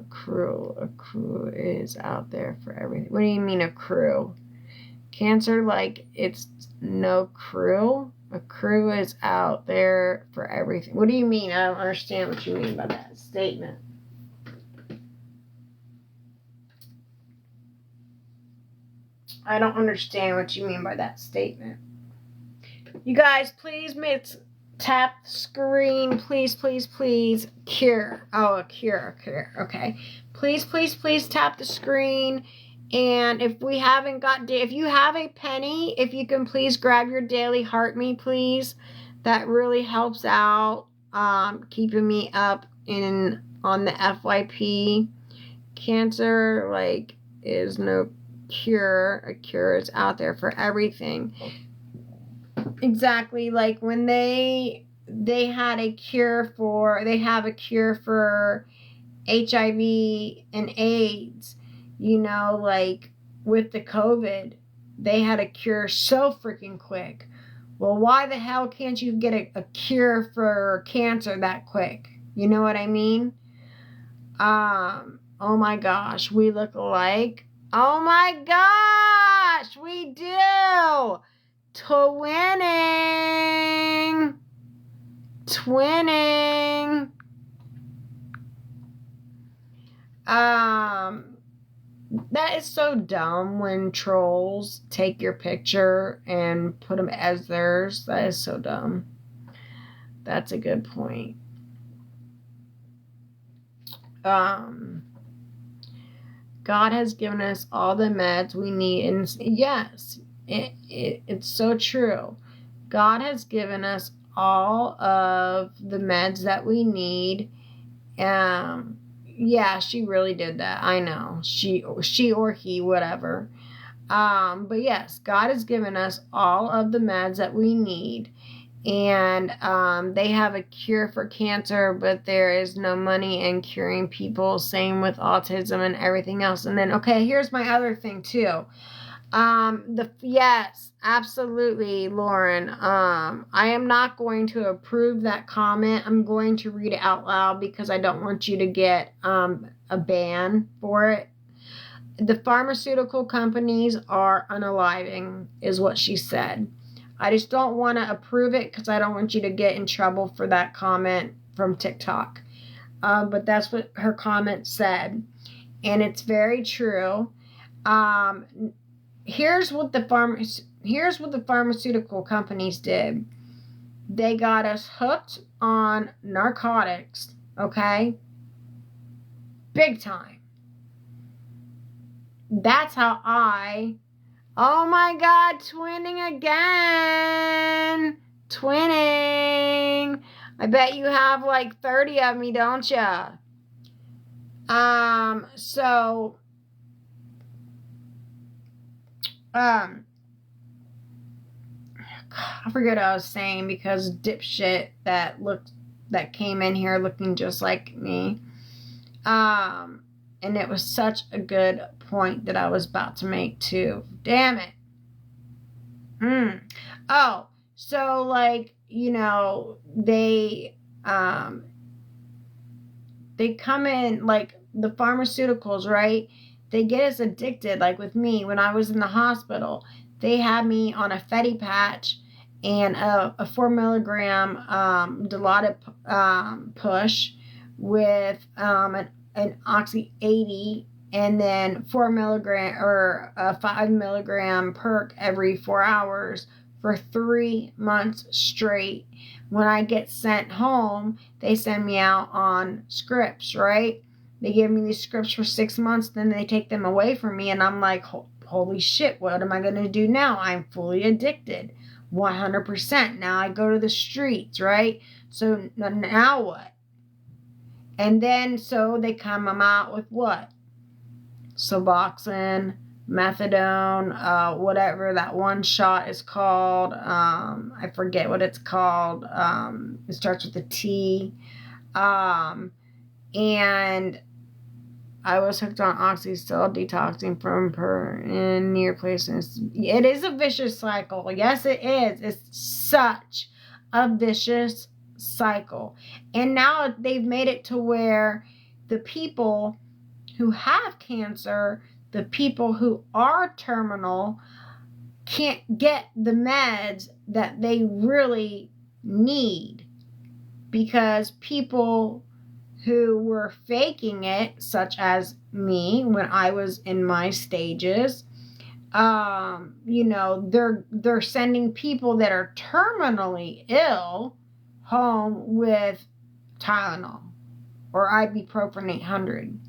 S1: crew. A crew is out there for everything. What do you mean a crew? Cancer, it's no crew. A crew is out there for everything. What do you mean? I don't understand what you mean by that statement. I don't understand what you mean by that statement. You guys, please Tap the screen, please, please, please. Cure. Oh, a cure. Okay. Please, please, please tap the screen. And if we haven't got, if you have a penny, if you can please grab your daily heart me, please. That really helps out, keeping me up on the FYP. Cancer, like, is no cure. A cure is out there for everything. Exactly, like when they have a cure for HIV and AIDS, like with the COVID, they had a cure so freaking quick. Well, why the hell can't you get a cure for cancer that quick? You know what I mean? Oh my gosh, we look alike. Oh my gosh, we do. Twinning. That is so dumb when trolls take your picture and put them as theirs. That is so dumb. That's a good point. God has given us all the meds we need. And yes, it's so true. God has given us all of the meds that we need. Yeah, she really did that. I know. She or he, whatever. But yes, God has given us all of the meds that we need. And they have a cure for cancer, but there is no money in curing people. Same with autism and everything else. And then, okay, here's my other thing too. Yes, absolutely, Lauren. I am not going to approve that comment. I'm going to read it out loud because I don't want you to get a ban for it. The pharmaceutical companies are unaliving, is what she said. I just don't want to approve it because I don't want you to get in trouble for that comment from TikTok. But that's what her comment said. And it's very true. Here's what the pharmaceutical companies did. They got us hooked on narcotics, okay? Big time. That's how oh my God, twinning again. Twinning. I bet you have like 30 of me, don't ya? I forget what I was saying because dipshit that came in here looking just like me. And it was such a good point that I was about to make too. Damn it. Oh, so like, they come in like the pharmaceuticals, right? They get us addicted. Like with me, when I was in the hospital, they had me on a Fetty patch and a 4 milligram Dilaudid push with an Oxy 80 and then 4 milligram or a 5 milligram perk every 4 hours for 3 months straight. When I get sent home, they send me out on scripts, right? They give me these scripts for 6 months, then they take them away from me, and I'm like, holy shit, what am I going to do now? I'm fully addicted, 100%. Now I go to the streets, right? So now what? And then, so they come out with what? Suboxone, methadone, whatever that one shot is called. I forget what it's called. It starts with a T. And I was hooked on Oxy, still detoxing from in near places. It is a vicious cycle. Yes, it is. It's such a vicious cycle. And now they've made it to where the people who have cancer, the people who are terminal, can't get the meds that they really need because people who were faking it, such as me when I was in my stages, they're sending people that are terminally ill home with Tylenol or ibuprofen 800.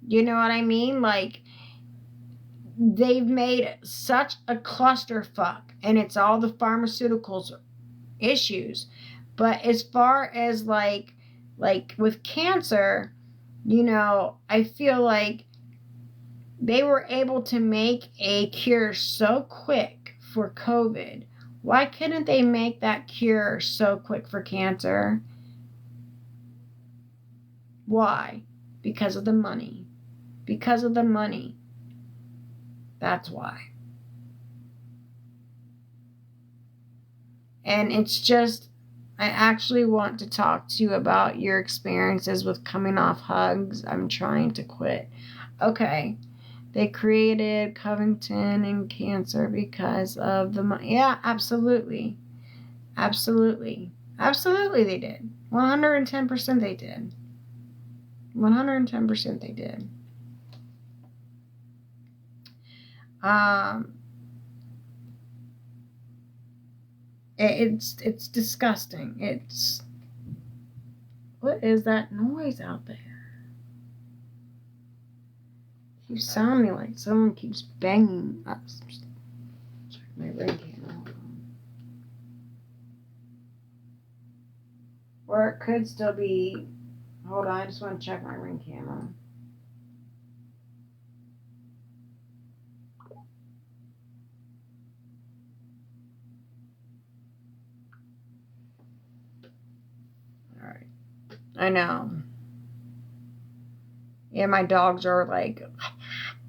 S1: You know what I mean? Like, they've made such a clusterfuck, and it's all the pharmaceuticals issues. But as far as like with cancer, you know, I feel like they were able to make a cure so quick for COVID. Why couldn't they make that cure so quick for cancer? Why? Because of the money. Because of the money. That's why. And it's just, I actually want to talk to you about your experiences with coming off hugs. I'm trying to quit. Okay. They created Covington and cancer because of the money. Yeah, absolutely. Absolutely. Absolutely they did. 110% they did. 110% they did. It's disgusting. It's, what is that noise out there? You sound me like someone keeps banging us. Check my ring camera. Or it could still be. Hold on, I just want to check my ring camera. Alright. I know. Yeah, my dogs are like,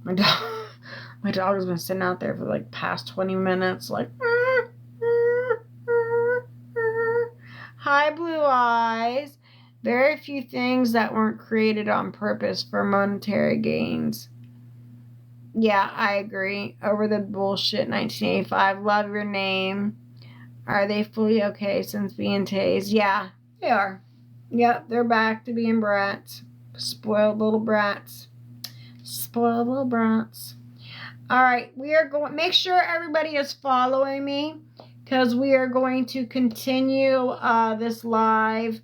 S1: my dog has been sitting out there for like past 20 minutes, like, hi, Blue Eyes. Very few things that weren't created on purpose for monetary gains. Yeah, I agree. Over the bullshit 1985. Love your name. Are they fully okay since being tased? Yeah, they are. Yep, they're back to being brats. Spoiled little brats. Spoiled little brats. Alright, we are going, make sure everybody is following me, because we are going to continue this live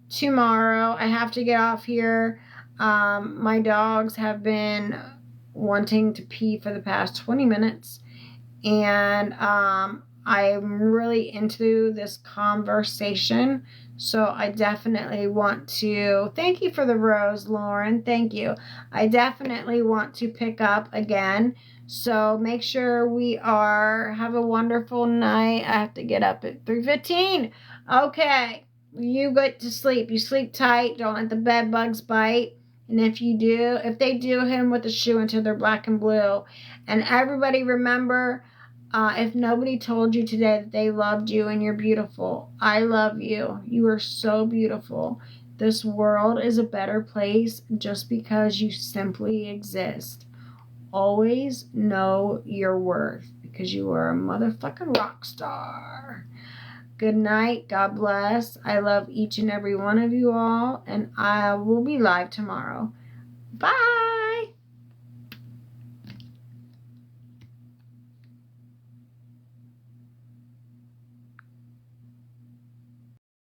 S1: tomorrow. I have to get off here. My dogs have been wanting to pee for the past 20 minutes, and I'm really into this conversation, so I definitely want to, thank you for the rose, Lauren, thank you. I definitely want to pick up again, so make sure have a wonderful night. I have to get up at 3:15. Okay, you get to sleep. You sleep tight. Don't let the bed bugs bite. And if they do, hit them with a shoe until they're black and blue. And everybody remember, if nobody told you today that they loved you and you're beautiful, I love you. You are so beautiful. This world is a better place just because you simply exist. Always know your worth, because you are a motherfucking rock star. Good night. God bless. I love each and every one of you all, and I will be live tomorrow. Bye.